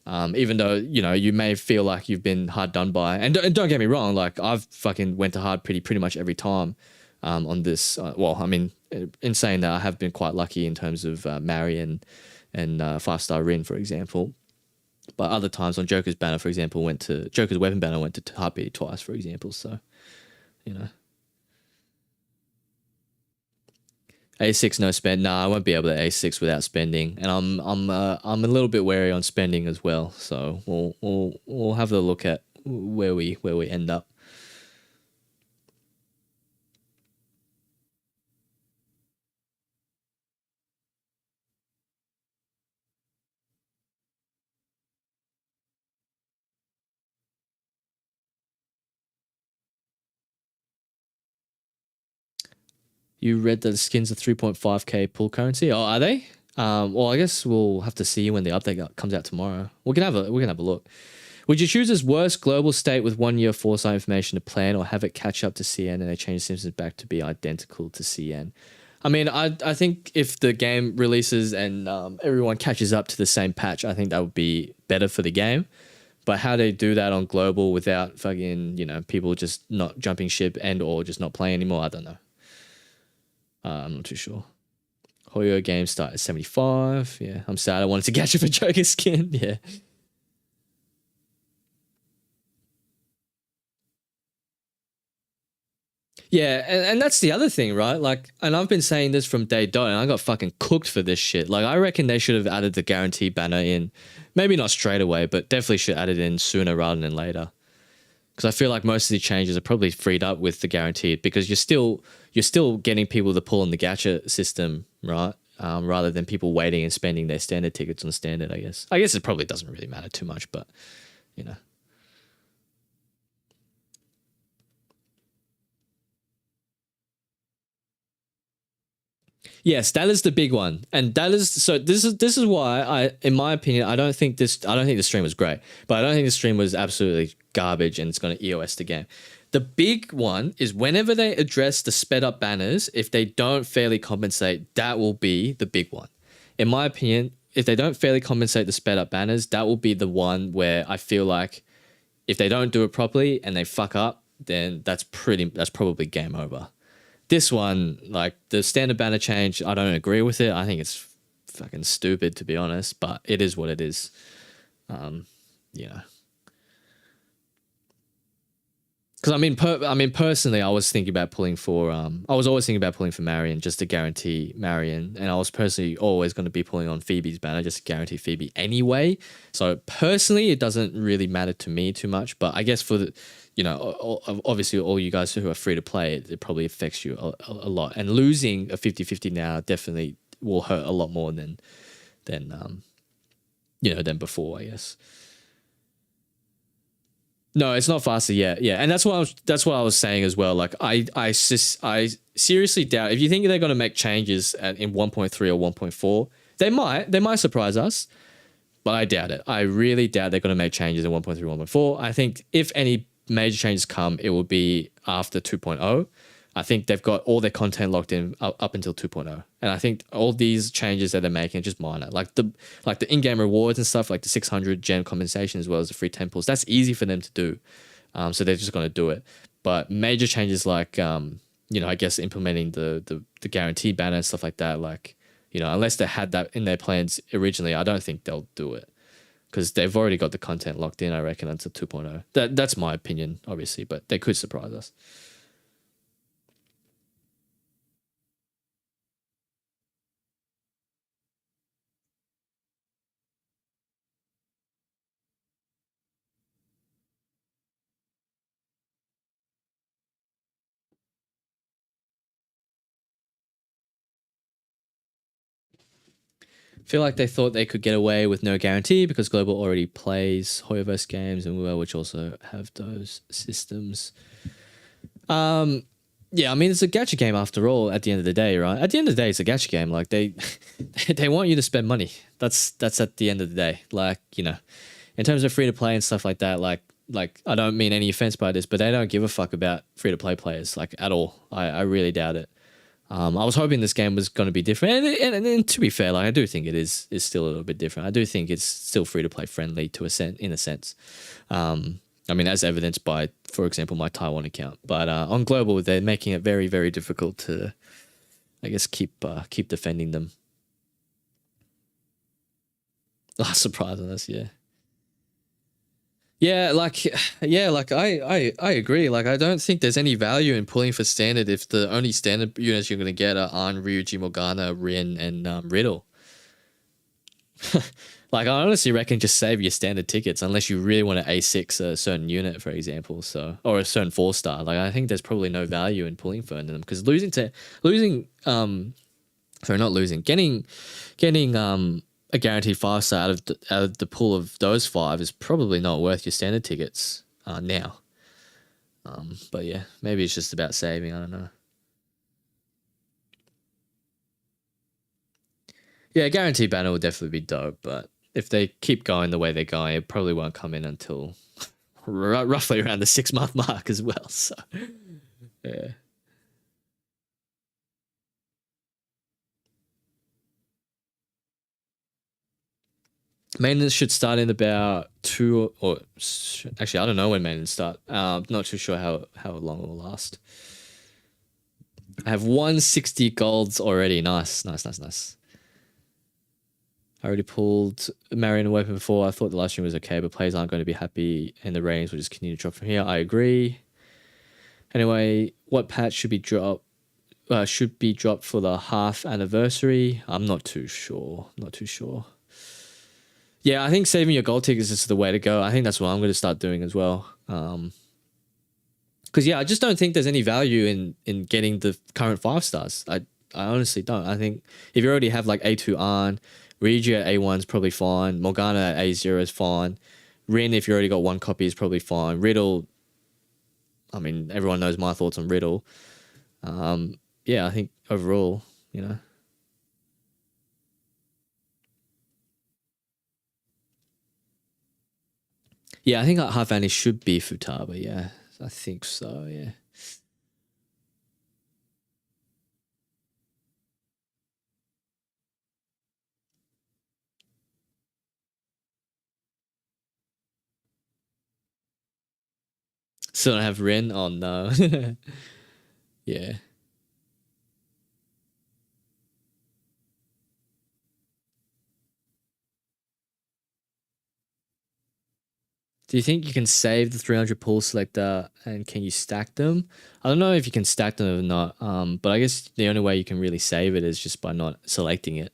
Speaker 1: Even though, you know, you may feel like you've been hard done by. And don't get me wrong, like, I've fucking went to hard pretty much every time. On this, well, I mean, in saying that, I have been quite lucky in terms of Mari and 5-star Rin, for example. But other times on Joker's banner, for example, Joker's weapon banner went to Heartbeat twice, for example. So, you know. A6 no spend. Nah, I won't be able to A6 without spending, and I'm a little bit wary on spending as well. So we'll have a look at where we end up. You read that the skins are 3.5k pull currency. Oh, are they? Well, I guess we'll have to see when the update comes out tomorrow. We can have a look. Would you choose as worst global state with 1 year foresight information to plan, or have it catch up to CN and they change Simpsons back to be identical to CN? I mean, I think if the game releases and everyone catches up to the same patch, I think that would be better for the game. But how they do that on global without fucking, people just not jumping ship and or just not playing anymore, I don't know. I'm not too sure. Hoyo game start at 75. Yeah, I'm sad I wanted to catch it for Joker skin. Yeah. Yeah, and that's the other thing, right? Like, and I've been saying this from day dot, and I got fucking cooked for this shit. Like, I reckon they should have added the guarantee banner in, maybe not straight away, but definitely should add it in sooner rather than later. Because I feel like most of the changes are probably freed up with the guaranteed, because you're still getting people to pull in the gacha system, right? Rather than people waiting and spending their standard tickets on standard, I guess. I guess it probably doesn't really matter too much, but, Yes, that is the big one, and that is so. This is why in my opinion, I don't think the stream was great, but I don't think the stream was absolutely garbage, and it's going to EOS the game. The big one is whenever they address the sped up banners, if they don't fairly compensate, that will be the big one. In my opinion, if they don't fairly compensate the sped up banners, that will be the one where I feel like if they don't do it properly and they fuck up, then that's probably game over. This one, like the standard banner change, I don't agree with it. I think it's fucking stupid, to be honest, but it is what it is. Because I mean, personally, I was thinking about pulling for. I was always thinking about pulling for Marion just to guarantee Marion, and I was personally always going to be pulling on Phoebe's banner just to guarantee Phoebe anyway. So personally, it doesn't really matter to me too much. But I guess for the, obviously all you guys who are free to play, it probably affects you a lot. And losing a 50-50 now definitely will hurt a lot more than before, I guess. No, it's not faster yet. Yeah, and that's what I was saying as well. Like I seriously doubt, if you think they're going to make changes in 1.3 or 1.4, they might surprise us, but I doubt it. I really doubt they're going to make changes in 1.3, 1.4. I think if any major changes come, it will be after 2.0. I think they've got all their content locked in up until 2.0. And I think all these changes that they're making are just minor. Like the in-game rewards and stuff, like the 600 gem compensation as well as the free temples, that's easy for them to do. So they're just going to do it. But major changes like, I guess implementing the guarantee banner and stuff like that, like, unless they had that in their plans originally, I don't think they'll do it. Because they've already got the content locked in, I reckon, until 2.0. That's my opinion, obviously, but they could surprise us. Feel like they thought they could get away with no guarantee because Global already plays Hoyoverse games and Will, which also have those systems. Yeah, I mean, it's a gacha game after all. At the end of the day, right? At the end of the day, it's a gacha game. Like they want you to spend money. That's at the end of the day. Like, in terms of free to play and stuff like that. Like I don't mean any offense by this, but they don't give a fuck about free to play players like at all. I really doubt it. I was hoping this game was going to be different, and to be fair, like I do think it is still a little bit different. I do think it's still free to play friendly in a sense. I mean, as evidenced by, for example, my Taiwan account. But on global, they're making it very, very difficult to, I guess, keep defending them. Oh, surprising us, yeah. Yeah, like I agree. Like I don't think there's any value in pulling for standard if the only standard units you're gonna get are Arn, Ryuji, Morgana, Rin, and Riddle. Like I honestly reckon just save your standard tickets unless you really want to A6 a certain unit, for example, so or a certain 4-star. Like I think there's probably no value in pulling for them because getting a guaranteed 5-star out of the pool of those 5 is probably not worth your standard tickets now. But yeah, maybe it's just about saving. I don't know. Yeah, guaranteed banner will definitely be dope, but if they keep going the way they're going, it probably won't come in until roughly around the 6-month mark as well. So yeah. Maintenance should start in about 2 or actually I don't know when maintenance start. Not too sure how long it will last. I have 160 golds already. Nice. I already pulled Marion Weapon before. I thought the last stream was okay, but players aren't going to be happy and the ratings will just continue to drop from here. I agree. Anyway, what patch should be dropped for the half anniversary? I'm not too sure. Yeah, I think saving your gold tickets is the way to go. I think that's what I'm going to start doing as well. Because yeah, I just don't think there's any value in getting the current 5-stars. I honestly don't. I think if you already have like A2 Arn, Ryuji at A1 is probably fine. Morgana at A0 is fine. Rin, if you already got 1 copy, is probably fine. Riddle, I mean, everyone knows my thoughts on Riddle. Yeah, I think overall, you know. Yeah, I think half annie should be Futaba. Yeah, I think so. Yeah. Still don't have Rin? Oh no. Yeah. Do you think you can save the 300 pull selector and can you stack them? I don't know if you can stack them or not, but I guess the only way you can really save it is just by not selecting it.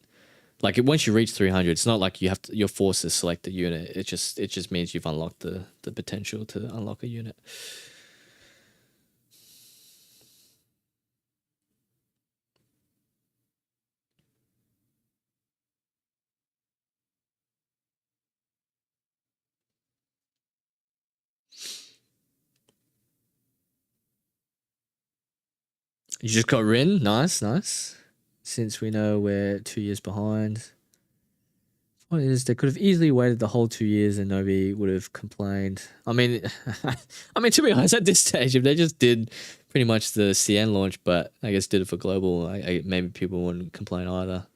Speaker 1: Like once you reach 300, it's not like you're forced to select the unit. It just means you've unlocked the potential to unlock a unit. You just got Rin. Nice. Since we know we're 2 years behind. What is they could have easily waited the whole 2 years and nobody would have complained. I mean, to be honest, at this stage, if they just did pretty much the CN launch, but I guess did it for global, maybe people wouldn't complain either.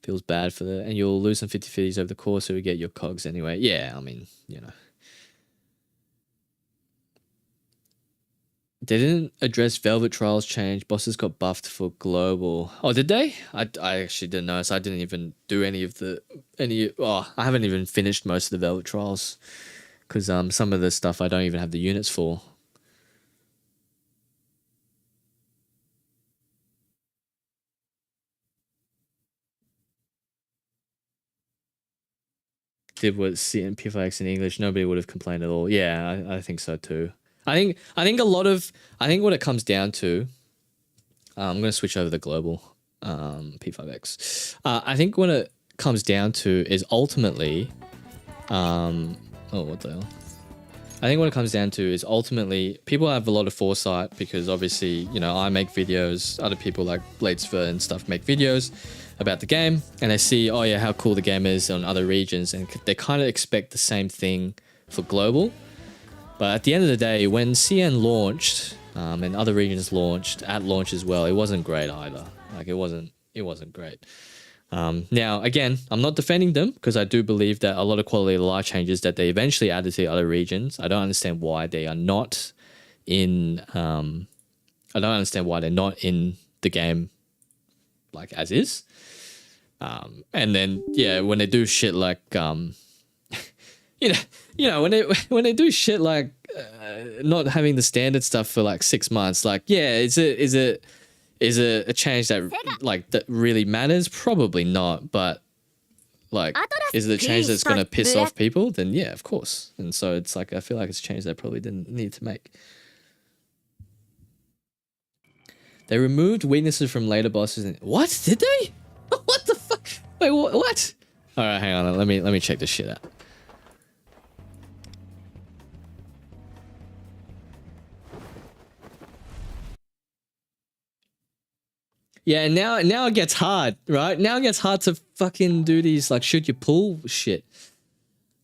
Speaker 1: Feels bad for and you'll lose some 50/50s over the course, so we get your cogs anyway. Yeah, I mean, you know. They didn't address Velvet Trials change. Bosses got buffed for global. Oh, did they? I actually didn't notice. I didn't even do I haven't even finished most of the Velvet Trials because some of the stuff I don't even have the units for. Did what CN P5X in English, nobody would have complained at all. Yeah, I think so too. I think what it comes down to, I'm going to switch over the global P5X. I think what it comes down to is ultimately, what the hell? I think what it comes down to is ultimately people have a lot of foresight because obviously, you know, I make videos, other people like Bladesford and stuff make videos about the game and they see, oh yeah, how cool the game is on other regions and they kind of expect the same thing for global. But at the end of the day, when CN launched and other regions launched at launch as well, it wasn't great either. Like it wasn't great. Now, again, I'm not defending them because I do believe that a lot of quality of life changes that they eventually added to other regions. I don't understand why they are not in. I don't understand why they're not in the game, like as is. And then yeah, when they do shit like you know when they do shit like not having the standard stuff for like 6 months, like yeah, is it a change that like that really matters? Probably not, but like is it a change that's gonna piss off people? Then yeah, of course. And so it's like I feel like it's a change they probably didn't need to make. They removed weaknesses from later bosses. What did they? What the fuck? Wait, what? All right, hang on. Let me check this shit out. Yeah, and now it gets hard, right? Now it gets hard to fucking do these like shoot your pull shit.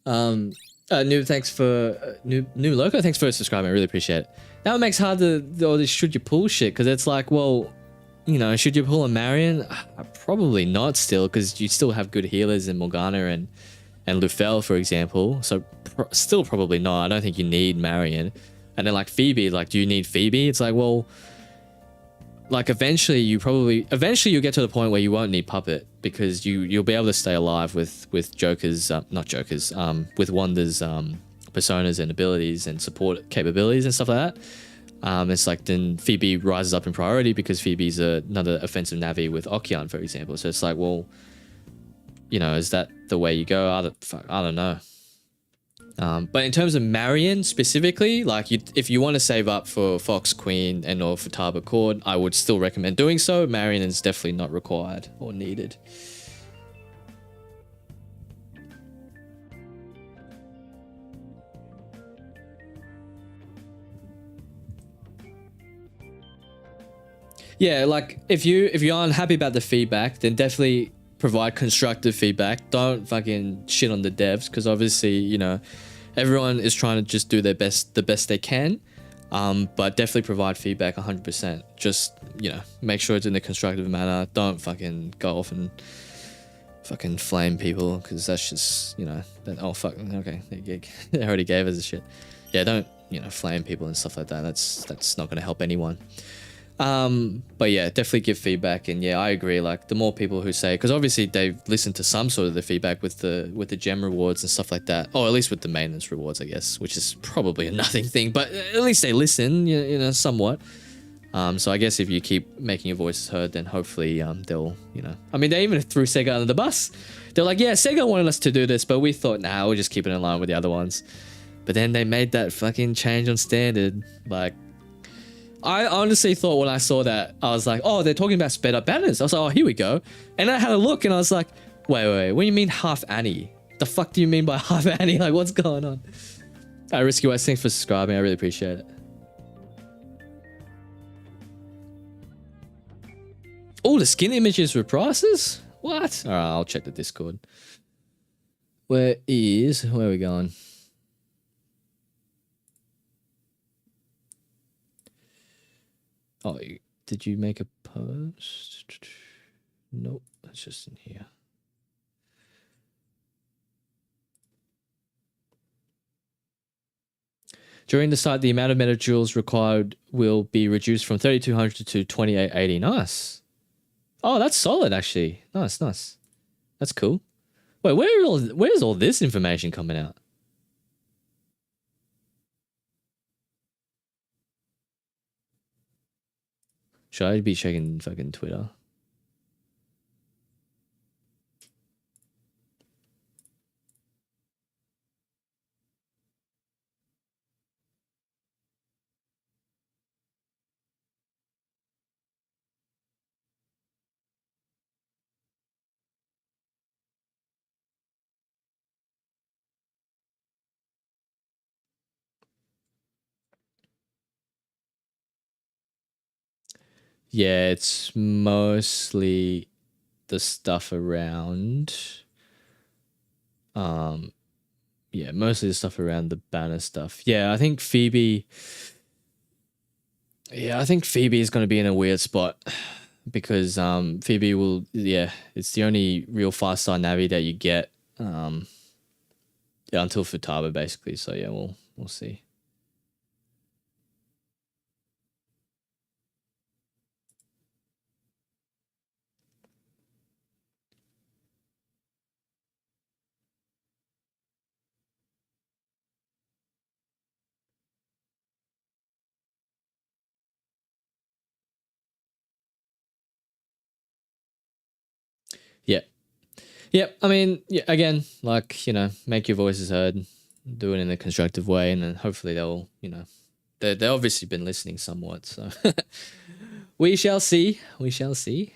Speaker 1: Noob, thanks for new loco. Thanks for subscribing. I really appreciate it. Now it makes hard to do all this shoot your pull shit because it's like, well, you know, should you pull a Marion? Probably not still, because you still have good healers in Morgana and Lufel, for example. So still probably not. I don't think you need Marion. And then like Phoebe, like, do you need Phoebe? It's like, well, like eventually you'll get to the point where you won't need Puppet because you'll be able to stay alive with Joker's with Wanda's personas and abilities and support capabilities and stuff like that. It's like then Phoebe rises up in priority because Phoebe's another offensive Navi with Okean, for example. So it's like, well, you know, is that the way you go? I don't know. But in terms of Marion specifically, like if you want to save up for Fox Queen and or for Taba Cord, I would still recommend doing so. Marion is definitely not required or needed. Yeah, like if you're unhappy about the feedback, then definitely provide constructive feedback. Don't fucking shit on the devs, because obviously, you know, everyone is trying to just do the best they can. But definitely provide feedback 100%. Just, you know, make sure it's in a constructive manner. Don't fucking go off and fucking flame people, because that's just, you know, oh fuck, okay, they already gave us a shit. Yeah, don't, you know, flame people and stuff like that. That's not going to help anyone. But yeah, definitely give feedback. And yeah, I agree, like the more people who say, because obviously they've listened to some sort of the feedback with the gem rewards and stuff like that, or at least with the maintenance rewards, I guess, which is probably a nothing thing, but at least they listen, you know, somewhat. So I guess if you keep making your voices heard, then hopefully they'll, you know, I mean, they even threw Sega under the bus. They're like, yeah, Sega wanted us to do this, but we thought, nah, we'll just keep it in line with the other ones. But then they made that fucking change on standard. Like, I honestly thought when I saw that, I was like, oh, they're talking about sped up banners. I was like, oh, here we go. And I had a look and I was like, wait, what do you mean half Annie? The fuck do you mean by half Annie? Like, what's going on? Risky West, thanks for subscribing. I really appreciate it. Oh, the skin images with prices? What? All right, I'll check the Discord. Where are we going? Oh, did you make a post? Nope, that's just in here. During the site, the amount of meta jewels required will be reduced from 3,200 to 2,880. Nice. Oh, that's solid, actually. Nice. That's cool. Wait, where's all this information coming out? Should I be checking fucking Twitter? Yeah, it's mostly the stuff around yeah, mostly the stuff around the banner stuff. Yeah, I think Phoebe is going to be in a weird spot because Phoebe will, yeah, it's the only real 5-star Navi that you get yeah, until Futaba basically. So yeah, we'll see. Yep. I mean, yeah, again, like, you know, make your voices heard, do it in a constructive way, and then hopefully they'll, you know, they've obviously been listening somewhat. So we shall see. We shall see.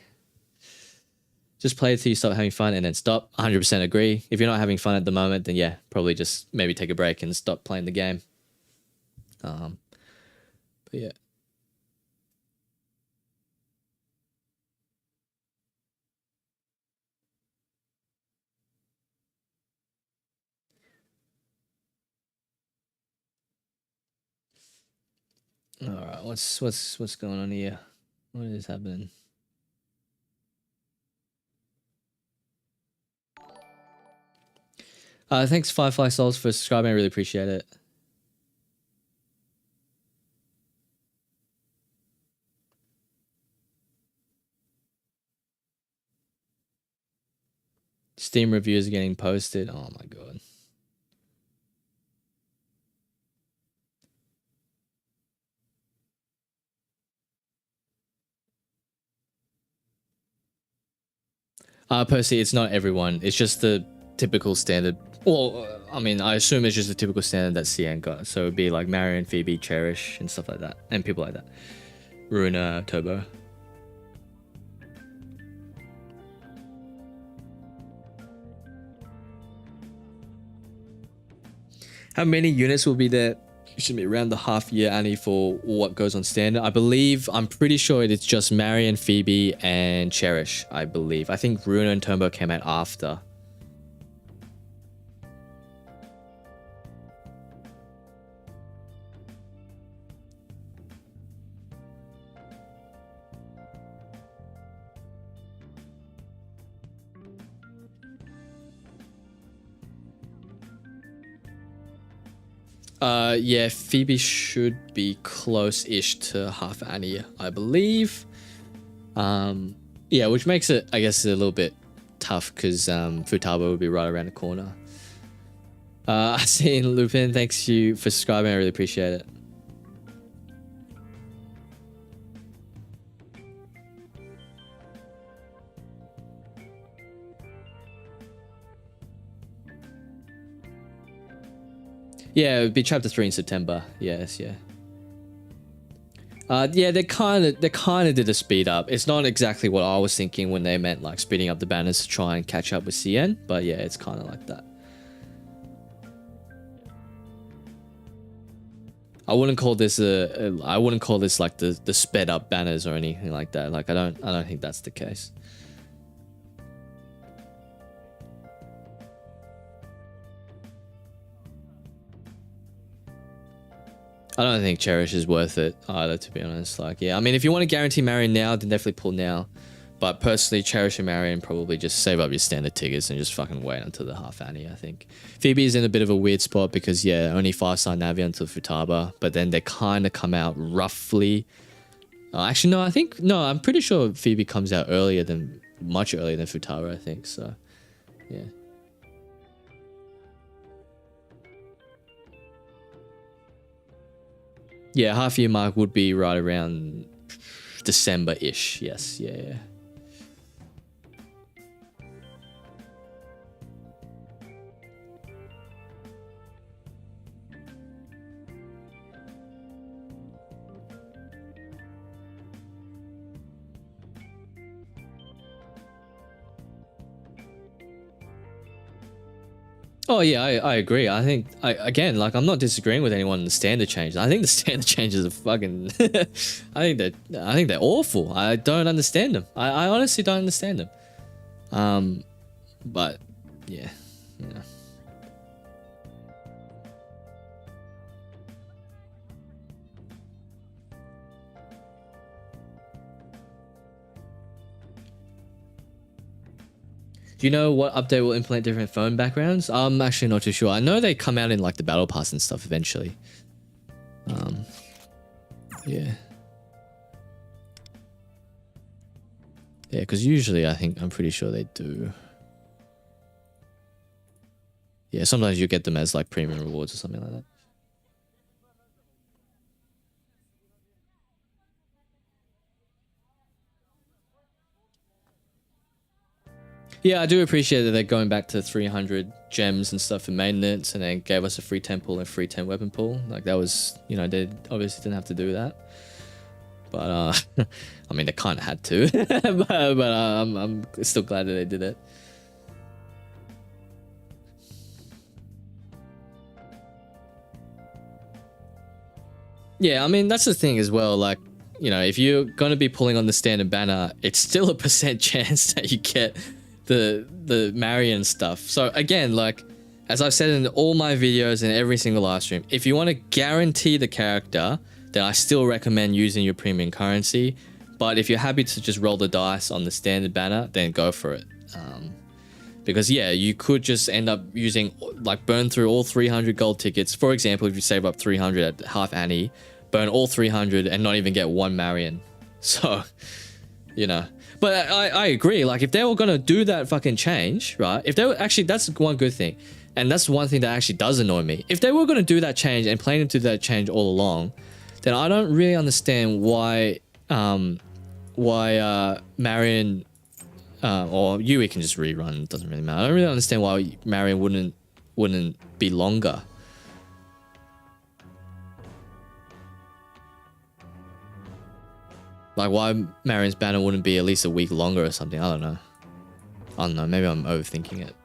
Speaker 1: Just play it till you stop having fun and then stop. 100% agree. If you're not having fun at the moment, then yeah, probably just maybe take a break and stop playing the game. But yeah. All right, what's going on here? What is happening? Thanks Firefly Souls for subscribing. I really appreciate it. Steam reviews are getting posted. Oh my god. Percy, it's not everyone. It's just the typical standard. Well, I mean, I assume it's just the typical standard that CN got. So it'd be like Marion, Phoebe, Cherish, and stuff like that. And people like that. Runa, Turbo. How many units will be there? It should be around the half year, Annie, for what goes on standard. I'm pretty sure it's just Marion, Phoebe, and Cherish, I believe. I think Runa and Turbo came out after. Yeah, Phoebe should be close-ish to half Annie, I believe. Yeah, which makes it, I guess, a little bit tough because Futaba will be right around the corner. I see Lupin, thanks you for subscribing, I really appreciate it. Yeah, it would be chapter 3 in September. Yes, yeah. Yeah, they kind of did a speed up. It's not exactly what I was thinking when they meant like speeding up the banners to try and catch up with CN, but yeah, it's kind of like that. I wouldn't call this like the sped up banners or anything like that. Like I don't think that's the case. I don't think Cherish is worth it either, to be honest. Like, yeah, I mean, if you want to guarantee Marion now, then definitely pull now. But personally, Cherish and Marion probably just save up your standard tickets and just fucking wait until the half Annie, I think. Phoebe is in a bit of a weird spot because, yeah, only 5-star Navi until Futaba. But then they kind of come out roughly. Actually, no, I'm pretty sure Phoebe comes out much earlier than Futaba, I think. So, yeah. Yeah, half year mark would be right around December-ish. Yes, yeah. Oh yeah, I agree. I think again, like I'm not disagreeing with anyone in the standard changes. I think the standard changes are fucking. I think they're awful. I don't understand them. I honestly don't understand them. But yeah, you know. Do you know what update will implement different phone backgrounds? I'm actually not too sure. I know they come out in like the battle pass and stuff eventually. Yeah. Yeah, because usually I'm pretty sure they do. Yeah, sometimes you get them as like premium rewards or something like that. Yeah, I do appreciate that they're going back to 300 gems and stuff for maintenance, and then gave us a free 10 pull and free 10 weapon pull. Like that was, you know, they obviously didn't have to do that. But I mean, they kind of had to. but I'm still glad that they did it. Yeah, I mean, that's the thing as well. Like, you know, if you're going to be pulling on the standard banner, it's still a % chance that you get the Marion stuff. So again, like, as I've said in all my videos and every single live stream, if you want to guarantee the character, then I still recommend using your premium currency. But if you're happy to just roll the dice on the standard banner, then go for it. Because yeah, you could just end up using, like, burn through all 300 gold tickets. For example, if you save up 300 at half Annie, burn all 300 and not even get one Marion. So, you know. But I agree, like, if they were going to do that fucking change, right? If they were actually, that's one good thing. And that's one thing that actually does annoy me. If they were going to do that change and planning to do that change all along, then I don't really understand why Marion or Yui can just rerun. It doesn't really matter. I don't really understand why Marion wouldn't be longer. Like, why Marion's banner wouldn't be at least a week longer or something. I don't know. Maybe I'm overthinking it.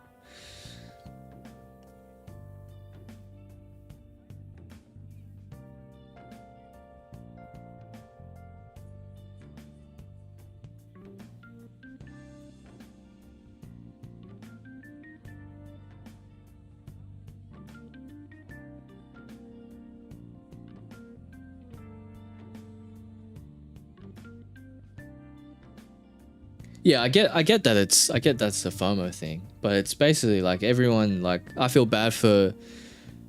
Speaker 1: Yeah, I get that that's a FOMO thing, but it's basically like everyone, like, I feel bad for,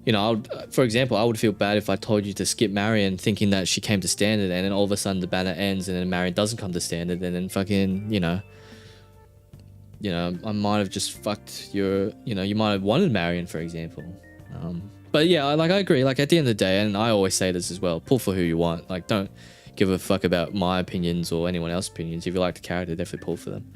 Speaker 1: you know, for example, I would feel bad if I told you to skip Marion thinking that she came to standard, and then all of a sudden the banner ends and then Marion doesn't come to standard, and then fucking, you know, I might have just fucked your, you know, you might have wanted Marion, for example. But yeah, like, I agree, like, at the end of the day, and I always say this as well, pull for who you want. Like, don't give a fuck about my opinions or anyone else's opinions. If you like the character, definitely pull for them.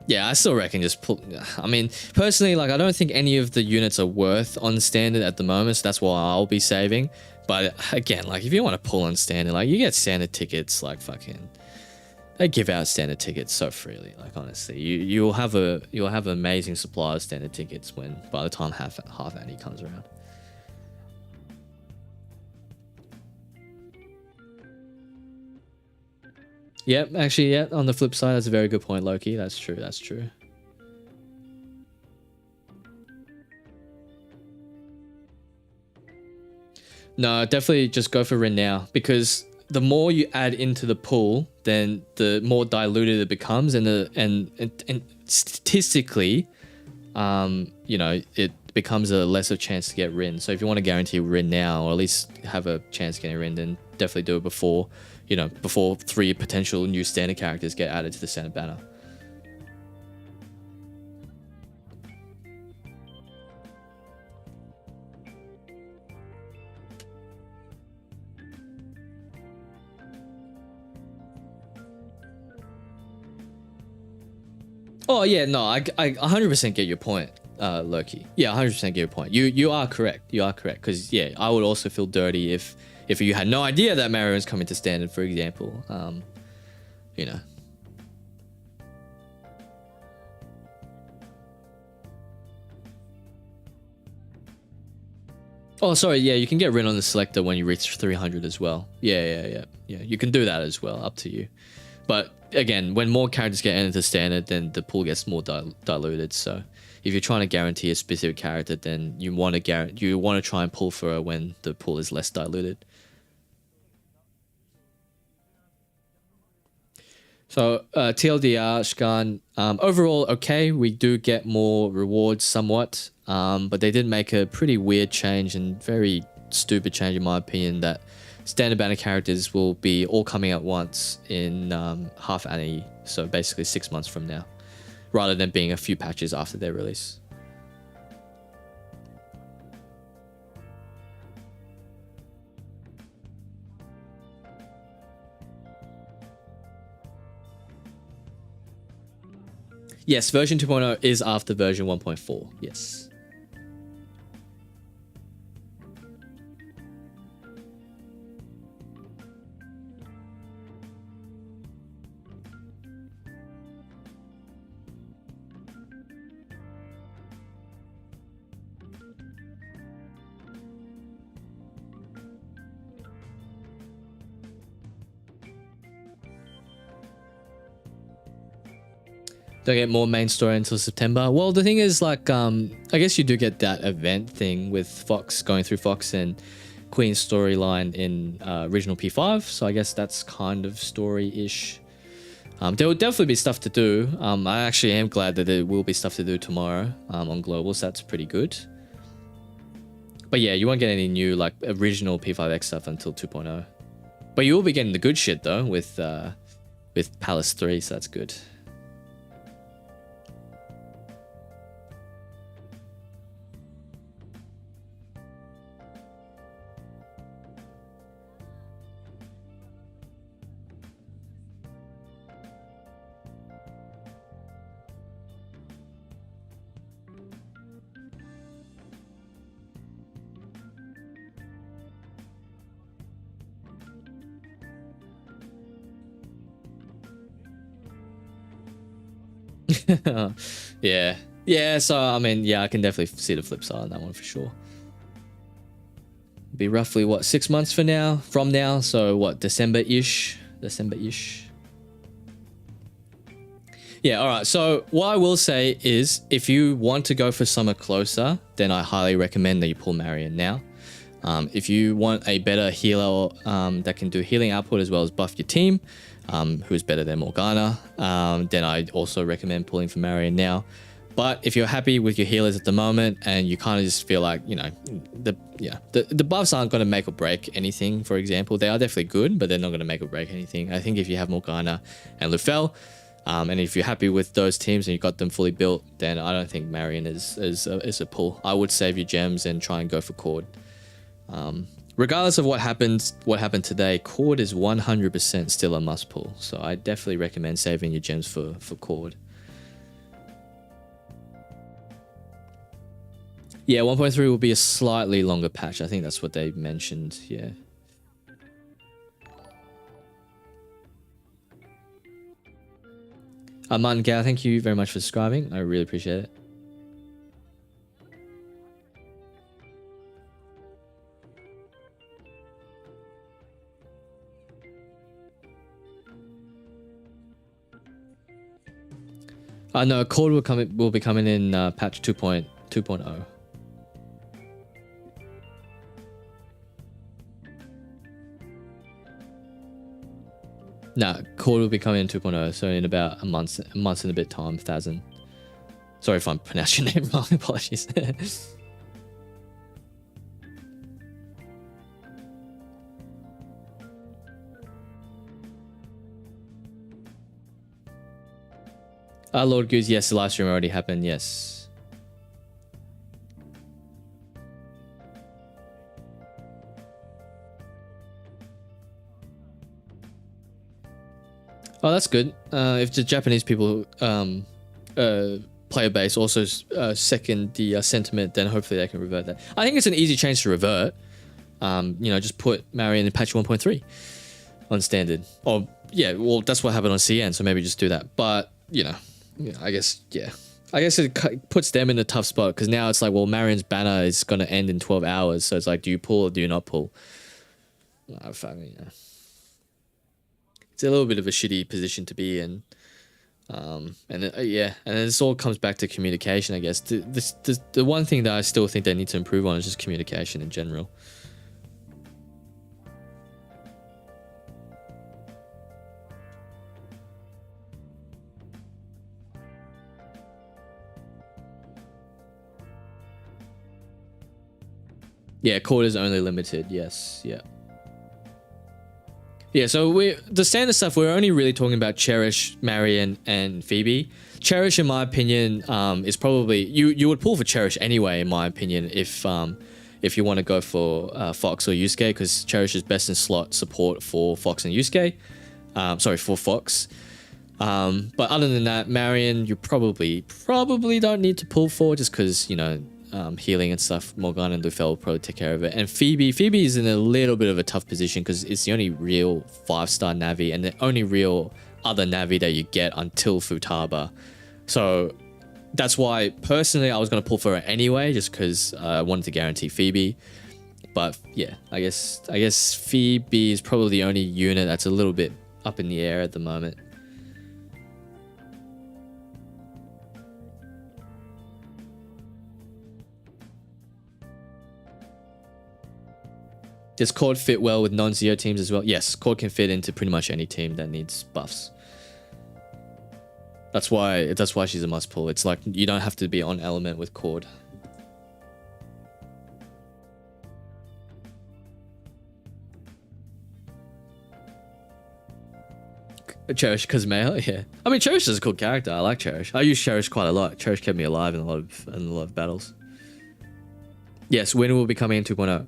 Speaker 1: Yeah, I still reckon just pull. I mean, personally, like, I don't think any of the units are worth on standard at the moment, so that's why I'll be saving. But again, like, if you want to pull on standard, like, you get standard tickets, like, fucking, they give out standard tickets so freely. Like, honestly, you'll have an amazing supply of standard tickets by the time half Annie comes around. Yep, actually, yeah. On the flip side, that's a very good point, Loki. That's true. That's true. No, definitely just go for Rin now, because the more you add into the pool, then the more diluted it becomes, and statistically, you know, it becomes a lesser chance to get Rin. So if you want to guarantee Rin now, or at least have a chance of getting Rin, then definitely do it before, you know, before 3 potential new standard characters get added to the standard banner. Oh yeah, no, I 100% get your point, Loki. Yeah, 100% get your point. You are correct. You are correct, because yeah, I would also feel dirty if you had no idea that Marion's coming to standard, for example. You know. Oh, sorry. Yeah, you can get Rin on the selector when you reach 300 as well. Yeah. You can do that as well. Up to you. But again, when more characters get entered to standard, then the pool gets more diluted. So if you're trying to guarantee a specific character, then you want to try and pull for her when the pool is less diluted. So TLDR, Shkan, overall okay, we do get more rewards somewhat, but they did make a pretty weird change and very stupid change in my opinion, that standard banner characters will be all coming at once in half Annie, so basically 6 months from now, rather than being a few patches after their release. Yes, version 2.0 is after version 1.4. Yes. Don't get more main story until September. Well, the thing is, like, I guess you do get that event thing with Fox going through Fox and Queen's storyline in original P5. So I guess that's kind of story-ish. There will definitely be stuff to do. I actually am glad that there will be stuff to do tomorrow on Global, so that's pretty good. But yeah, you won't get any new, like, original P5X stuff until 2.0. But you will be getting the good shit, though, with Palace 3, so that's good. Yeah, so I mean, yeah, I can definitely see the flip side on that one for sure. Be roughly what, 6 months from now, so what, December-ish. Yeah, all right, so what I will say is if you want to go for summer closer, then I highly recommend that you pull Marion now. If you want a better healer that can do healing output as well as buff your team, who's better than Morgana, then I also recommend pulling for Marion now. But if you're happy with your healers at the moment and you kind of just feel like, you know, the buffs aren't going to make or break anything, for example, they are definitely good, but they're not going to make or break anything. I think if you have Morgana and Lufel, and if you're happy with those teams and you got them fully built, then I don't think Marion is a pull. I would save your gems and try and go for Cord. Regardless of what happened today, Cord is 100% still a must pull. So I definitely recommend saving your gems for Cord. Yeah, 1.3 will be a slightly longer patch. I think that's what they mentioned. Yeah. Martin Gao, thank you very much for subscribing. I really appreciate it. No, Cord will be coming in patch 2.0. No, Cord will be coming in 2.0, so in about a month and a bit time, 1,000. Sorry if I'm pronouncing your name wrong, apologies. Lord Goose, yes, the live stream already happened, yes. Oh, that's good. If the Japanese people player base also second the sentiment, then hopefully they can revert that. I think it's an easy change to revert. You know, just put Marion in patch 1.3 on standard. Or yeah, well, that's what happened on CN, so maybe just do that. But you know, I guess it puts them in a tough spot because now it's like, well, Marion's banner is going to end in 12 hours, so it's like, do you pull or do you not pull? It's a little bit of a shitty position to be in. And this all comes back to communication, I guess. The one thing that I still think they need to improve on is just communication in general. Yeah, Cord is only limited. Yes, yeah. Yeah, so the standard stuff, we're only really talking about Cherish, Marion, and Phoebe. Cherish, in my opinion, is probably... You would pull for Cherish anyway, in my opinion, if you want to go for Fox or Yusuke, because Cherish is best in slot support for Fox and Yusuke. Sorry, for Fox. But other than that, Marion, you probably don't need to pull for just because, you know, healing and stuff. Morgana and Lufel will probably take care of it. And Phoebe is in a little bit of a tough position because it's the only real 5-star Navi and the only real other Navi that you get until Futaba. So that's why personally I was going to pull for her anyway, just because I wanted to guarantee Phoebe. But yeah, I guess Phoebe is probably the only unit that's a little bit up in the air at the moment. Does Cord fit well with non-Zeo teams as well? Yes, Cord can fit into pretty much any team that needs buffs. That's why she's a must pull. It's like you don't have to be on element with Cord. Cherish Kazumeo, yeah. I mean, Cherish is a cool character. I like Cherish. I use Cherish quite a lot. Cherish kept me alive in a lot of battles. Yes, winter will be coming in 2.0.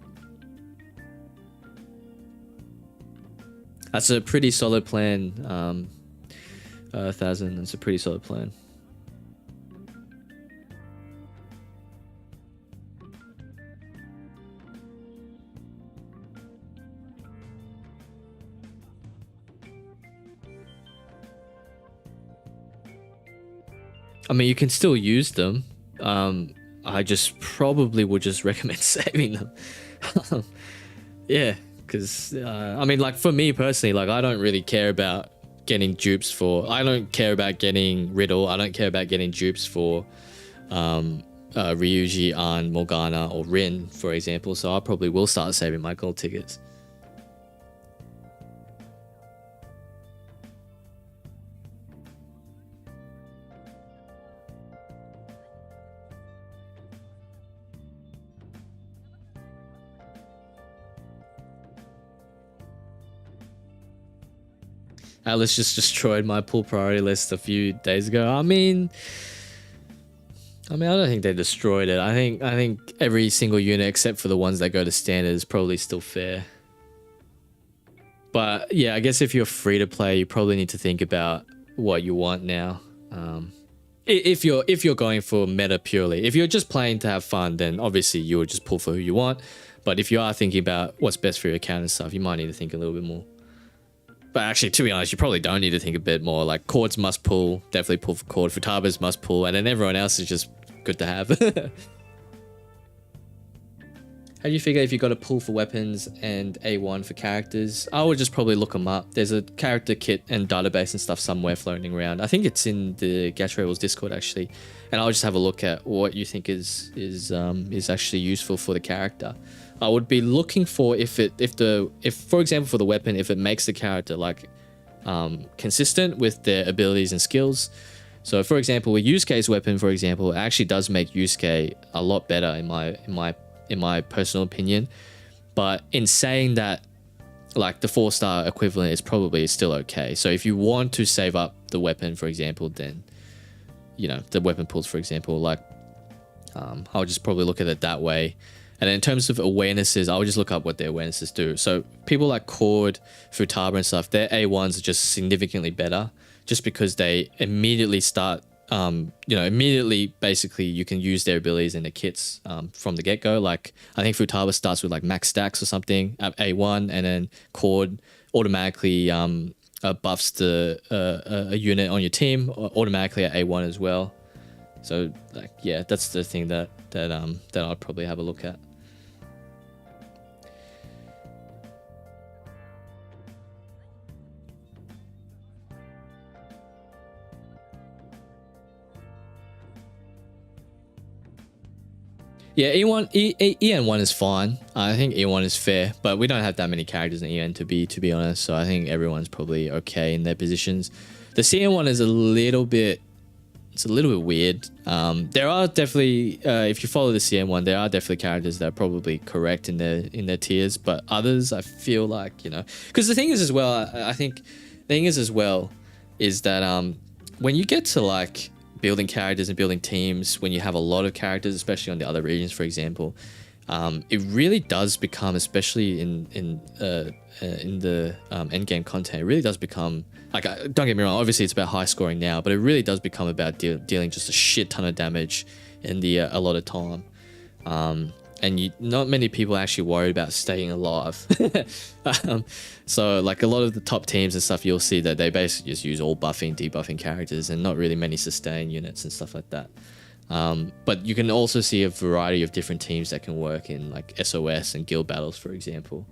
Speaker 1: That's a pretty solid plan, 1,000. That's a pretty solid plan. I mean, you can still use them. I just probably would just recommend saving them. Yeah, because I mean, like for me personally, like I don't really care about getting dupes for. I don't care about getting Riddle. I don't care about getting dupes for Ryuji, An, Morgana, or Rin, for example. So I probably will start saving my gold tickets. Alice just destroyed my pull priority list a few days ago. I mean, I don't think they destroyed it. I think every single unit except for the ones that go to standard is probably still fair. But yeah, I guess if you're free to play, you probably need to think about what you want now. If you're going for meta purely, if you're just playing to have fun, then obviously you would just pull for who you want. But if you are thinking about what's best for your account and stuff, you might need to think a little bit more. But actually, to be honest, you probably don't need to think a bit more. Like, Cords must pull. Definitely pull for Cord. Futaba's must pull. And then everyone else is just good to have. How do you figure if you got a pull for weapons and A1 for characters? I would just probably look them up. There's a character kit and database and stuff somewhere floating around. I think it's in the Gacha Rebels Discord, actually. And I'll just have a look at what you think is actually useful for the character. I would be looking for if for example for the weapon, if it makes the character like consistent with their abilities and skills. So for example, with Yusuke's weapon, for example, it actually does make Yusuke a lot better in my personal opinion. But in saying that, like the 4-star equivalent is probably still okay. So if you want to save up the weapon, for example, then you know the weapon pulls, for example, like I'll just probably look at it that way. And in terms of awarenesses, I would just look up what their awarenesses do. So people like Cord, Futaba and stuff, their A1s are just significantly better just because they immediately start, immediately basically you can use their abilities in the kits from the get-go. Like I think Futaba starts with like max stacks or something at A1, and then Cord automatically buffs a unit on your team automatically at A1 as well. So like, yeah, that's the thing that I'd probably have a look at. Yeah, EN1 is fine. I think E1 is fair, but we don't have that many characters in EN to be honest, so I think everyone's probably okay in their positions. The CN1 is a little bit weird. There are definitely, if you follow the CN1, there are definitely characters that are probably correct in their tiers, but others I feel like, you know, because the thing is as well, I think the thing is as well is that when you get to like building characters and building teams, when you have a lot of characters, especially on the other regions, for example, it really does become, especially in the end game content, it really does become like, don't get me wrong, obviously it's about high scoring now, but it really does become about dealing just a shit ton of damage in the a lot of time. And not many people are actually worried about staying alive. So like a lot of the top teams and stuff, you'll see that they basically just use all buffing, debuffing characters and not really many sustain units and stuff like that. But you can also see a variety of different teams that can work in like SOS and guild battles, for example.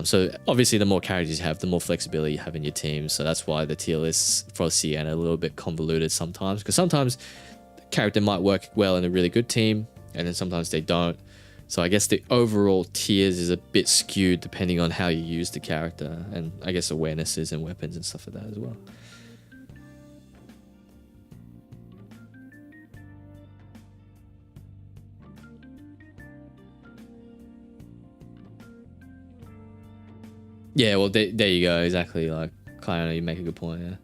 Speaker 1: So obviously the more characters you have, the more flexibility you have in your team. So that's why the tier lists for CN are a little bit convoluted sometimes, because sometimes the character might work well in a really good team and then sometimes they don't. So I guess the overall tiers is a bit skewed depending on how you use the character, and I guess awarenesses and weapons and stuff like that as well. Yeah, well, there you go. Exactly. Like, Kayana, you make a good point, yeah.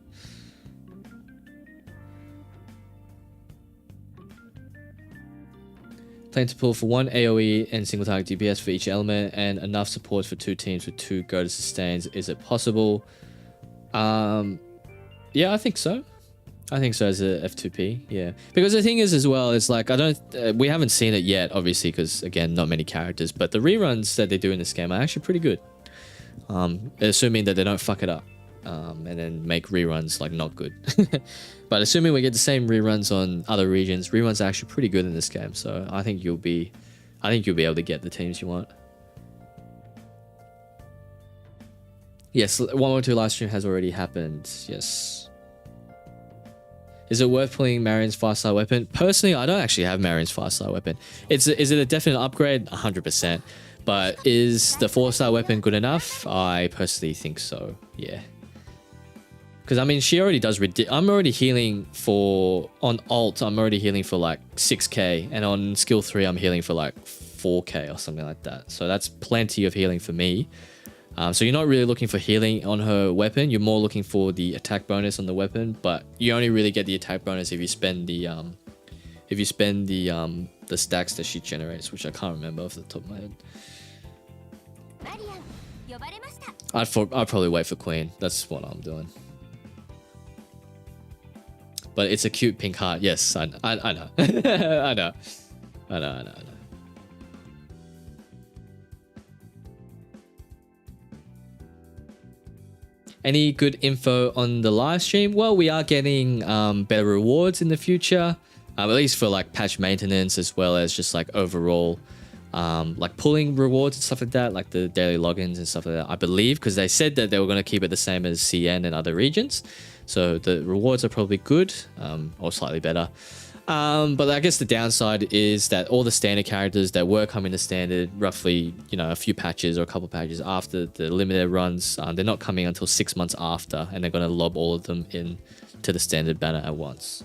Speaker 1: Plan to pull for 1 AoE and single target DPS for each element and enough support for 2 teams with 2 go to sustains. Is it possible? Yeah, I think so. I think so as a F2P, yeah. Because the thing is as well, it's like, we haven't seen it yet, obviously, because again, not many characters, but the reruns that they do in this game are actually pretty good. Assuming that they don't fuck it up and then make reruns like not good. But assuming we get the same reruns on other regions, reruns are actually pretty good in this game. So I think you'll be able to get the teams you want. Yes, 1.2 live stream has already happened. Yes. Is it worth pulling Marion's 5-star weapon? Personally, I don't actually have Marion's 5-star weapon. Is it a definite upgrade? 100%. But is the 4-star weapon good enough? I personally think so, yeah. Because, I mean, she already does... I'm already healing for... On ult, I'm already healing for like 6k. And on skill 3, I'm healing for like 4k or something like that. So that's plenty of healing for me. So you're not really looking for healing on her weapon. You're more looking for the attack bonus on the weapon. But you only really get the attack bonus if you spend the... the stacks that she generates, which I can't remember off the top of my head. I'd probably wait for Queen. That's what I'm doing. But it's a cute pink heart. Yes, I know. I know. I know. Any good info on the live stream? Well, we are getting better rewards in the future. At least for like patch maintenance, as well as just like overall like pulling rewards and stuff like that, like the daily logins and stuff like that, I believe, because they said that they were going to keep it the same as CN and other regions. So the rewards are probably good, or slightly better. But I guess the downside is that all the standard characters that were coming to standard roughly, you know, a few patches or a couple patches after the limited runs, they're not coming until 6 months after, and they're going to lob all of them in to the standard banner at once.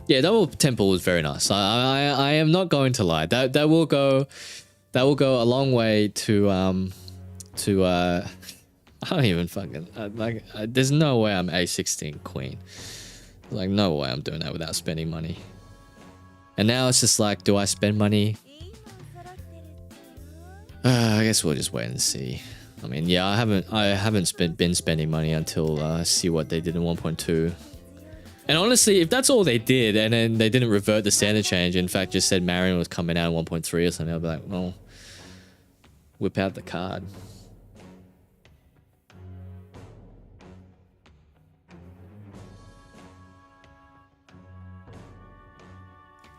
Speaker 1: Yeah, Double Temple was very nice. I am not going to lie. That will go a long way to I don't even fucking there's no way I'm A16 Queen. Like, no way I'm doing that without spending money. And now it's just like, do I spend money? I guess we'll just wait and see. I mean, yeah, I haven't been spending money until I see what they did in 1.2. And honestly, if that's all they did, and then they didn't revert the standard change, in fact just said Marion was coming out in 1.3 or something, I'll be like, well, whip out the card.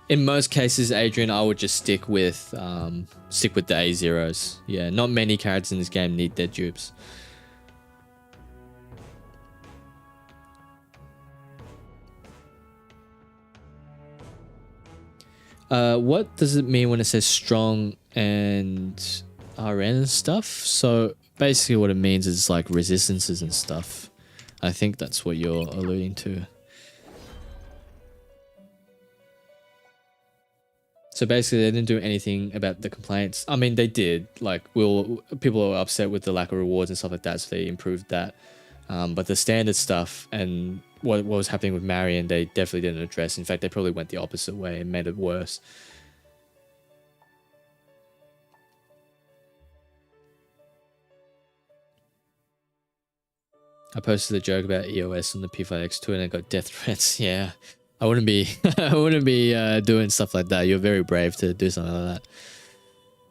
Speaker 1: In most cases, Adrian, I would just stick with the A0s. Yeah, not many characters in this game need their dupes. What does it mean when it says strong and RN and stuff? So basically what it means is like resistances and stuff. I think that's what you're alluding to. So basically they didn't do anything about the complaints. I mean, they did. Like, people were upset with the lack of rewards and stuff like that, so they improved that. But the standard stuff and what was happening with Marion, they definitely didn't address. In fact, they probably went the opposite way and made it worse. I posted a joke about EOS on the P5X2 and I got death threats. Yeah, I wouldn't be I wouldn't be doing stuff like that. You're very brave to do something like that.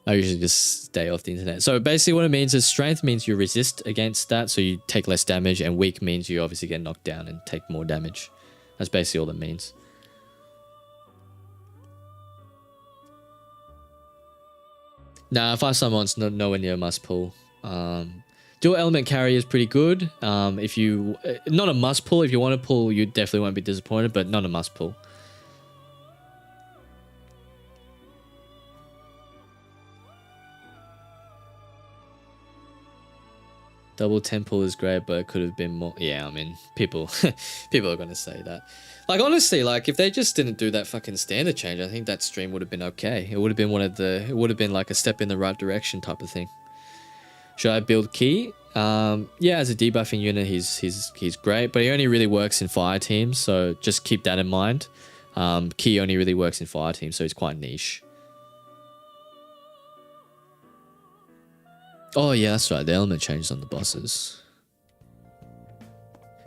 Speaker 1: I usually just stay off the internet. So basically what it means is strength means you resist against that, so you take less damage, and weak means you obviously get knocked down and take more damage. That's basically all that means. Nah, if I someone's nowhere near must pull. Dual element carry is pretty good. If you not a must pull. If you want to pull, you definitely won't be disappointed, but not a must pull. Double 10 pull is great, but it could have been more. Yeah, I mean, people are gonna say that. Like, honestly, like if they just didn't do that fucking standard change, I think that stream would have been okay. It would have been it would have been like a step in the right direction type of thing. Should I build Key? Yeah, as a debuffing unit, he's great, but he only really works in fire teams, so just keep that in mind. Key only really works in fire teams, so he's quite niche. Oh yeah, that's right. The element changes on the bosses.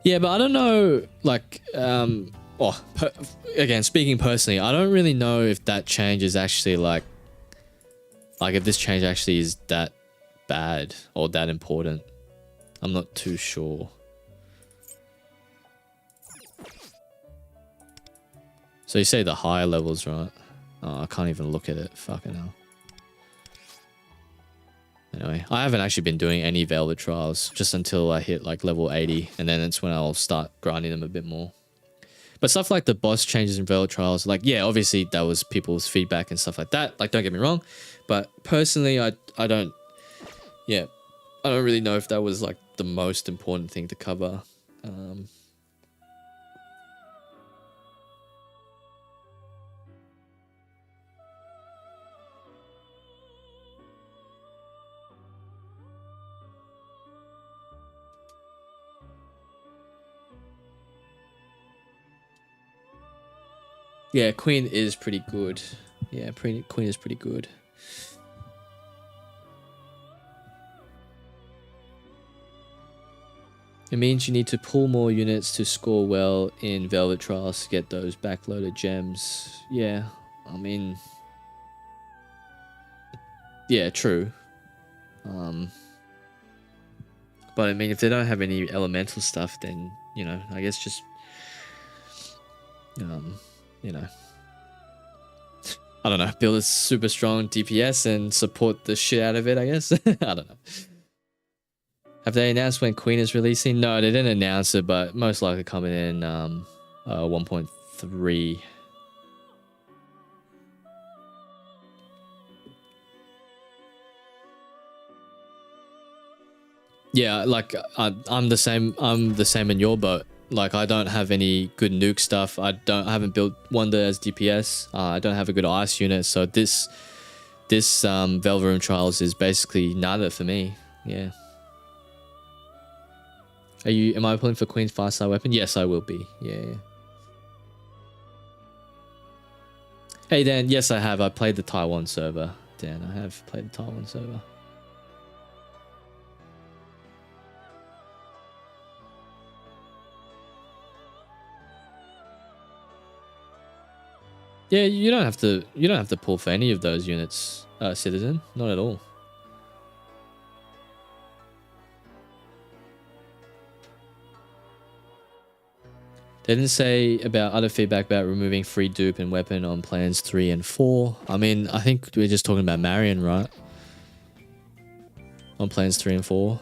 Speaker 1: Yeah, but I don't know. Like, again, speaking personally, I don't really know if that change is actually like if this change actually is that bad or that important. I'm not too sure. So you say the higher levels, right? Oh, I can't even look at it. Fucking hell. Anyway, I haven't actually been doing any Velvet Trials just until I hit like level 80, and then it's when I'll start grinding them a bit more. But stuff like the boss changes in Velvet Trials, like, yeah, obviously that was people's feedback and stuff like that. Like, don't get me wrong, but personally, I don't really know if that was like the most important thing to cover. Yeah, Queen is pretty good. Yeah, Queen is pretty good. It means you need to pull more units to score well in Velvet Trials to get those backloaded gems. Yeah, I mean... yeah, true. But I mean, if they don't have any elemental stuff, then, you know, I guess just... you know, I don't know, build a super strong DPS and support the shit out of it, I guess. I don't know. Have they announced when Queen is releasing? No, they didn't announce it, but most likely coming in 1.3. Yeah, like I'm the same in your boat. Like, I don't have any good nuke stuff. I haven't built Wonder as DPS. I don't have a good ice unit, so this Velvet Room Trials is basically nada for me. Yeah. Am I pulling for Queen's 5-star weapon? Yes, I will be. Yeah. Hey Dan, yes I have. I played the Taiwan server. Dan, I have played the Taiwan server. Yeah, you don't have to pull for any of those units, Citizen. Not at all. They didn't say about other feedback about removing free dupe and weapon on plans 3 and 4. I mean, I think we're just talking about Marion, right? On plans 3 and 4.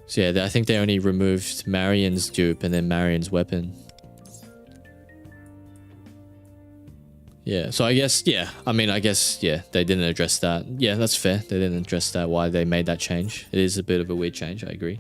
Speaker 1: So yeah, I think they only removed Marion's dupe and then Marion's weapon. Yeah, so I guess, yeah, they didn't address that. Yeah, that's fair. They didn't address that, why they made that change. It is a bit of a weird change, I agree.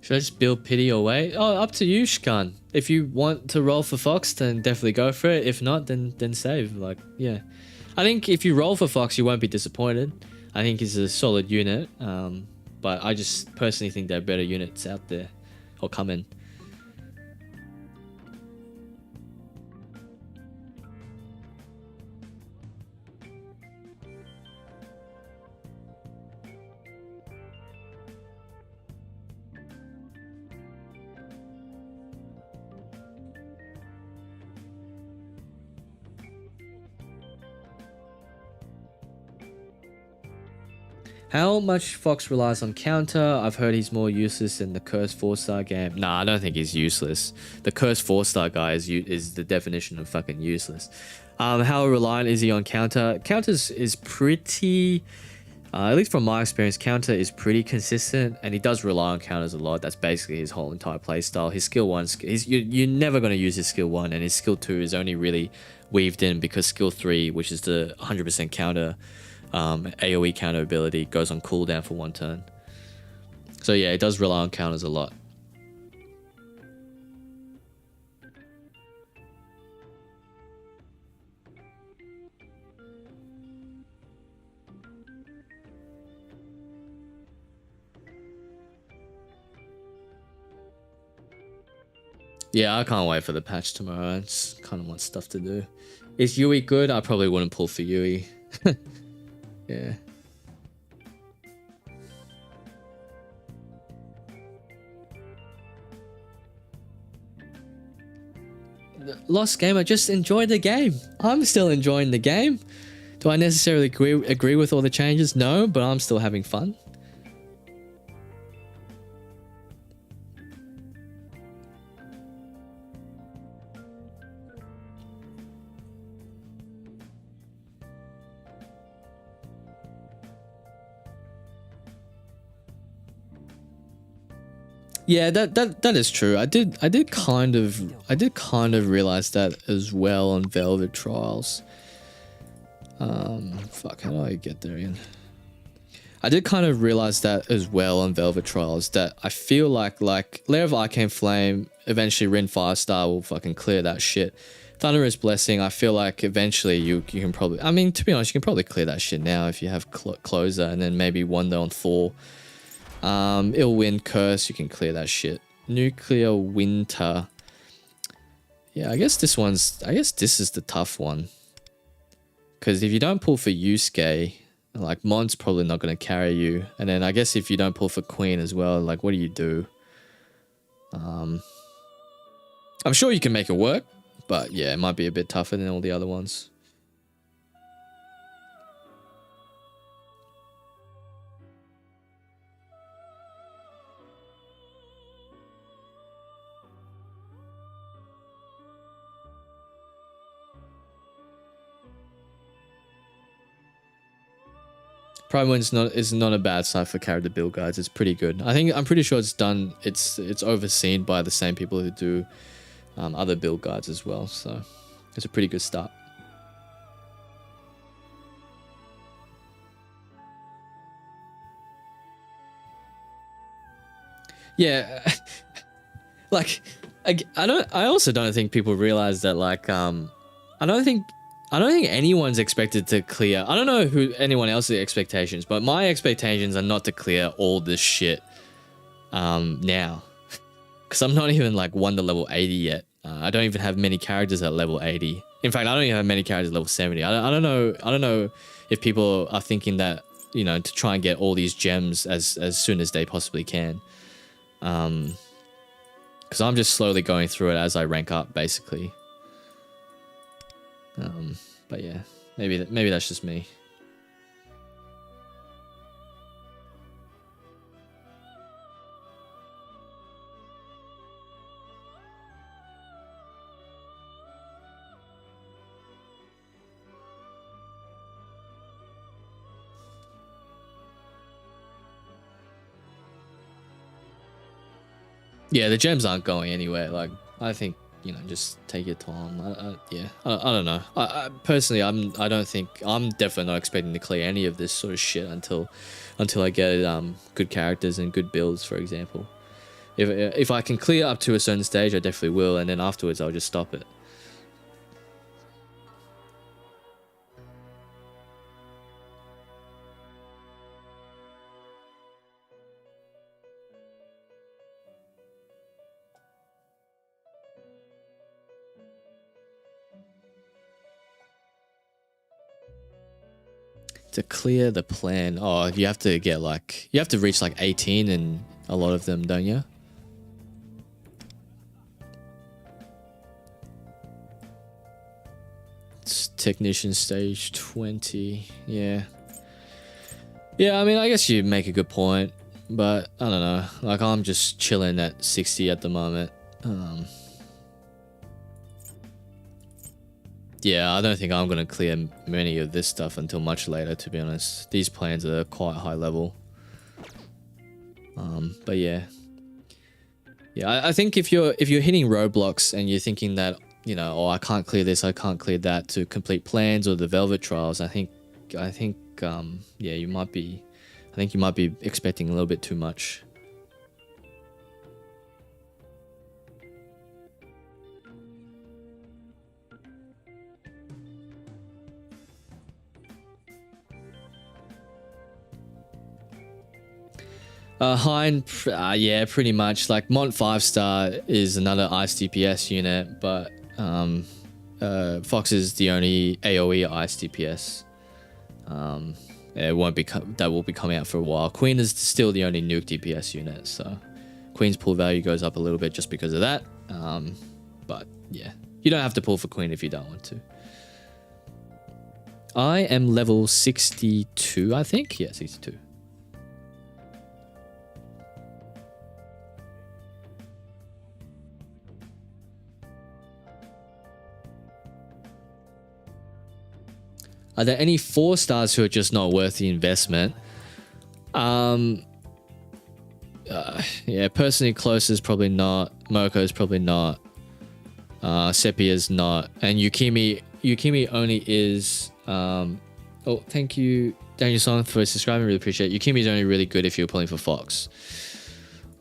Speaker 1: Should I just build pity away? Oh, up to you, Shkan. If you want to roll for Fox, then definitely go for it. If not, then save. Like, yeah. I think if you roll for Fox, you won't be disappointed. I think he's a solid unit. But I just personally think there are better units out there or coming. How much Fox relies on counter? I've heard he's more useless in the Cursed 4-star game. Nah, I don't think he's useless. The Cursed 4-star guy is the definition of fucking useless. How reliant is he on counter? Counter is pretty, at least from my experience, counter is pretty consistent, and he does rely on counters a lot. That's basically his whole entire playstyle. His skill 1, you're never going to use his skill 1, and his skill 2 is only really weaved in because skill 3, which is the 100% counter, AoE counter ability, goes on cooldown for 1 turn. So yeah, it does rely on counters a lot. Yeah, I can't wait for the patch tomorrow. I just kind of want stuff to do. Is Yui good? I probably wouldn't pull for Yui. Yeah. Lost Gamer, just enjoy the game. I'm still enjoying the game. Do I necessarily agree with all the changes? No, but I'm still having fun. Yeah, that is true. I did kind of realize that as well on Velvet Trials. Fuck, how do I get there again? I did kind of realize that as well on Velvet Trials, that I feel like Lair of Arcane Flame, eventually Rin 5-star will fucking clear that shit. Thunderous Blessing, I feel like eventually you can probably, I mean, to be honest, you can probably clear that shit now if you have Closer, and then maybe Wonder on 4. Ill Wind Curse, you can clear that shit. Nuclear Winter. Yeah, I guess this is the tough one. Because if you don't pull for Yusuke, like, Mon's probably not going to carry you. And then I guess if you don't pull for Queen as well, like, what do you do? I'm sure you can make it work, but yeah, it might be a bit tougher than all the other ones. Prime Wind is not a bad site for character build guides. It's pretty good. I'm pretty sure it's done. It's overseen by the same people who do other build guides as well. So it's a pretty good start. Yeah, like I also don't think people realize that, like, I don't think anyone's expected to clear. I don't know who anyone else's expectations, but my expectations are not to clear all this shit now. Because I'm not even like Wonder level 80 yet. I don't even have many characters at level 80. In fact, I don't even have many characters at level 70. I don't know if people are thinking that, you know, to try and get all these gems as soon as they possibly can. Because I'm just slowly going through it as I rank up, basically. But yeah, maybe that's just me. Yeah, the gems aren't going anywhere. Like, I think, you know, just take your time. I don't know. I personally, I'm definitely not expecting to clear any of this sort of shit until I get good characters and good builds, for example. If I can clear up to a certain stage, I definitely will, and then afterwards I'll just stop it. To clear the plan, oh, you have to get like, you have to reach like 18 in a lot of them, don't you? It's technician stage 20, yeah. Yeah, I mean, I guess you make a good point, but I don't know. Like, I'm just chilling at 60 at the moment. Yeah, I don't think I'm going to clear many of this stuff until much later, to be honest. These plans are quite high level. But yeah. Yeah, I think if you're hitting roadblocks and you're thinking that, you know, oh, I can't clear this, I can't clear that to complete plans or the Velvet trials, I think yeah, you might be expecting a little bit too much. Hein, yeah, pretty much. Like Mont 5-star is another ICE DPS unit, but Fox is the only AoE ICE DPS. It won't be that will be coming out for a while. Queen is still the only nuke DPS unit, so Queen's pull value goes up a little bit just because of that. But yeah, you don't have to pull for Queen if you don't want to. I am level 62, I think. Yeah, 62. Are there any 4-stars who are just not worth the investment? Yeah, personally, Close is probably not. Moko is probably not. Sepia is not. And Yukimi only is... oh, thank you, Daniel Song, for subscribing. Really appreciate it. Yukimi is only really good if you're pulling for Fox.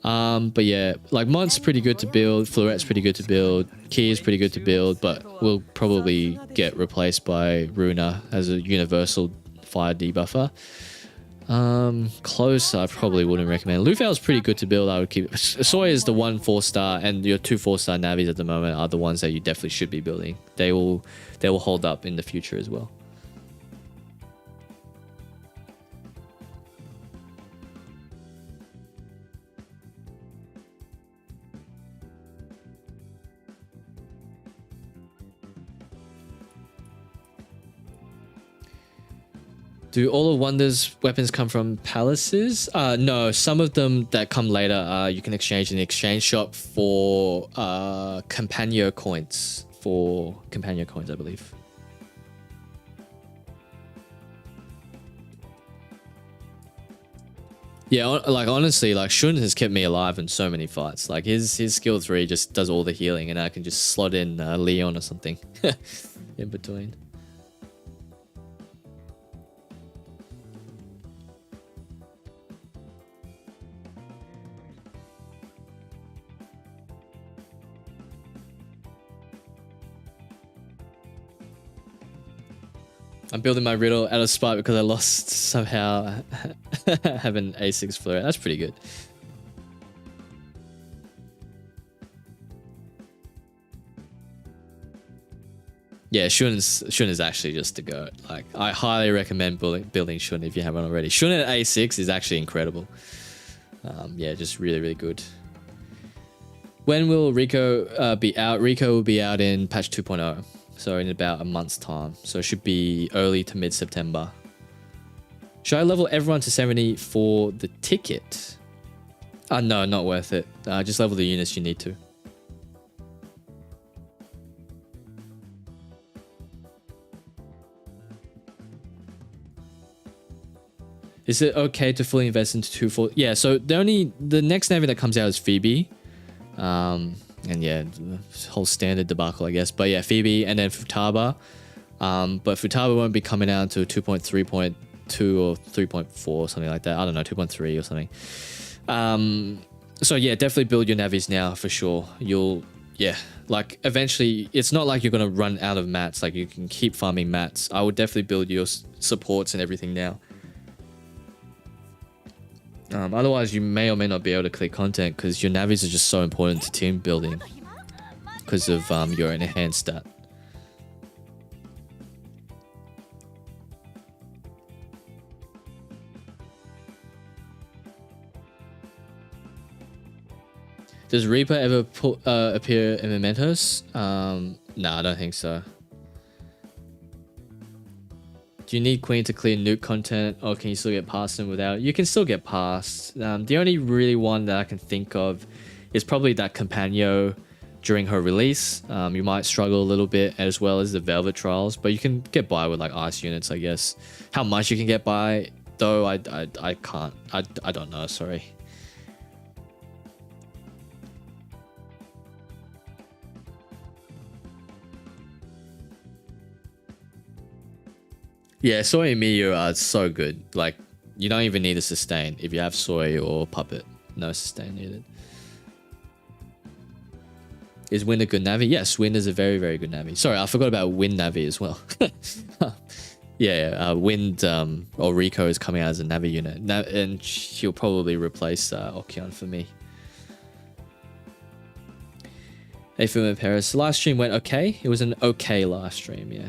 Speaker 1: But yeah, like Mont's pretty good to build, Fleurette's pretty good to build, Key is pretty good to build, but will probably get replaced by Runa as a universal fire debuffer. Close, I probably wouldn't recommend. Lufail's pretty good to build. I would keep. Soy is the 1 4-star, and your 2 4-star navies at the moment are the ones that you definitely should be building. They will hold up in the future as well. Do all of Wonder's weapons come from palaces? No, some of them that come later you can exchange in the exchange shop for Companion coins. I believe. Yeah, like honestly, like Shun has kept me alive in so many fights. Like his skill 3 just does all the healing, and I can just slot in Leon or something in between. I'm building my riddle out of spite because I lost somehow. Have an A6 Fleur. That's pretty good. Yeah, Shun is actually just to go. Like, I highly recommend building Shun if you haven't already. Shun at A6 is actually incredible. Yeah, just really, really good. When will Rico be out? Rico will be out in patch 2.0. So in about a month's time. So it should be early to mid-September. Should I level everyone to 70 for the ticket? No, not worth it. Just level the units you need to. Is it okay to fully invest into 2-4? Yeah, so the next navy that comes out is Phoebe. And yeah, whole standard debacle, I guess. But yeah, Phoebe and then Futaba. But Futaba won't be coming out until 2.3.2 or 3.4 or something like that. I don't know, 2.3 or something. So yeah, definitely build your navis now for sure. Yeah, like eventually it's not like you're going to run out of mats. Like you can keep farming mats. I would definitely build your supports and everything now. Otherwise you may or may not be able to clear content because your navis are just so important to team building because of your enhanced stat. Does Reaper ever appear in Mementos? No, I don't think so. Do you need Queen to clear nuke content, or can you still get past them without? You can still get past. The only really one that I can think of is probably that Compagno during her release. You might struggle a little bit, as well as the Velvet Trials, but you can get by with like ice units, I guess. How much you can get by, though, I can't. I don't know, sorry. Yeah, Soy and Miyu are so good. Like, you don't even need a sustain if you have Soy or Puppet. No sustain needed. Is Wind a good Navi? Yes, Wind is a very, very good Navi. Sorry, I forgot about Wind Navi as well. Yeah, Wind or Rico is coming out as a Navi unit. And she'll probably replace Okion for me. Hey, Film in Paris. The last stream went okay. It was an okay last stream, yeah.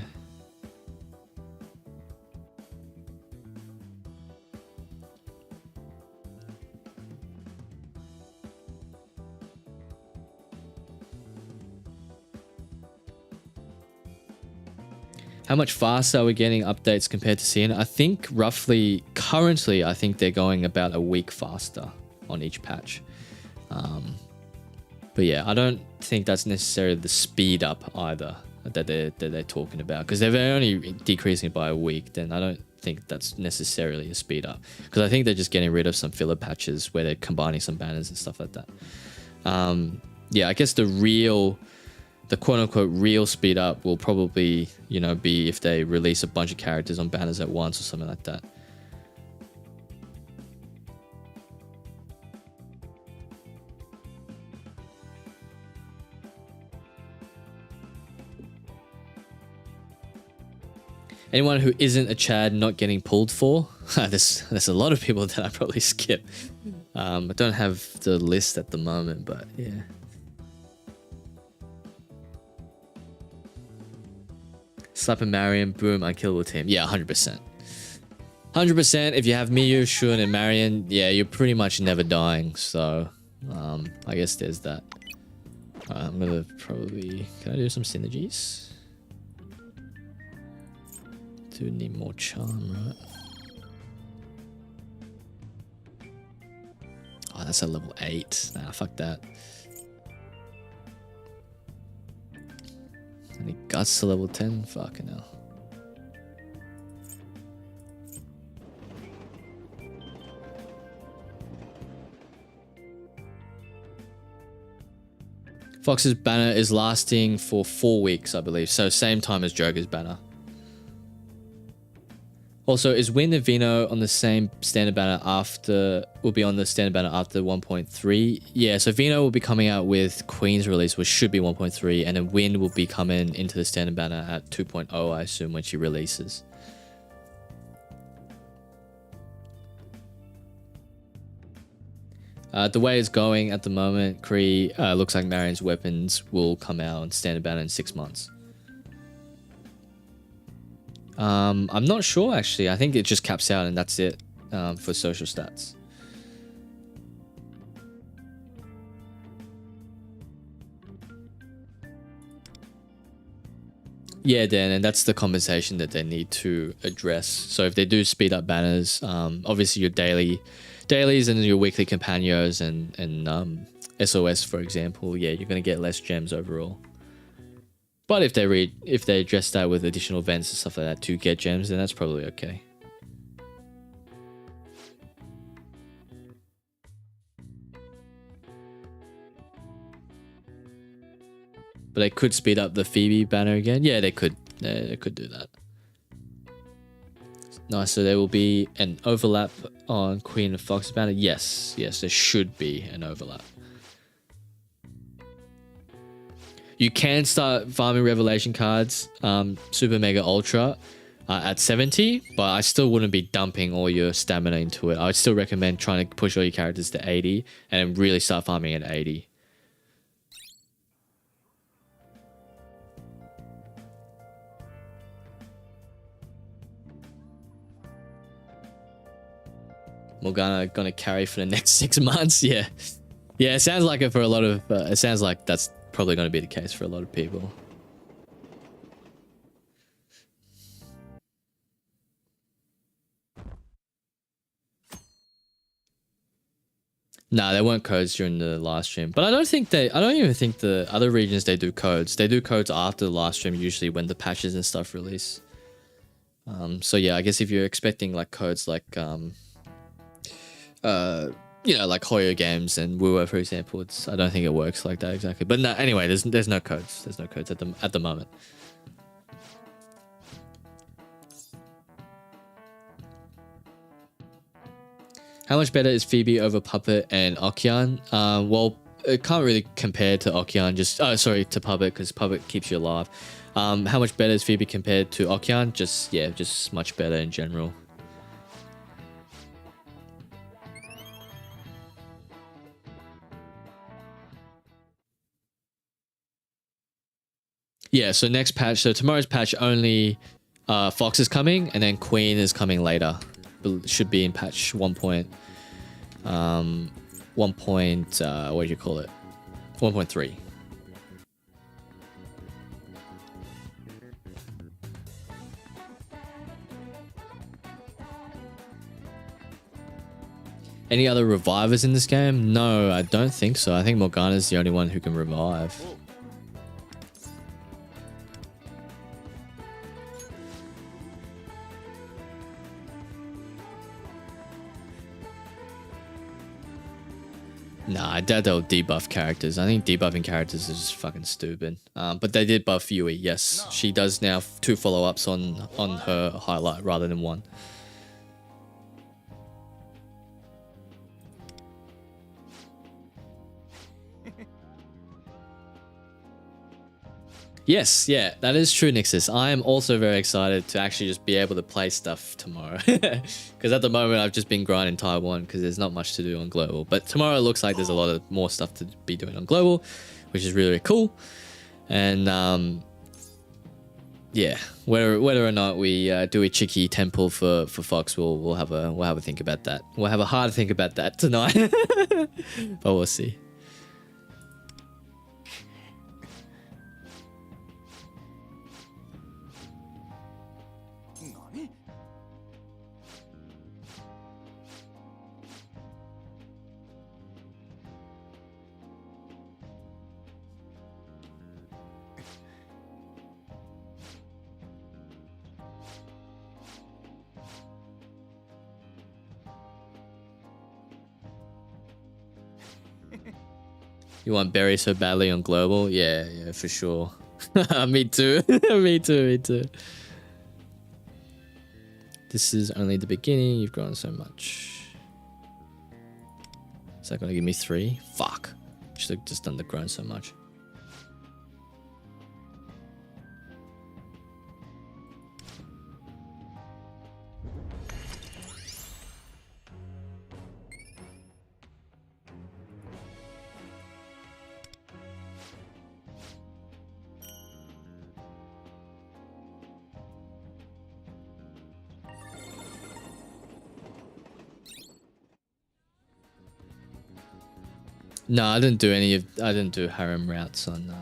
Speaker 1: How much faster are we getting updates compared to CN? I think roughly, currently, I think they're going about a week faster on each patch. But yeah, I don't think that's necessarily the speed up either that they're talking about. Because if they're only decreasing it by a week, then I don't think that's necessarily a speed up. Because I think they're just getting rid of some filler patches where they're combining some banners and stuff like that. Yeah, I guess the quote-unquote real speed up will probably, you know, be if they release a bunch of characters on banners at once or something like that. Anyone who isn't a Chad not getting pulled for? There's a lot of people that I probably skip. I don't have the list at the moment, but yeah. Slap and Marion, boom, unkillable team. Yeah, 100%. 100%. If you have Miyu, Shun, and Marion, yeah, you're pretty much never dying. So, I guess there's that. I'm gonna probably... Can I do some synergies? Do need more charm, right? Oh, that's a level 8. Nah, fuck that. Any guts to level 10? Fucking hell. Fox's banner is lasting for 4 weeks, I believe. So same time as Joker's banner. Also, is Win and Vino on the same standard banner after... will be on the standard banner after 1.3? Yeah, so Vino will be coming out with Queen's release, which should be 1.3, and then Win will be coming into the standard banner at 2.0, I assume, when she releases. The way it's going at the moment, Kree, looks like Marion's weapons will come out on standard banner in 6 months. I'm not sure actually. I think it just caps out and that's it for social stats. Yeah, Dan, and that's the compensation that they need to address. So if they do speed up banners, obviously your dailies and your weekly companions and SOS, for example, yeah, you're gonna get less gems overall. But if they address that with additional events and stuff like that to get gems, then that's probably okay. But they could speed up the Phoebe banner again. Yeah, they could. They could do that. Nice. So there will be an overlap on Queen and Fox banner. Yes, yes, there should be an overlap. You can start farming Revelation cards, Super Mega Ultra, at 70, but I still wouldn't be dumping all your stamina into it. I would still recommend trying to push all your characters to 80 and really start farming at 80. Morgana gonna carry for the next 6 months. Yeah, yeah. It sounds like it for a lot of. It sounds like that's probably going to be the case for a lot of people. Nah, there weren't codes during the live stream, but I don't even think the other regions they do codes. They do codes after the live stream, usually when the patches and stuff release. So yeah, I guess if you're expecting like codes like you know, like Hoyo Games and Wuwa, for example, I don't think it works like that exactly. But no, anyway, there's no codes. There's no codes at the moment. How much better is Phoebe over Puppet and Okian? Well, it can't really compare to Okian. To Puppet, because Puppet keeps you alive. How much better is Phoebe compared to Okian? Just much better in general. Yeah, so next patch, so tomorrow's patch only Fox is coming, and then Queen is coming later. Should be in patch 1. What do you call it? 1.3. Any other revivers in this game? No, I don't think so. I think Morgana's the only one who can revive. Nah, I doubt they'll debuff characters. I think debuffing characters is just fucking stupid. But they did buff Yui, yes. She does now 2 follow-ups on her highlight rather than 1. Yes, yeah, that is true, Nixus. I am also very excited to actually just be able to play stuff tomorrow. Because at the moment, I've just been grinding Taiwan because there's not much to do on Global. But tomorrow it looks like there's a lot of more stuff to be doing on Global, which is really, really cool. And yeah, whether or not we do a cheeky temple for Fox, we'll have a think about that. We'll have a hard think about that tonight. But we'll see. You want Berry so badly on Global? Yeah, for sure. Me too. Me too. This is only the beginning. You've grown so much. Is that gonna give me 3? Fuck. Should have just done the grown so much. No, I didn't do harem routes on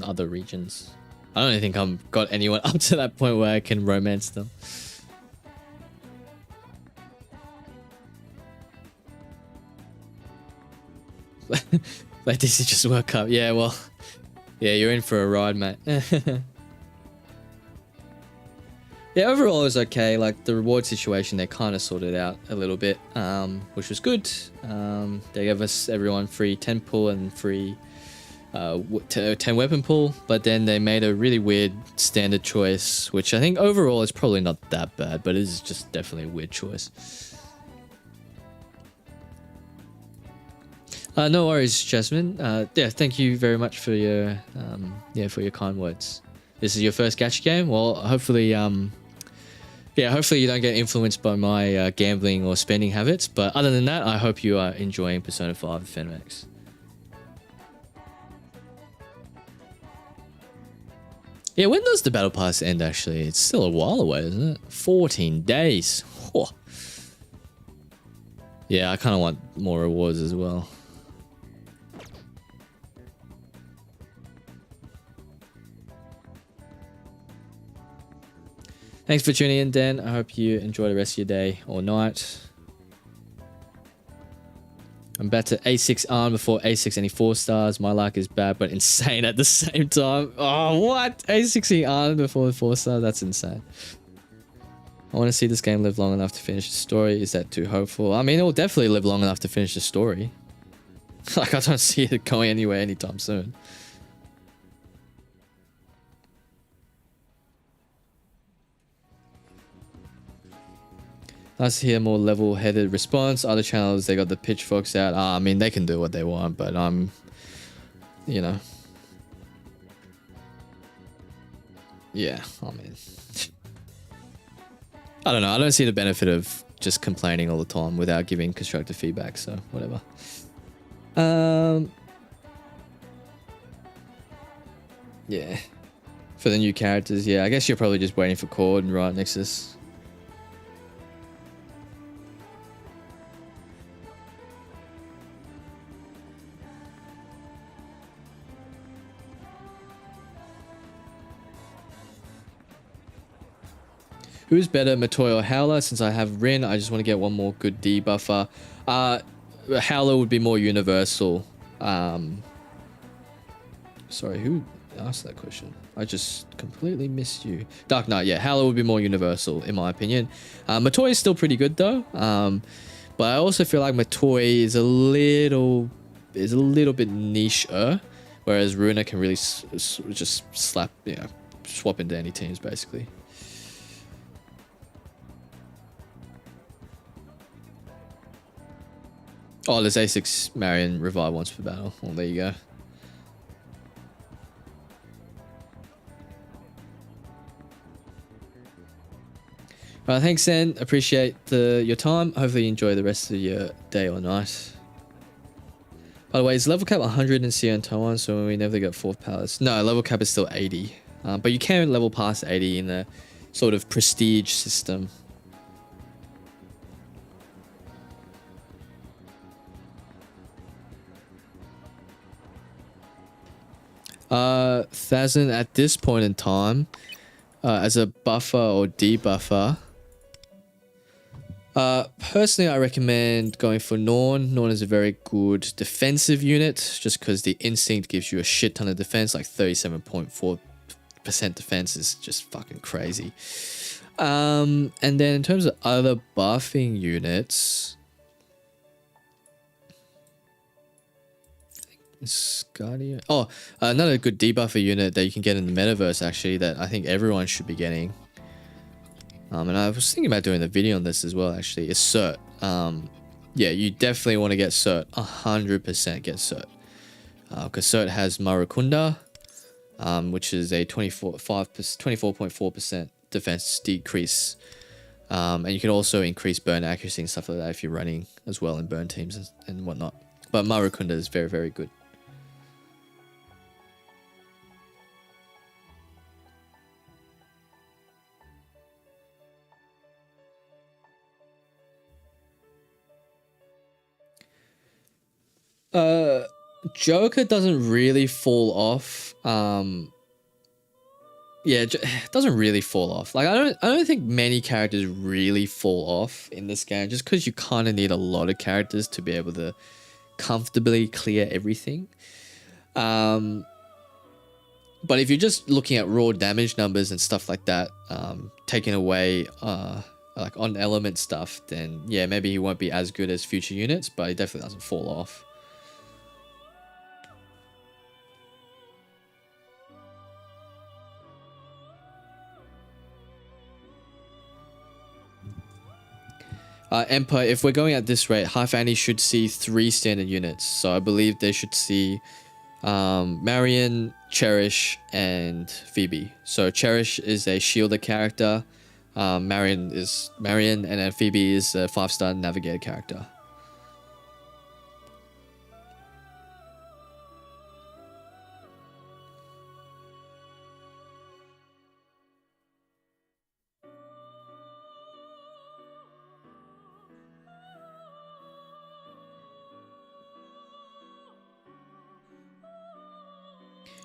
Speaker 1: other regions. I don't even think I've got anyone up to that point where I can romance them. Like this is just World Cup. Yeah, well, yeah, you're in for a ride, mate. Yeah, overall it was okay. Like the reward situation, they kind of sorted out a little bit, which was good. They gave us everyone free 10 pull and free 10 weapon pull, but then they made a really weird standard choice, which I think overall is probably not that bad, but it is just definitely a weird choice. No worries, Jasmine. Yeah, thank you very much for your for your kind words. This is your first gacha game. Well, hopefully, hopefully you don't get influenced by my gambling or spending habits. But other than that, I hope you are enjoying Persona 5 and Phantom X. Yeah, when does the battle pass end? Actually, it's still a while away, isn't it? 14 days. Whoa. Yeah, I kind of want more rewards as well. Thanks for tuning in, Dan. I hope you enjoy the rest of your day or night. I'm about to A6 ARM before A6 any 4 stars. My luck is bad but insane at the same time. Oh, what? A6 ARM before the 4 stars? That's insane. I want to see this game live long enough to finish the story. Is that too hopeful? I mean, it will definitely live long enough to finish the story. Like, I don't see it going anywhere anytime soon. Nice to hear more level-headed response. Other channels, they got the pitchforks out. I mean, they can do what they want, but you know. Yeah, I mean. I don't know. I don't see the benefit of just complaining all the time without giving constructive feedback, so whatever. Yeah. For the new characters, yeah. I guess you're probably just waiting for Cord and Riot Nexus. Who's better, Matoi or Howler? Since I have Rin, I just want to get one more good debuffer. Howler would be more universal. Sorry, who asked that question? I just completely missed you. Dark Knight, yeah, Howler would be more universal, in my opinion. Matoi is still pretty good, though. But I also feel like Matoi is a little bit niche-er, whereas Runa can really just slap, swap into any teams, basically. Oh, there's A6 Marion revive once per battle. Well, there you go. Alright, thanks, Zen. Appreciate your time. Hopefully you enjoy the rest of your day or night. By the way, is level cap 100 in Sierra and Taiwan, so we never get 4th palace? No, level cap is still 80. But you can level past 80 in the sort of prestige system. Thazin at this point in time, as a buffer or debuffer, personally I recommend going for Norn. Norn is a very good defensive unit, just because the instinct gives you a shit ton of defense, like 37.4% defense is just fucking crazy. And then in terms of other buffing units, Guardian. Oh, another good debuffer unit that you can get in the metaverse, actually, that I think everyone should be getting. And I was thinking about doing a video on this as well, actually, is Cert. Yeah, you definitely want to get Cert. 100% get Cert. Because Cert has Marukunda, which is a 24.4% defense decrease. And you can also increase burn accuracy and stuff like that if you're running as well in burn teams and whatnot. But Marukunda is very, very good. Joker doesn't really fall off. Yeah, it doesn't really fall off. Like, I don't think many characters really fall off in this game, just because you kind of need a lot of characters to be able to comfortably clear everything. But if you're just looking at raw damage numbers and stuff like that, taking away like on element stuff, then yeah, maybe he won't be as good as future units, but he definitely doesn't fall off. Empire, if we're going at this rate, High Fanny should see 3 standard units. So I believe they should see Marion, Cherish, and Phoebe. So Cherish is a shielder character. Marion, and then Phoebe is a 5-star navigator character.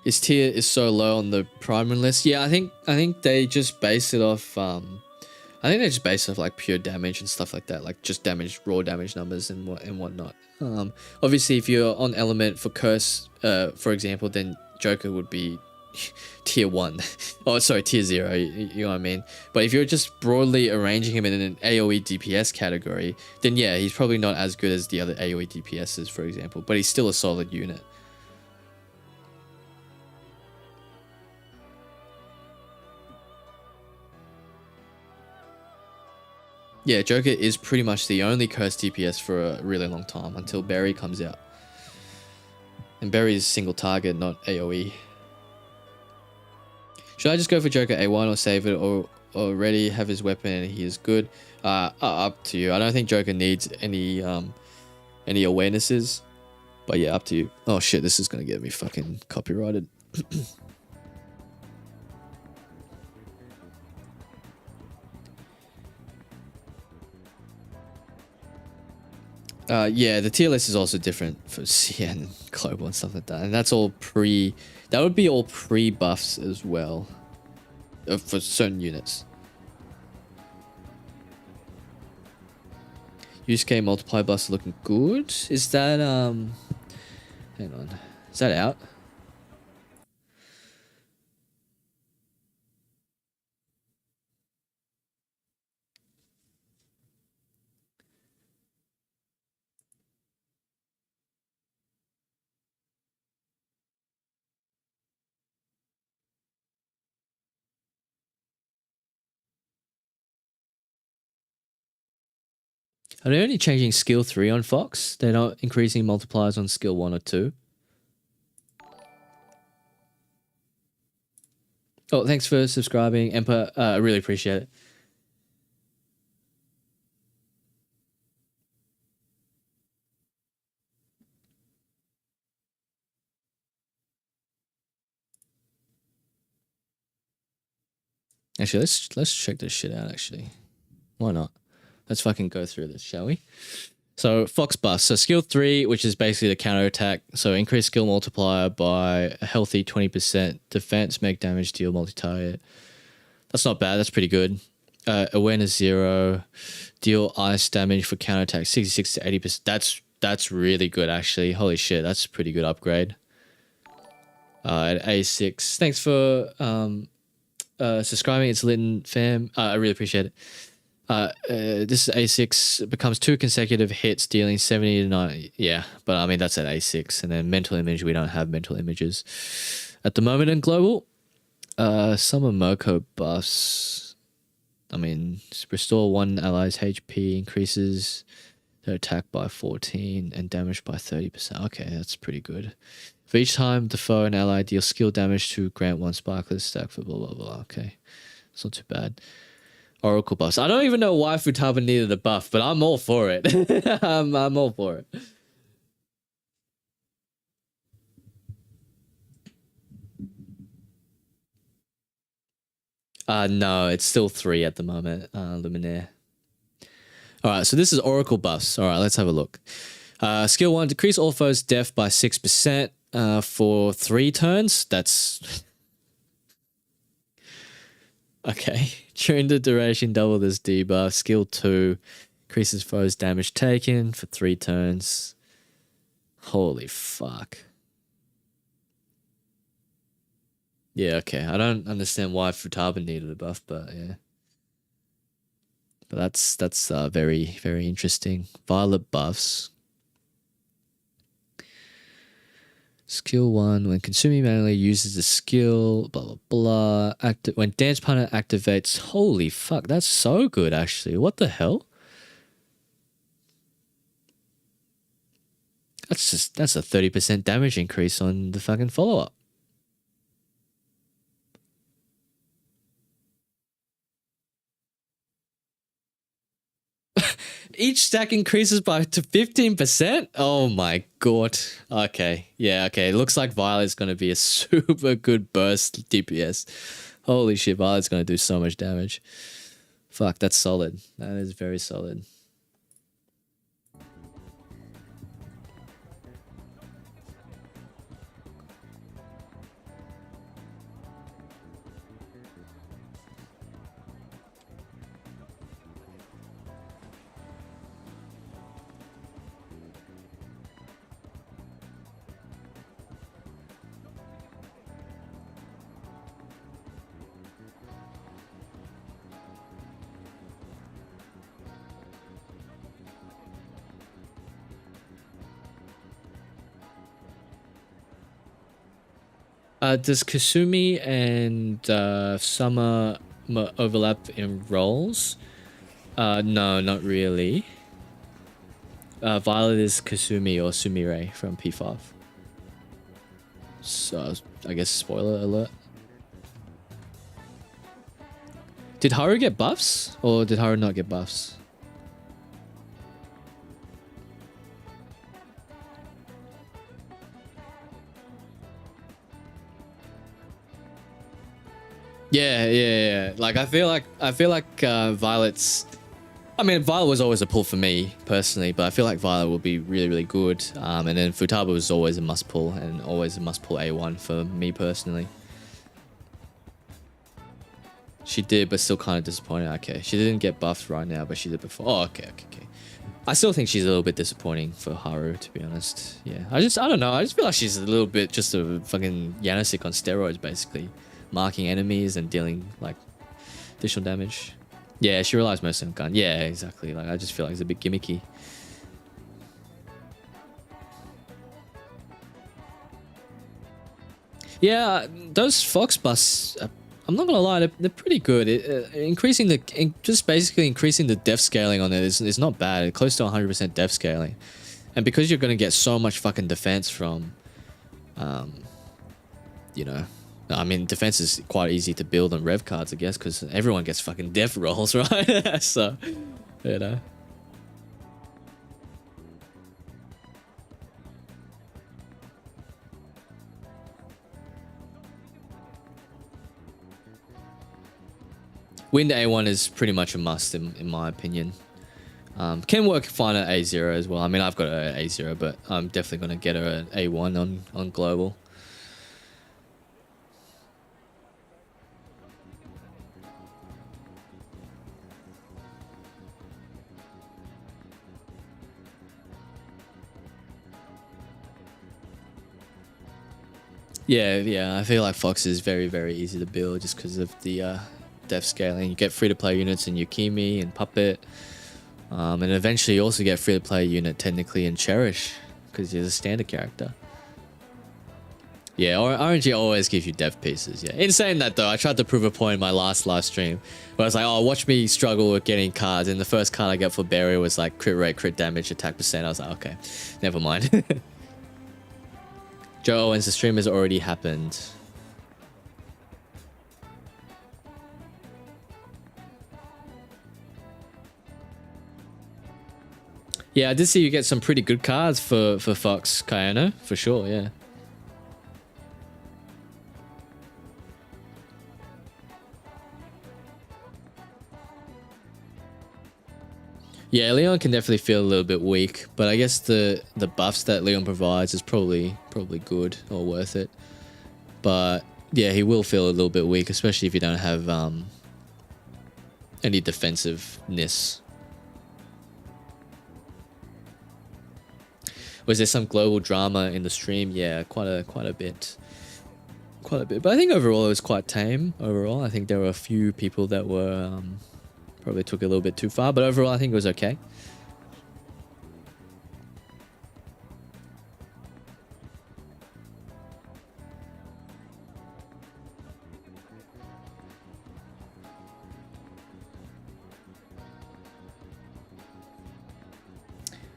Speaker 1: His tier is so low on the primary list. Yeah, I think they just base it off. I think they just base it off like pure damage and stuff like that, like just damage, raw damage numbers and whatnot. Obviously, if you're on element for curse, for example, then Joker would be tier 1. Oh, sorry, tier 0. You know what I mean? But if you're just broadly arranging him in an AOE DPS category, then yeah, he's probably not as good as the other AOE DPSs, for example. But he's still a solid unit. Yeah, Joker is pretty much the only cursed DPS for a really long time until Barry comes out. And Barry is single target, not AoE. Should I just go for Joker A1 or save it, or already have his weapon and he is good? Up to you. I don't think Joker needs any awarenesses. But yeah, up to you. Oh shit, this is gonna get me fucking copyrighted. Yeah, the tier list is also different for CN, Global and stuff like that. And that's all that would be all pre-buffs as well. For certain units. USK multiply buffs are looking good. Is that, hang on. Is that out? Are they only changing skill 3 on Fox? They're not increasing multipliers on skill 1 or 2? Oh, thanks for subscribing, Emperor. I really appreciate it. Actually, let's check this shit out, actually. Why not? Let's fucking go through this, shall we? So, Fox buffs. So, skill 3, which is basically the counter attack. So, increase skill multiplier by a healthy 20%. Defense, make damage, deal multi-target. That's not bad. That's pretty good. Awareness 0. Deal ice damage for counter attack 66 to 80%. That's really good, actually. Holy shit, that's a pretty good upgrade. At A6. Thanks for subscribing. It's Linton fam. I really appreciate it. This is A6, becomes 2 consecutive hits, dealing 70 to 90. Yeah, but I mean, that's at A6. And then mental image, we don't have mental images at the moment in global. Some of Moko buffs. I mean, restore 1 ally's HP, increases their attack by 14 and damage by 30%. Okay, that's pretty good. For each time the foe and ally deal skill damage to grant 1 sparkler stack for blah, blah, blah. Okay, it's not too bad. Oracle buffs. I don't even know why Futaba needed a buff, but I'm all for it. I'm all for it. No, it's still 3 at the moment, Luminaire. Alright, so this is Oracle buffs. Alright, let's have a look. Skill 1, decrease all foes' death by 6% for 3 turns. That's... Okay. During the duration, double this debuff. Skill 2, increases foes' damage taken for 3 turns. Holy fuck. Yeah, okay. I don't understand why Futaba needed a buff, but yeah. But that's very, very interesting. Violet buffs. Skill 1, when consuming manually, uses the skill, blah, blah, blah. When dance partner activates, holy fuck, that's so good, actually. What the hell? That's a 30% damage increase on the fucking follow-up. Each stack increases by to 15%? Oh my god. Okay. Yeah, okay. It looks like Violet's going to be a super good burst DPS. Holy shit, Violet's going to do so much damage. Fuck, that's solid. That is very solid. Does Kasumi and Summer overlap in roles? No, not really. Violet is Kasumi or Sumire from P5. So, I guess spoiler alert. Did Haru get buffs? Or did Haru not get buffs? Yeah. Like I feel like Violet's. I mean, Violet was always a pull for me personally, but I feel like Violet will be really, really good. And then Futaba was always a must pull and always a must pull A1 for me personally. She did, but still kind of disappointing. Okay, she didn't get buffed right now, but she did before. Oh, okay. I still think she's a little bit disappointing for Haru, to be honest. Yeah, I don't know. I just feel like she's a little bit just a fucking Yannisik on steroids, basically. Marking enemies and dealing like additional damage. Yeah, she relies mostly on gun. Yeah, exactly. Like I just feel like it's a bit gimmicky. Yeah, those Fox busts. I'm not gonna lie, they're pretty good. Just basically increasing the def scaling on it is not bad. Close to 100% def scaling, and because you're gonna get so much fucking defense from, you know. I mean, defense is quite easy to build on rev cards, I guess, because everyone gets fucking def rolls, right? So, you know. Wind A1 is pretty much a must, in my opinion. Can work fine at A0 as well. I mean, I've got her at A0, but I'm definitely going to get her at A1 on global. Yeah, I feel like Fox is very, very easy to build just because of the def scaling. You get free-to-play units in Yukimi and Puppet, and eventually you also get free-to-play unit technically in Cherish because he's a standard character. Yeah, RNG always gives you def pieces. Yeah. In saying that though, I tried to prove a point in my last live stream where I was like, oh, watch me struggle with getting cards, and the first card I got for Barrier was like crit rate, crit damage, attack percent. I was like, okay, never mind. Joe Owens, the stream has already happened. Yeah, I did see you get some pretty good cards for Fox Kayano, for sure, yeah. Yeah, Leon can definitely feel a little bit weak, but I guess the buffs that Leon provides is probably good or worth it. But yeah, he will feel a little bit weak, especially if you don't have any defensiveness. Was there some global drama in the stream? Yeah, quite a bit. But I think overall it was quite tame. Overall, I think there were a few people that were probably took it a little bit too far, but overall I think it was okay.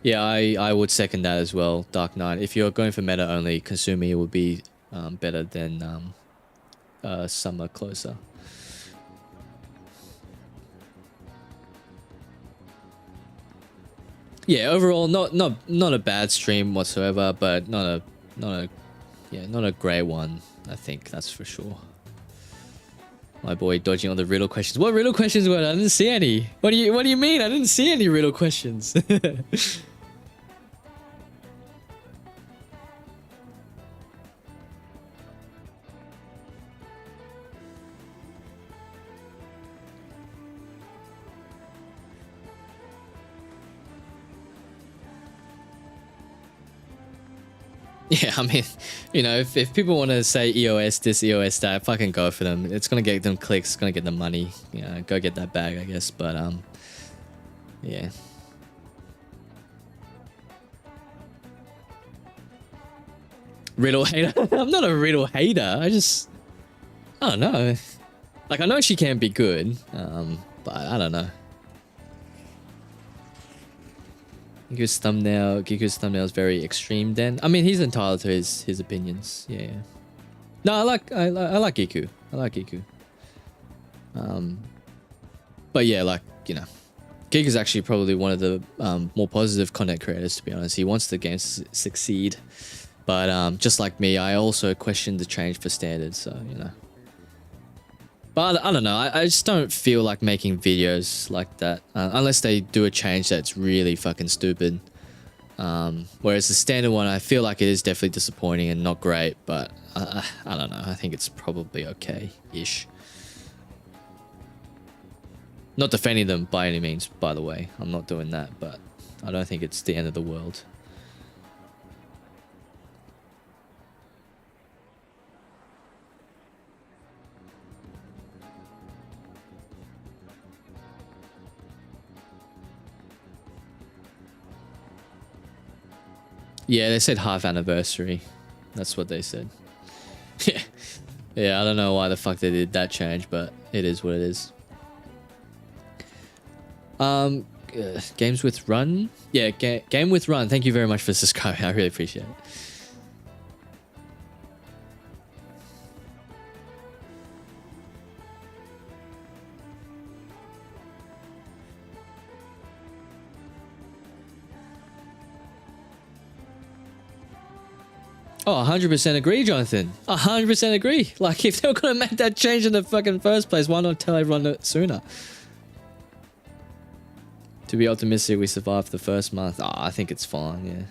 Speaker 1: Yeah, I would second that as well, Dark Knight. If you're going for meta only, Kasumi would be better than Summer Closer. Yeah, overall not a bad stream whatsoever, but not a great one, I think, that's for sure. My boy dodging on the riddle questions. What riddle questions were there? I didn't see any. What do you mean? I didn't see any riddle questions. Yeah, I mean, you know, if people want to say EOS this, EOS that, fucking go for them. It's gonna get them clicks, it's gonna get them money. You know, go get that bag, I guess. But yeah. Riddle hater? I'm not a riddle hater. I don't know. Like, I know she can be good, but I don't know. Giku's thumbnail is very extreme. Then I mean, he's entitled to his opinions. Yeah. No, I like Giku. I like Giku. But yeah, like, you know, Giku's actually probably one of the more positive content creators, to be honest. He wants the game to succeed, but just like me, I also question the change for standards. So, you know. But I don't know, I just don't feel like making videos like that unless they do a change that's really fucking stupid. Whereas the standard one, I feel like it is definitely disappointing and not great, but I don't know, I think it's probably okay-ish. Not defending them by any means, by the way. I'm not doing that, but I don't think it's the end of the world. Yeah, they said half anniversary. That's what they said. Yeah, I don't know why the fuck they did that change, but it is what it is. Games with Run? Yeah, Game with Run. Thank you very much for subscribing. I really appreciate it. Oh, 100% agree, Jonathan. 100% agree. Like, if they were going to make that change in the fucking first place, why not tell everyone it sooner? To be optimistic, we survived the first month. Oh, I think it's fine, yeah.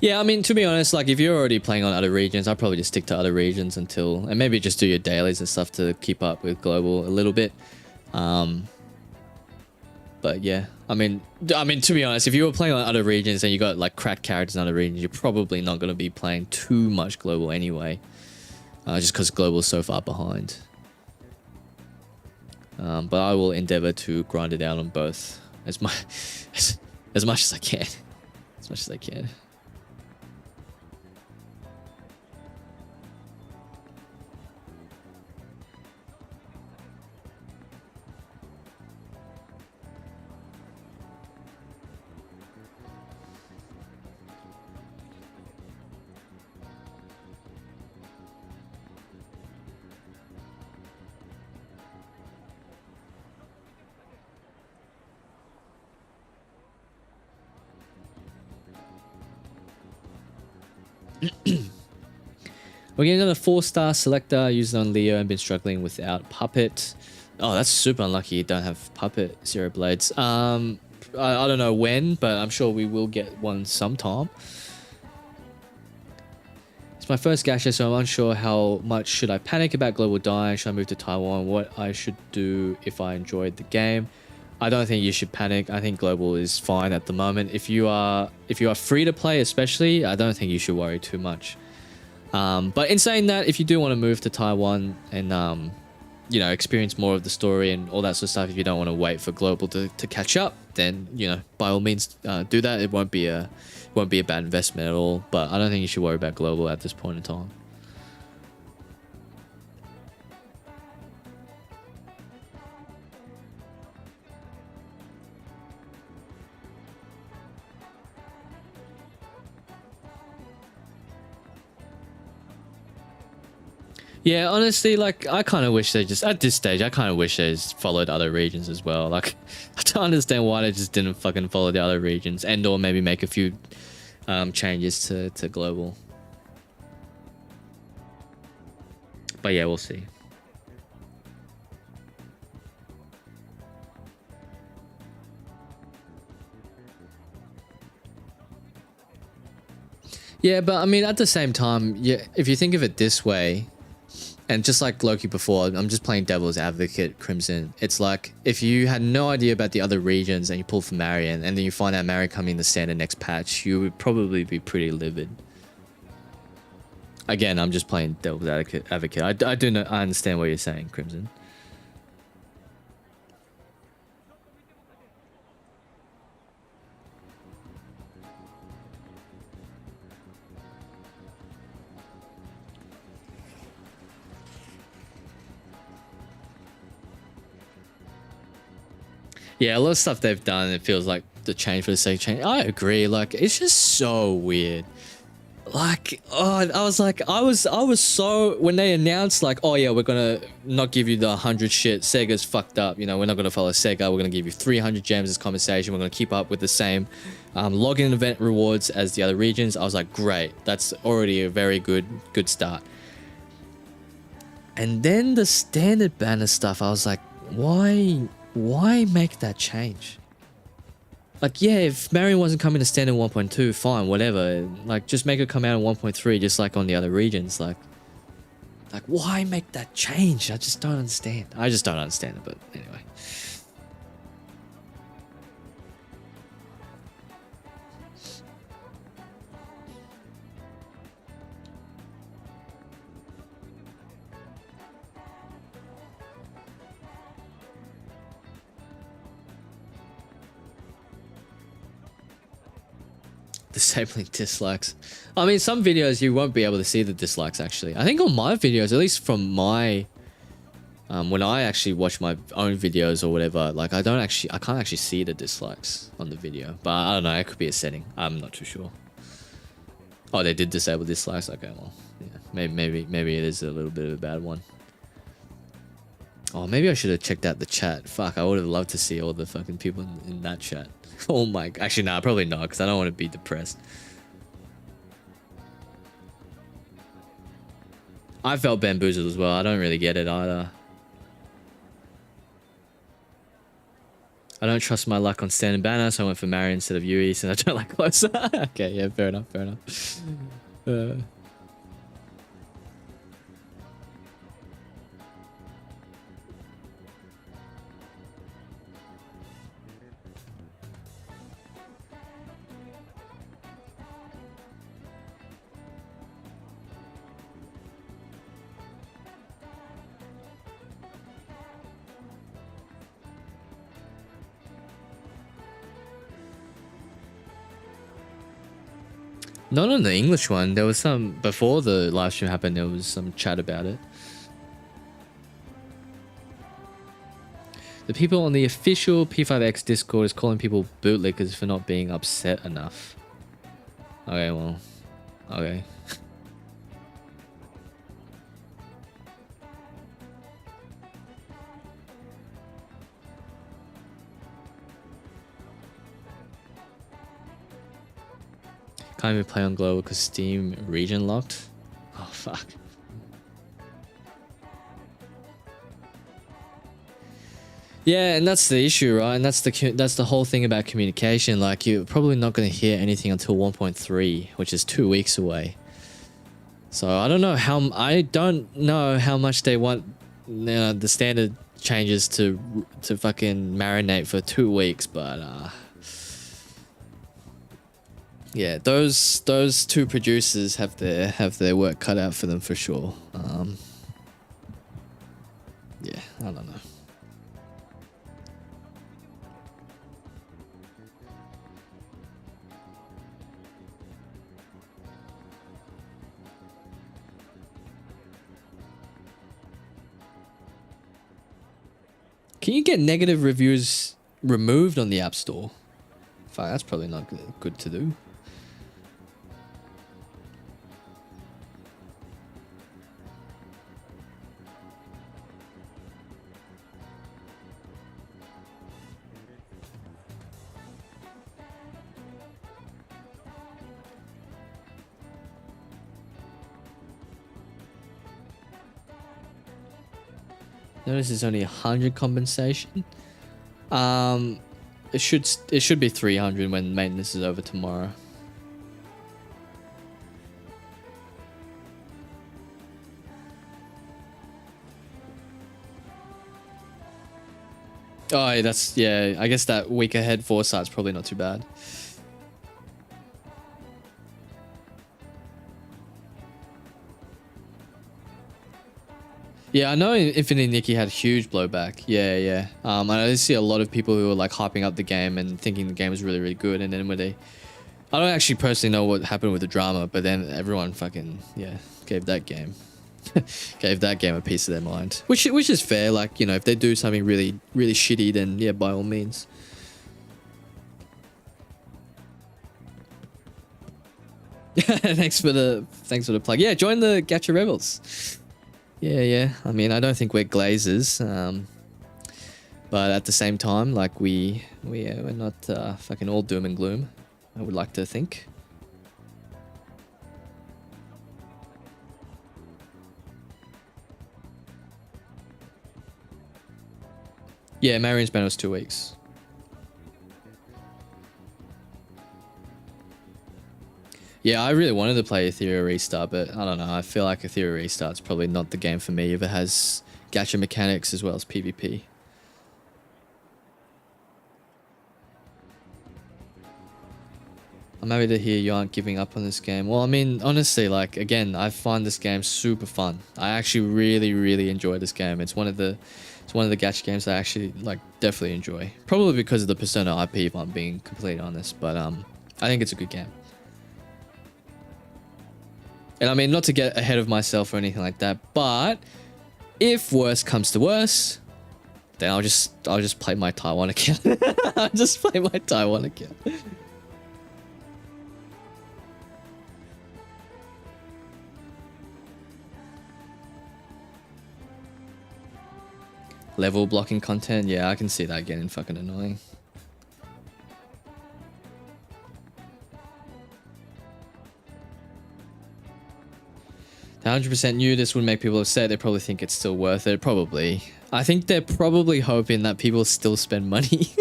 Speaker 1: Yeah, I mean, to be honest, like, if you're already playing on other regions, I'd probably just stick to other regions until... And maybe just do your dailies and stuff to keep up with global a little bit. But yeah, I mean, to be honest, if you were playing on other regions and you got like cracked characters in other regions, you're probably not going to be playing too much global anyway, just because global is so far behind. But I will endeavor to grind it out on both as much as I can, as much as I can. We're getting another 4-star selector, used on Leo and been struggling without Puppet. Oh, that's super unlucky you don't have Puppet, Zero Blades. I don't know when, but I'm sure we will get one sometime. It's my first gacha, so I'm unsure how much should I panic about global dying. Should I move to Taiwan? What I should do if I enjoyed the game? I don't think you should panic. I think global is fine at the moment. If you are free to play, especially, I don't think you should worry too much. But in saying that, if you do want to move to Taiwan and you know, experience more of the story and all that sort of stuff, if you don't want to wait for global to catch up, then, you know, by all means do that. It won't be a bad investment at all. But I don't think you should worry about global at this point in time. Yeah, honestly, like I kind of wish they just at this stage, I kind of wish they just followed other regions as well. Like, I don't understand why they just didn't fucking follow the other regions, and or maybe make a few changes to global. But yeah, we'll see. Yeah, but I mean, at the same time, yeah, if you think of it this way, and just like Loki before, I'm just playing devil's advocate, Crimson. It's like if you had no idea about the other regions and you pull for Marion, and then you find out Marion coming in the standard next patch, you would probably be pretty livid. Again, I'm just playing devil's advocate. I do know, I understand what you're saying, Crimson. Yeah, a lot of stuff they've done, it feels like the change for the sake of change. I agree. Like, it's just so weird. Like, oh, I was so, when they announced like, oh yeah, we're gonna not give you the 100 shit, Sega's fucked up, you know, we're not gonna follow Sega, we're gonna give you 300 gems as compensation, we're gonna keep up with the same login event rewards as the other regions. I was like, great, that's already a very good start. And then the standard banner stuff, I was like, why make that change? Like, yeah, if Marion wasn't coming to standard 1.2, fine, whatever. Like, just make it come out in 1.3, just like on the other regions. Like, why make that change? I just don't understand. I just don't understand it, but anyway. Disabling dislikes. I mean, some videos you won't be able to see the dislikes actually. I think on my videos, at least from my when I actually watch my own videos or whatever, like I can't actually see the dislikes on the video. But I don't know, it could be a setting. I'm not too sure. Oh, they did disable dislikes. Okay, well, yeah, maybe it is a little bit of a bad one. Oh, maybe I should have checked out the chat. Fuck, I would have loved to see all the fucking people in that chat. Oh my, actually nah, probably not, because I don't want to be depressed. I felt bamboozled as well. I don't really get it either. I don't trust my luck on standard banner, so I went for Marion instead of Yui, since I don't like closer. Okay, yeah, fair enough, fair enough. Not on the English one. There was some, before the live stream happened, there was some chat about it. The people on the official P5X Discord is calling people bootlickers for not being upset enough. Okay, well, okay. Can't even play on global because Steam region locked. Oh fuck. Yeah, and that's the issue, right? And that's the whole thing about communication. Like, you're probably not going to hear anything until 1.3, which is 2 weeks away. So I don't know how much they want, you know, the standard changes to fucking marinate for 2 weeks, but yeah, those two producers have their work cut out for them for sure. Yeah, I don't know. Can you get negative reviews removed on the App Store? Fuck, that's probably not good to do. Notice it's only 100 compensation. It should be 300 when maintenance is over tomorrow. Oh, yeah, that's, yeah, I guess that week ahead foresight's probably not too bad. Yeah, I know Infinity Nikki had huge blowback. Yeah, yeah. I see a lot of people who are like hyping up the game and thinking the game was really, really good, and then when they, I don't actually personally know what happened with the drama, but then everyone fucking, yeah, gave that game a piece of their mind, which is fair. Like, you know, if they do something really, really shitty, then yeah, by all means. Thanks for the plug. Yeah, join the Gacha Rebels. Yeah. I mean, I don't think we're glazers, but at the same time, like we're not fucking all doom and gloom. I would like to think. Yeah, Marion's ban was 2 weeks. Yeah, I really wanted to play Ethereal Restart, but I don't know. I feel like Ethereal Restart's probably not the game for me if it has gacha mechanics as well as PvP. I'm happy to hear you aren't giving up on this game. Well, I mean, honestly, like, again, I find this game super fun. I actually really, really enjoy this game. It's one of the gacha games I actually, like, definitely enjoy. Probably because of the Persona IP, if I'm being completely honest, but I think it's a good game. And I mean, not to get ahead of myself or anything like that, but if worse comes to worse, then I'll just play my Taiwan account. I'll just play my Taiwan account. Level blocking content, yeah, I can see that getting fucking annoying. 100% new, this would make people upset. They probably think it's still worth it. Probably. I think they're probably hoping that people still spend money.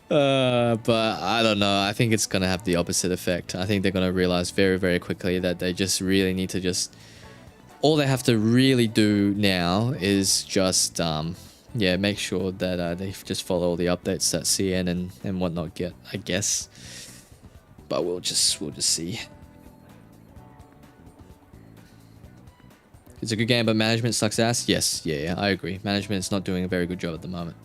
Speaker 1: But I don't know. I think it's going to have the opposite effect. I think they're going to realize very, very quickly that they just really need to just... All they have to really do now is just, yeah, make sure that they just follow all the updates that CN and whatnot get, I guess. But we'll just see. It's a good game, but management sucks ass. Yes, yeah, I agree. Management's not doing a very good job at the moment.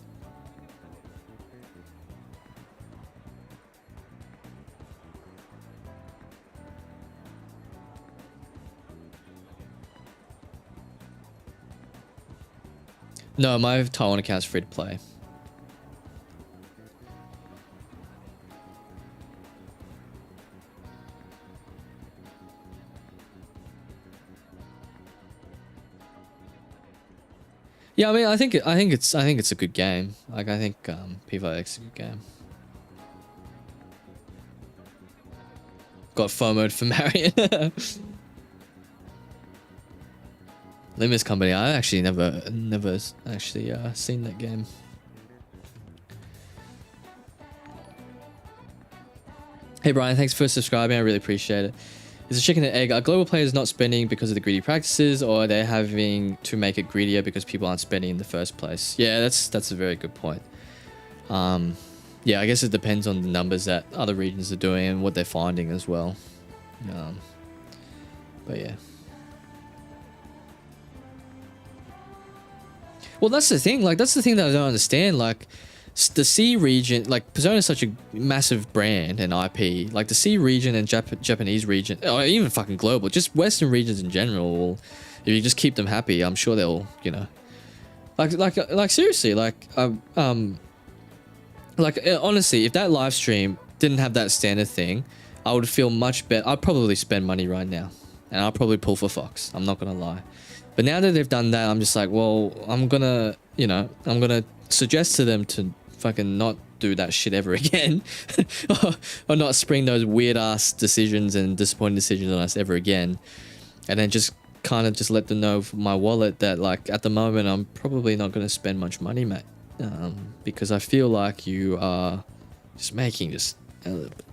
Speaker 1: No, my Taiwan account's free to play. Yeah, I mean, I think it's a good game. Like, I think P5X is a good game. Got FOMO'd for Marion. Limitless Company. I actually never actually seen that game. Hey Brian, thanks for subscribing. I really appreciate it. Is a chicken and egg? Are global players not spending because of the greedy practices, or are they having to make it greedier because people aren't spending in the first place? Yeah, that's a very good point. Yeah, I guess it depends on the numbers that other regions are doing and what they're finding as well. But yeah. Well, that's the thing. Like, that's the thing that I don't understand. Like, the C region, like, Persona is such a massive brand and IP. Like, the C region and Japanese region, or even fucking global, just Western regions in general, if you just keep them happy, I'm sure they'll, you know, like seriously, honestly, if that live stream didn't have that standard thing, I would feel much better. I'd probably spend money right now, and I'll probably pull for Fox. I'm not gonna lie. But now that they've done that, I'm just like, well, I'm gonna suggest to them to fucking not do that shit ever again. or not spring those weird ass decisions and disappointing decisions on us ever again. And then just kind of just let them know from my wallet that like at the moment I'm probably not going to spend much money, mate, because I feel like you are just making just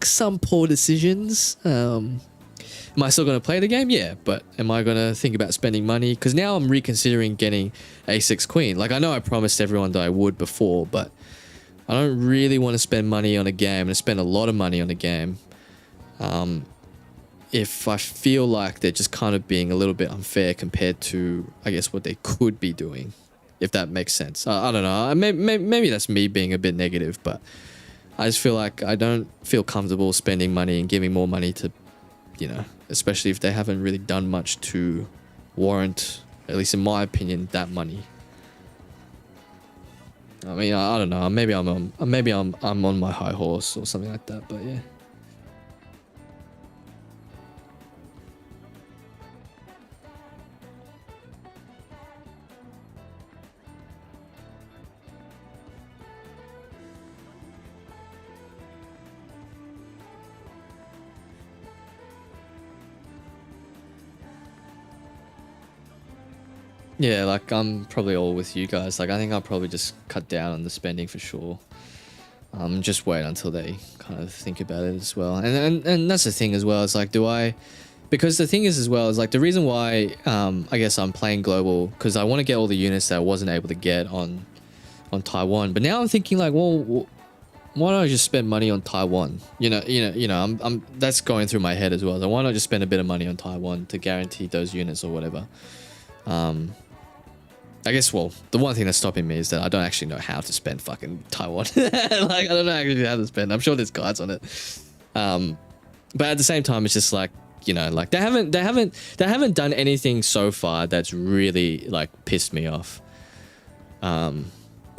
Speaker 1: some poor decisions. Am I still going to play the game? Yeah, but am I going to think about spending money? Because now I'm reconsidering getting A6 Queen. Like, I know I promised everyone that I would before, but I don't really want to spend money on a game and spend a lot of money on a game if I feel like they're just kind of being a little bit unfair compared to, I guess, what they could be doing, if that makes sense. I don't know. Maybe that's me being a bit negative, but I just feel like I don't feel comfortable spending money and giving more money to, you know, especially if they haven't really done much to warrant, at least in my opinion, that money. I mean, I don't know. Maybe I'm on my high horse or something like that. But yeah. Yeah, like I'm probably all with you guys. Like I think I'll probably just cut down on the spending for sure. Just wait until they kind of think about it as well. And that's the thing as well. It's like, because the thing is as well is like the reason why I guess I'm playing global because I want to get all the units that I wasn't able to get on Taiwan. But now I'm thinking like, well, why don't I just spend money on Taiwan? You know, I'm that's going through my head as well. So why not just spend a bit of money on Taiwan to guarantee those units or whatever? I guess, well, the one thing that's stopping me is that I don't actually know how to spend fucking Taiwan. Like, I don't know actually how to spend. I'm sure there's guides on it. But at the same time, it's just like, you know, like they haven't done anything so far that's really like pissed me off.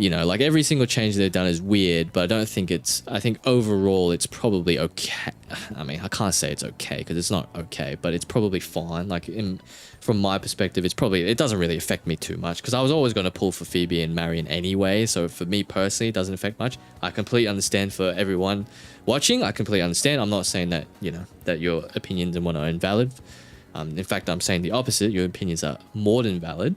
Speaker 1: You know, like every single change they've done is weird, but I think overall it's probably okay. I mean, I can't say it's okay because it's not okay, but it's probably fine. Like from my perspective, it doesn't really affect me too much because I was always going to pull for Phoebe and Marion anyway. So for me personally, it doesn't affect much. I completely understand for everyone watching. I completely understand. I'm not saying that, you know, that your opinions and whatnot are invalid. In fact, I'm saying the opposite. Your opinions are more than valid.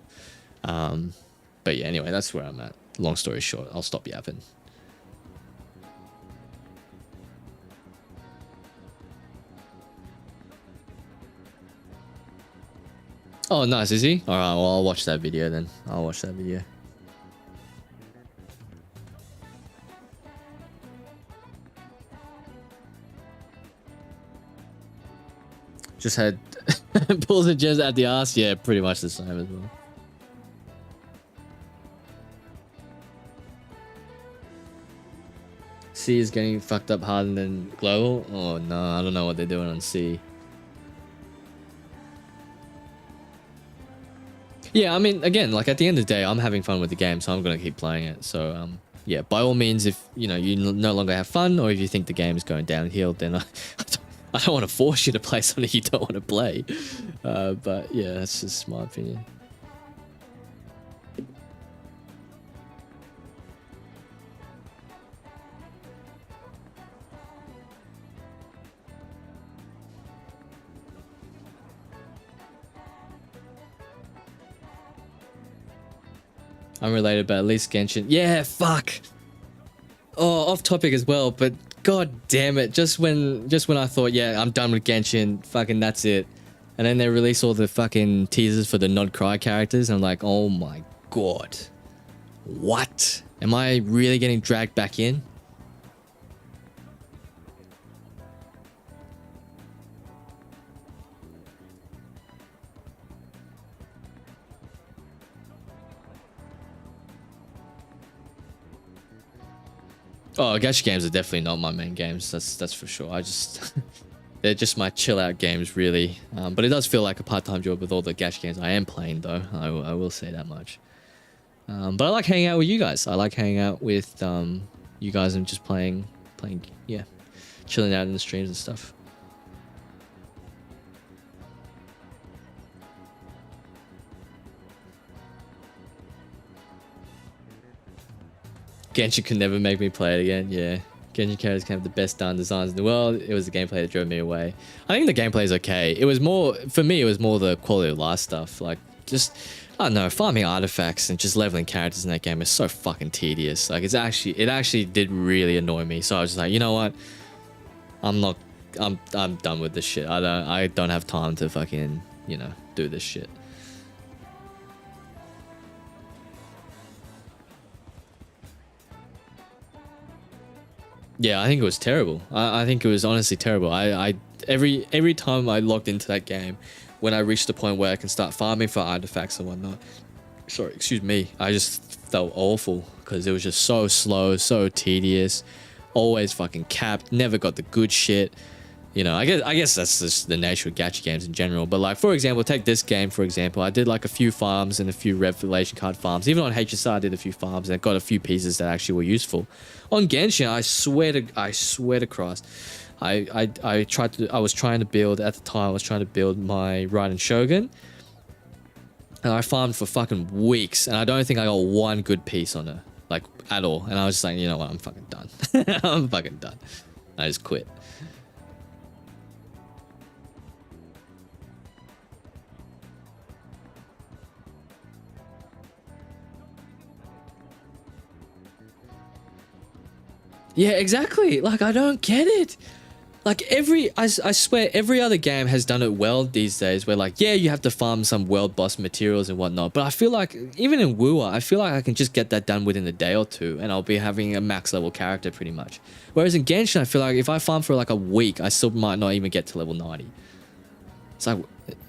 Speaker 1: But yeah, anyway, that's where I'm at. Long story short, I'll stop yapping. Oh, nice, is he? Alright, well, I'll watch that video then. I'll watch that video. Just had pulls and gems at the ass. Yeah, pretty much the same as well. C is getting fucked up harder than global. Oh no, I don't know what they're doing on C. Yeah, I mean, again, like at the end of the day, I'm having fun with the game, so I'm gonna keep playing it. So yeah, by all means, if you know you no longer have fun, or if you think the game is going downhill, then I don't want to force you to play something you don't want to play. But yeah, that's just my opinion. Unrelated, but at least Genshin. Yeah, fuck. Oh, off topic as well, but god damn it! Just when I thought, yeah, I'm done with Genshin, fucking that's it, and then they release all the fucking teasers for the Not Cry characters, and I'm like, oh my god, what? Am I really getting dragged back in? Oh, gacha games are definitely not my main games. That's for sure. They're just my chill out games, really. But it does feel like a part-time job with all the gacha games I am playing, though. I will say that much. But I like hanging out with you guys. I like hanging out with you guys and just playing, yeah, chilling out in the streams and stuff. Genshin can never make me play it again. Yeah, Genshin characters can have the best done designs in the world. It was the gameplay that drove me away. I think the gameplay is okay. It was more, for me, it was more the quality of life stuff. Like, just, I don't know, farming artifacts and just leveling characters in that game is so fucking tedious. Like, it actually did really annoy me. So I was just like, you know what? I'm done with this shit. I don't have time to fucking, you know, do this shit. Yeah, I think it was terrible. I think it was honestly terrible. Every time I logged into that game, when I reached the point where I can start farming for artifacts and whatnot, sorry, excuse me, I just felt awful because it was just so slow, so tedious, always fucking capped, never got the good shit. You know, I guess that's just the nature of gacha games in general. But like, for example, take this game, for example. I did like a few farms and a few revelation card farms. Even on HSR, I did a few farms and I got a few pieces that actually were useful. On Genshin, I swear to Christ, I was trying to build, at the time, I was trying to build my Raiden Shogun. And I farmed for fucking weeks. And I don't think I got one good piece on her. Like, at all. And I was just like, you know what, I'm fucking done. I'm fucking done. I just quit. Yeah, exactly. Like, I don't get it. Like, I swear, every other game has done it well these days, where like, yeah, you have to farm some world boss materials and whatnot. But I feel like, even in Wua, I feel like I can just get that done within a day or two, and I'll be having a max level character pretty much. Whereas in Genshin, I feel like if I farm for like a week, I still might not even get to level 90. It's like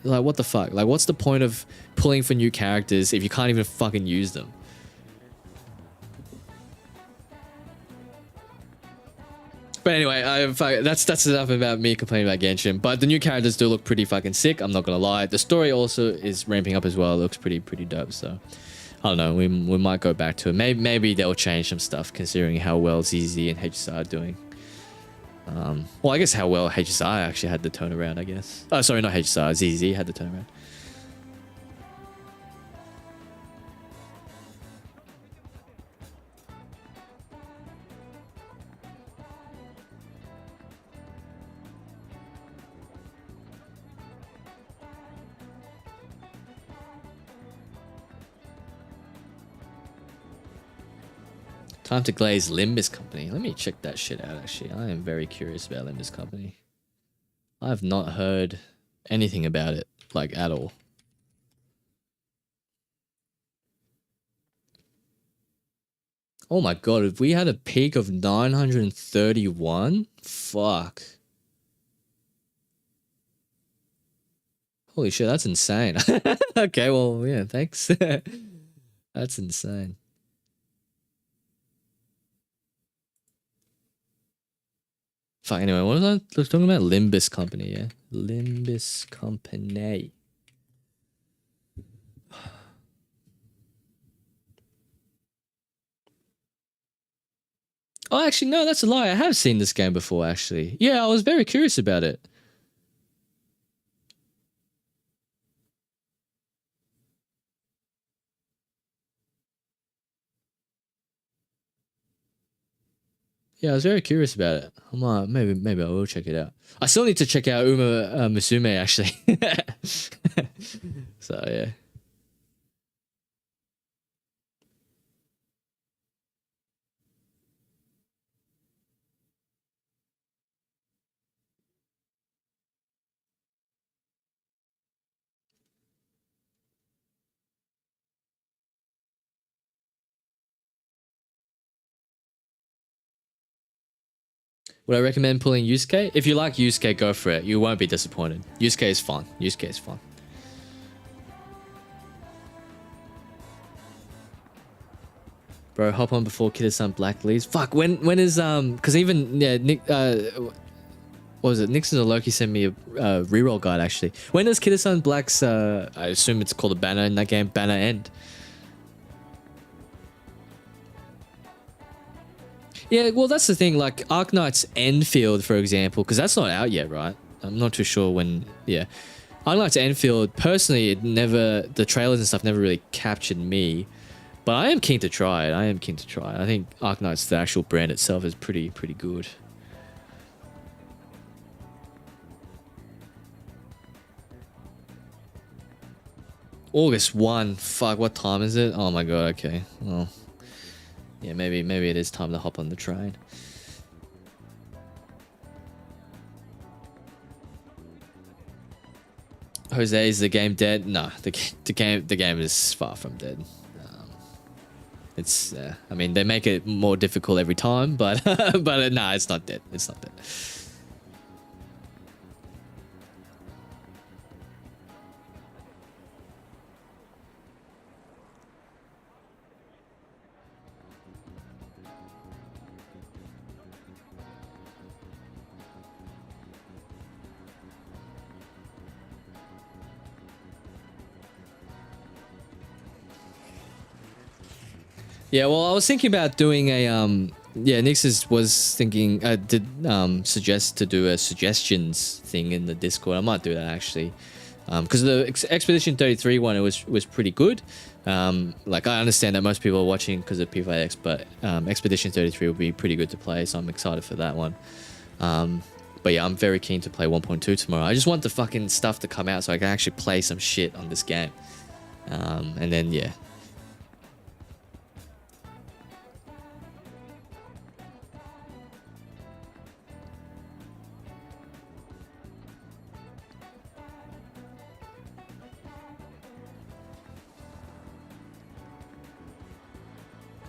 Speaker 1: what the fuck? Like, what's the point of pulling for new characters if you can't even fucking use them? But anyway, that's enough about me complaining about Genshin. But the new characters do look pretty fucking sick. I'm not gonna lie. The story also is ramping up as well. It looks pretty dope. So I don't know. We might go back to it. Maybe they'll change some stuff considering how well ZZ and HSR are doing. Well, I guess how well HSR actually had the turnaround. I guess. Oh, sorry, not HSR. ZZ had the turnaround. Time to glaze Limbus Company. Let me check that shit out, actually. I am very curious about Limbus Company. I have not heard anything about it, like, at all. Oh my god, if we had a peak of 931? Fuck. Holy shit, that's insane. Okay, well, yeah, thanks. That's insane. Fuck, anyway, what was I talking about? Limbus Company, yeah? Limbus Company. Oh, actually, no, that's a lie. I have seen this game before, actually. Yeah, I was very curious about it. Yeah, I was very curious about it. Maybe I will check it out. I still need to check out Uma Musume, actually. So, yeah. Would I recommend pulling Yusuke? If you like Yusuke, go for it. You won't be disappointed. Yusuke is fun. Yusuke is fun. Bro, hop on before Kida-san Black leaves. Fuck, when is because even yeah, Nick what was it? Nixon or Loki sent me a reroll guide actually. When does Kida-san Black's I assume it's called a banner in that game, banner end? Yeah, well, that's the thing. Like Arknight's Enfield, for example, because that's not out yet, right? I'm not too sure when. Yeah, Arknight's Enfield. Personally, the trailers and stuff never really captured me. But I am keen to try it. I am keen to try it. I think Arknight's, the actual brand itself, is pretty good. August 1. Fuck, what time is it? Oh my god, okay. Well, yeah, maybe it is time to hop on the train. Jose, is the game dead? No, the game is far from dead. It's I mean, they make it more difficult every time, but but no, it's not dead. It's not dead. Yeah, well, I was thinking about doing a yeah, Nix was thinking did suggest to do a suggestions thing in the Discord. I might do that actually, because the Expedition 33 one, it was pretty good. Like, I understand that most people are watching because of P5X, but Expedition 33 will be pretty good to play, so I'm excited for that one. But yeah, I'm very keen to play 1.2 tomorrow. I just want the fucking stuff to come out so I can actually play some shit on this game. And then yeah.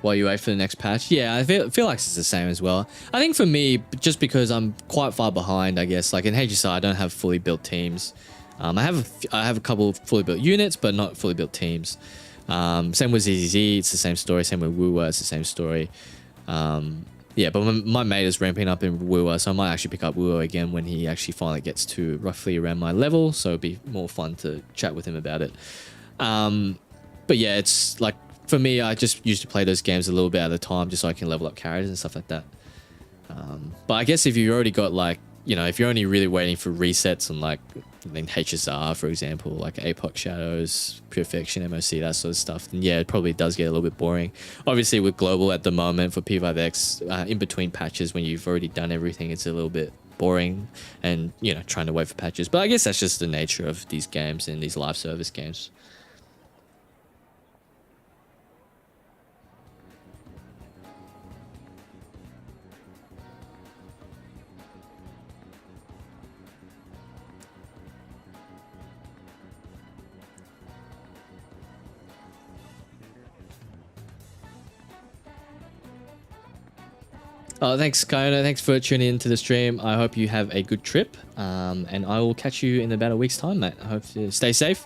Speaker 1: While you wait for the next patch, yeah, I feel like it's the same as well. I think for me, just because I'm quite far behind, I guess. Like in HSR, I don't have fully built teams. I have a couple of fully built units, but not fully built teams. Same with ZZZ, it's the same story. Same with Woowa, it's the same story. Yeah, but my mate is ramping up in Woowa, so I might actually pick up Woowa again when he actually finally gets to roughly around my level. So it'd be more fun to chat with him about it. But yeah, it's like, for me, I just used to play those games a little bit at a time just so I can level up characters and stuff like that. But I guess if you've already got, like, you know, if you're only really waiting for resets on, like, I mean, HSR, for example, like APOC Shadows, Purification, MOC, that sort of stuff, then yeah, it probably does get a little bit boring. Obviously, with Global at the moment for P5X, in between patches, when you've already done everything, it's a little bit boring and, you know, trying to wait for patches. But I guess that's just the nature of these games and these live service games. Oh, thanks, Kiona. Thanks for tuning into the stream. I hope you have a good trip. And I will catch you in about a week's time, mate. I hope you stay safe.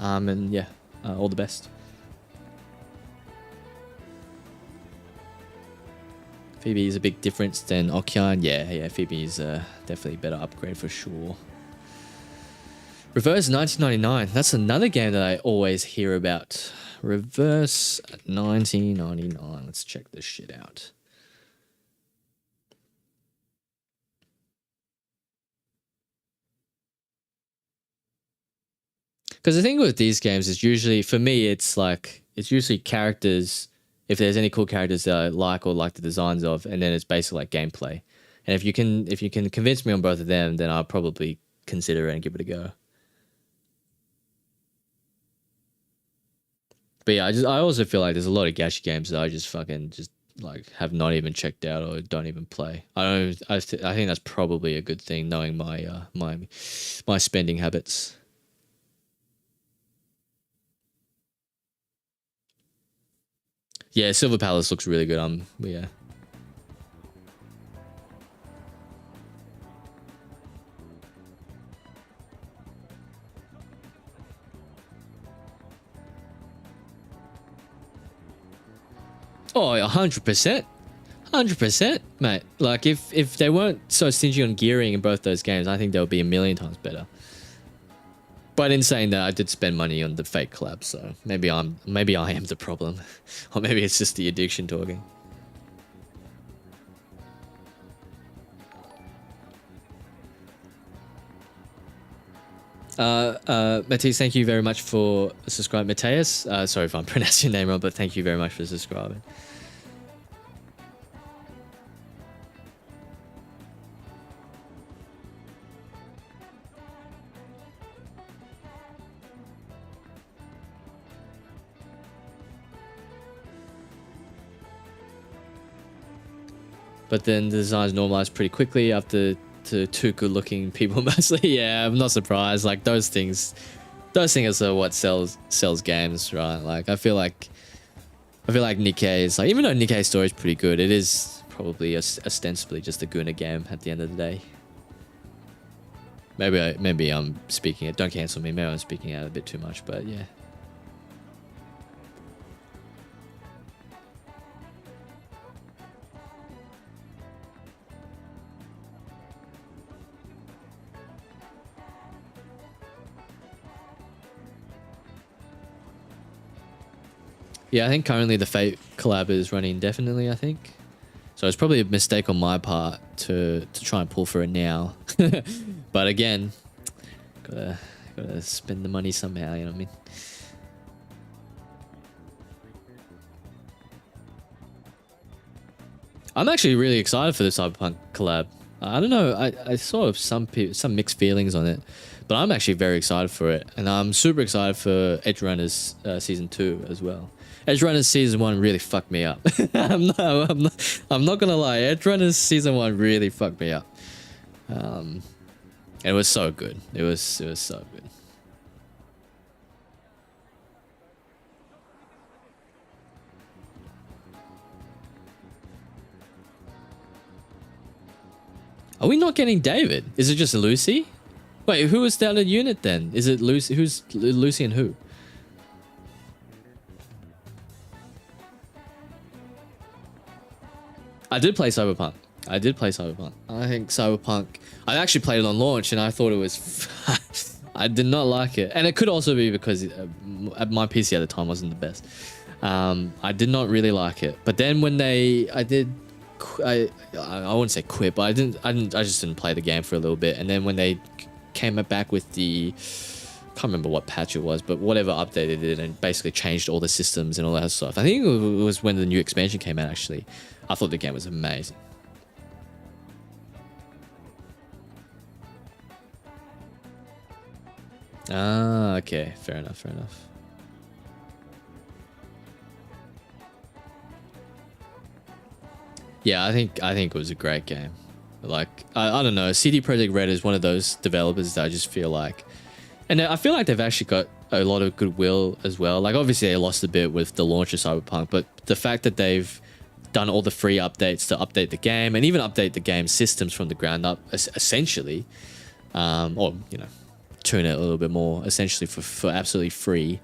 Speaker 1: And yeah, all the best. Phoebe is a big difference than Okian. Yeah, Phoebe is definitely a better upgrade for sure. Reverse 1999. That's another game that I always hear about. Reverse 1999. Let's check this shit out. Because the thing with these games is usually, for me, it's usually characters, if there's any cool characters that I like or like the designs of, and then it's basically like gameplay. And if you can convince me on both of them, then I'll probably consider it and give it a go. But yeah, I also feel like there's a lot of gacha games that I just fucking like have not even checked out or don't even play. I think that's probably a good thing, knowing my my spending habits. Yeah, Silver Palace looks really good. Yeah. Oh, 100%. 100%, mate. Like, if they weren't so stingy on gearing in both those games, I think they would be a million times better. But in saying that, I did spend money on the fake collab, so maybe I am the problem. Or maybe it's just the addiction talking. Matisse, thank you very much for subscribing. Mateus, sorry if I'm pronouncing your name wrong, but thank you very much for subscribing. But then the designs normalized pretty quickly after two good-looking people mostly. Yeah, I'm not surprised. Like those things are what sells games, right? Like I feel like Nikkei is like, even though Nikkei's story is pretty good, it is probably ostensibly just a Guna game at the end of the day. Maybe I'm speaking it. Don't cancel me. Maybe I'm speaking out a bit too much, but yeah. Yeah, I think currently the Fate collab is running indefinitely, I think. So it's probably a mistake on my part to try and pull for it now. But again, gotta spend the money somehow, you know what I mean? I'm actually really excited for the Cyberpunk collab. I don't know, I saw some mixed feelings on it, but I'm actually very excited for it. And I'm super excited for Edge Runners Season 2 as well. Edge Runners Season 1 really fucked me up. I'm not gonna lie, Edge Runners Season 1 really fucked me up. It was so good. It was so good. Are we not getting David? Is it just Lucy? Wait, who is the other unit then? Is it Lucy? Who's Lucy and who? I did play Cyberpunk. I think Cyberpunk... I actually played it on launch and I thought it was... I did not like it. And it could also be because my PC at the time wasn't the best. I did not really like it. But then when I wouldn't say quit, but I just didn't play the game for a little bit. And then when they came back with the... I can't remember what patch it was, but whatever update they did and basically changed all the systems and all that stuff. I think it was when the new expansion came out, actually. I thought the game was amazing. Ah, okay. Fair enough. Yeah, I think it was a great game. Like, I don't know. CD Projekt Red is one of those developers that I just feel like... And I feel like they've actually got a lot of goodwill as well. Like, obviously, they lost a bit with the launch of Cyberpunk, but the fact that they've done all the free updates to update the game and even update the game systems from the ground up, essentially, or, you know, tune it a little bit more, essentially for absolutely free.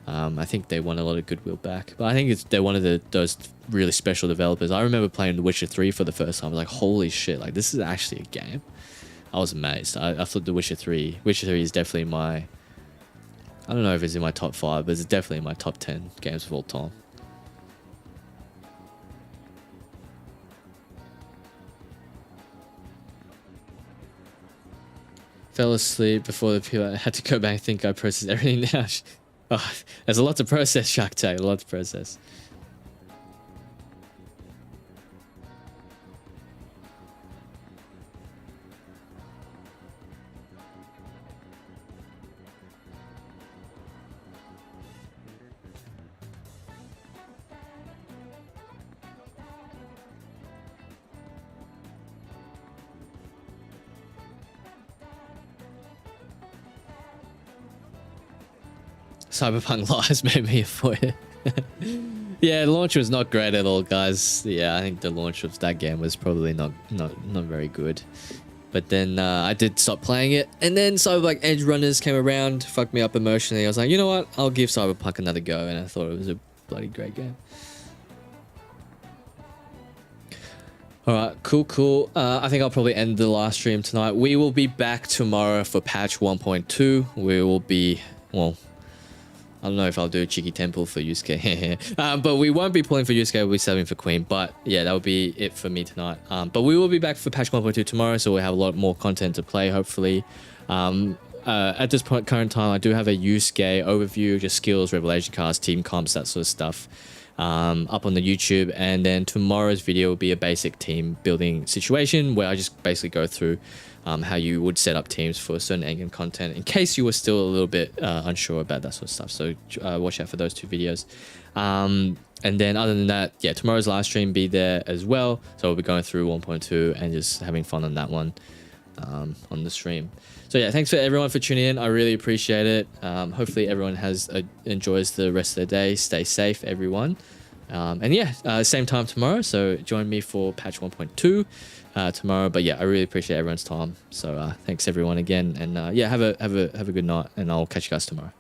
Speaker 1: I think they won a lot of goodwill back. But I think they're one of those really special developers. I remember playing The Witcher 3 for the first time. I was like, holy shit, like, this is actually a game. I was amazed. I thought The Witcher 3 is definitely my... I don't know if it's in my top 5, but it's definitely in my top 10 games of all time. Fell asleep before the people. I had to go back and think I processed everything now. Oh, there's a lot to process, Shark Tag. A lot to process. Cyberpunk Lies made me avoid it. Yeah, the launch was not great at all, guys. Yeah, I think the launch of that game was probably not very good. But then I did stop playing it, and then Cyberpunk Edge Runners came around, fucked me up emotionally. I was like, you know what? I'll give Cyberpunk another go, and I thought it was a bloody great game. Alright, cool. I think I'll probably end the live stream tonight. We will be back tomorrow for patch 1.2. We will be, well, I don't know if I'll do a cheeky temple for Yusuke. But we won't be pulling for Yusuke, we'll be selling for Queen. But yeah, that will be it for me tonight. But we will be back for patch 1.2 tomorrow, so we'll have a lot more content to play, hopefully. at this current time, I do have a Yusuke overview, just skills, revelation cards, team comps, that sort of stuff, up on the YouTube. And then tomorrow's video will be a basic team building situation where I just basically go through how you would set up teams for certain endgame content in case you were still a little bit unsure about that sort of stuff. So watch out for those 2 videos. And then other than that, yeah, tomorrow's live stream be there as well. So we'll be going through 1.2 and just having fun on that one on the stream. So yeah, thanks for everyone for tuning in. I really appreciate it. Hopefully everyone enjoys the rest of their day. Stay safe, everyone. And yeah, same time tomorrow. So join me for patch 1.2 tomorrow. But yeah, I really appreciate everyone's time. So thanks everyone again. And yeah, have a good night. And I'll catch you guys tomorrow.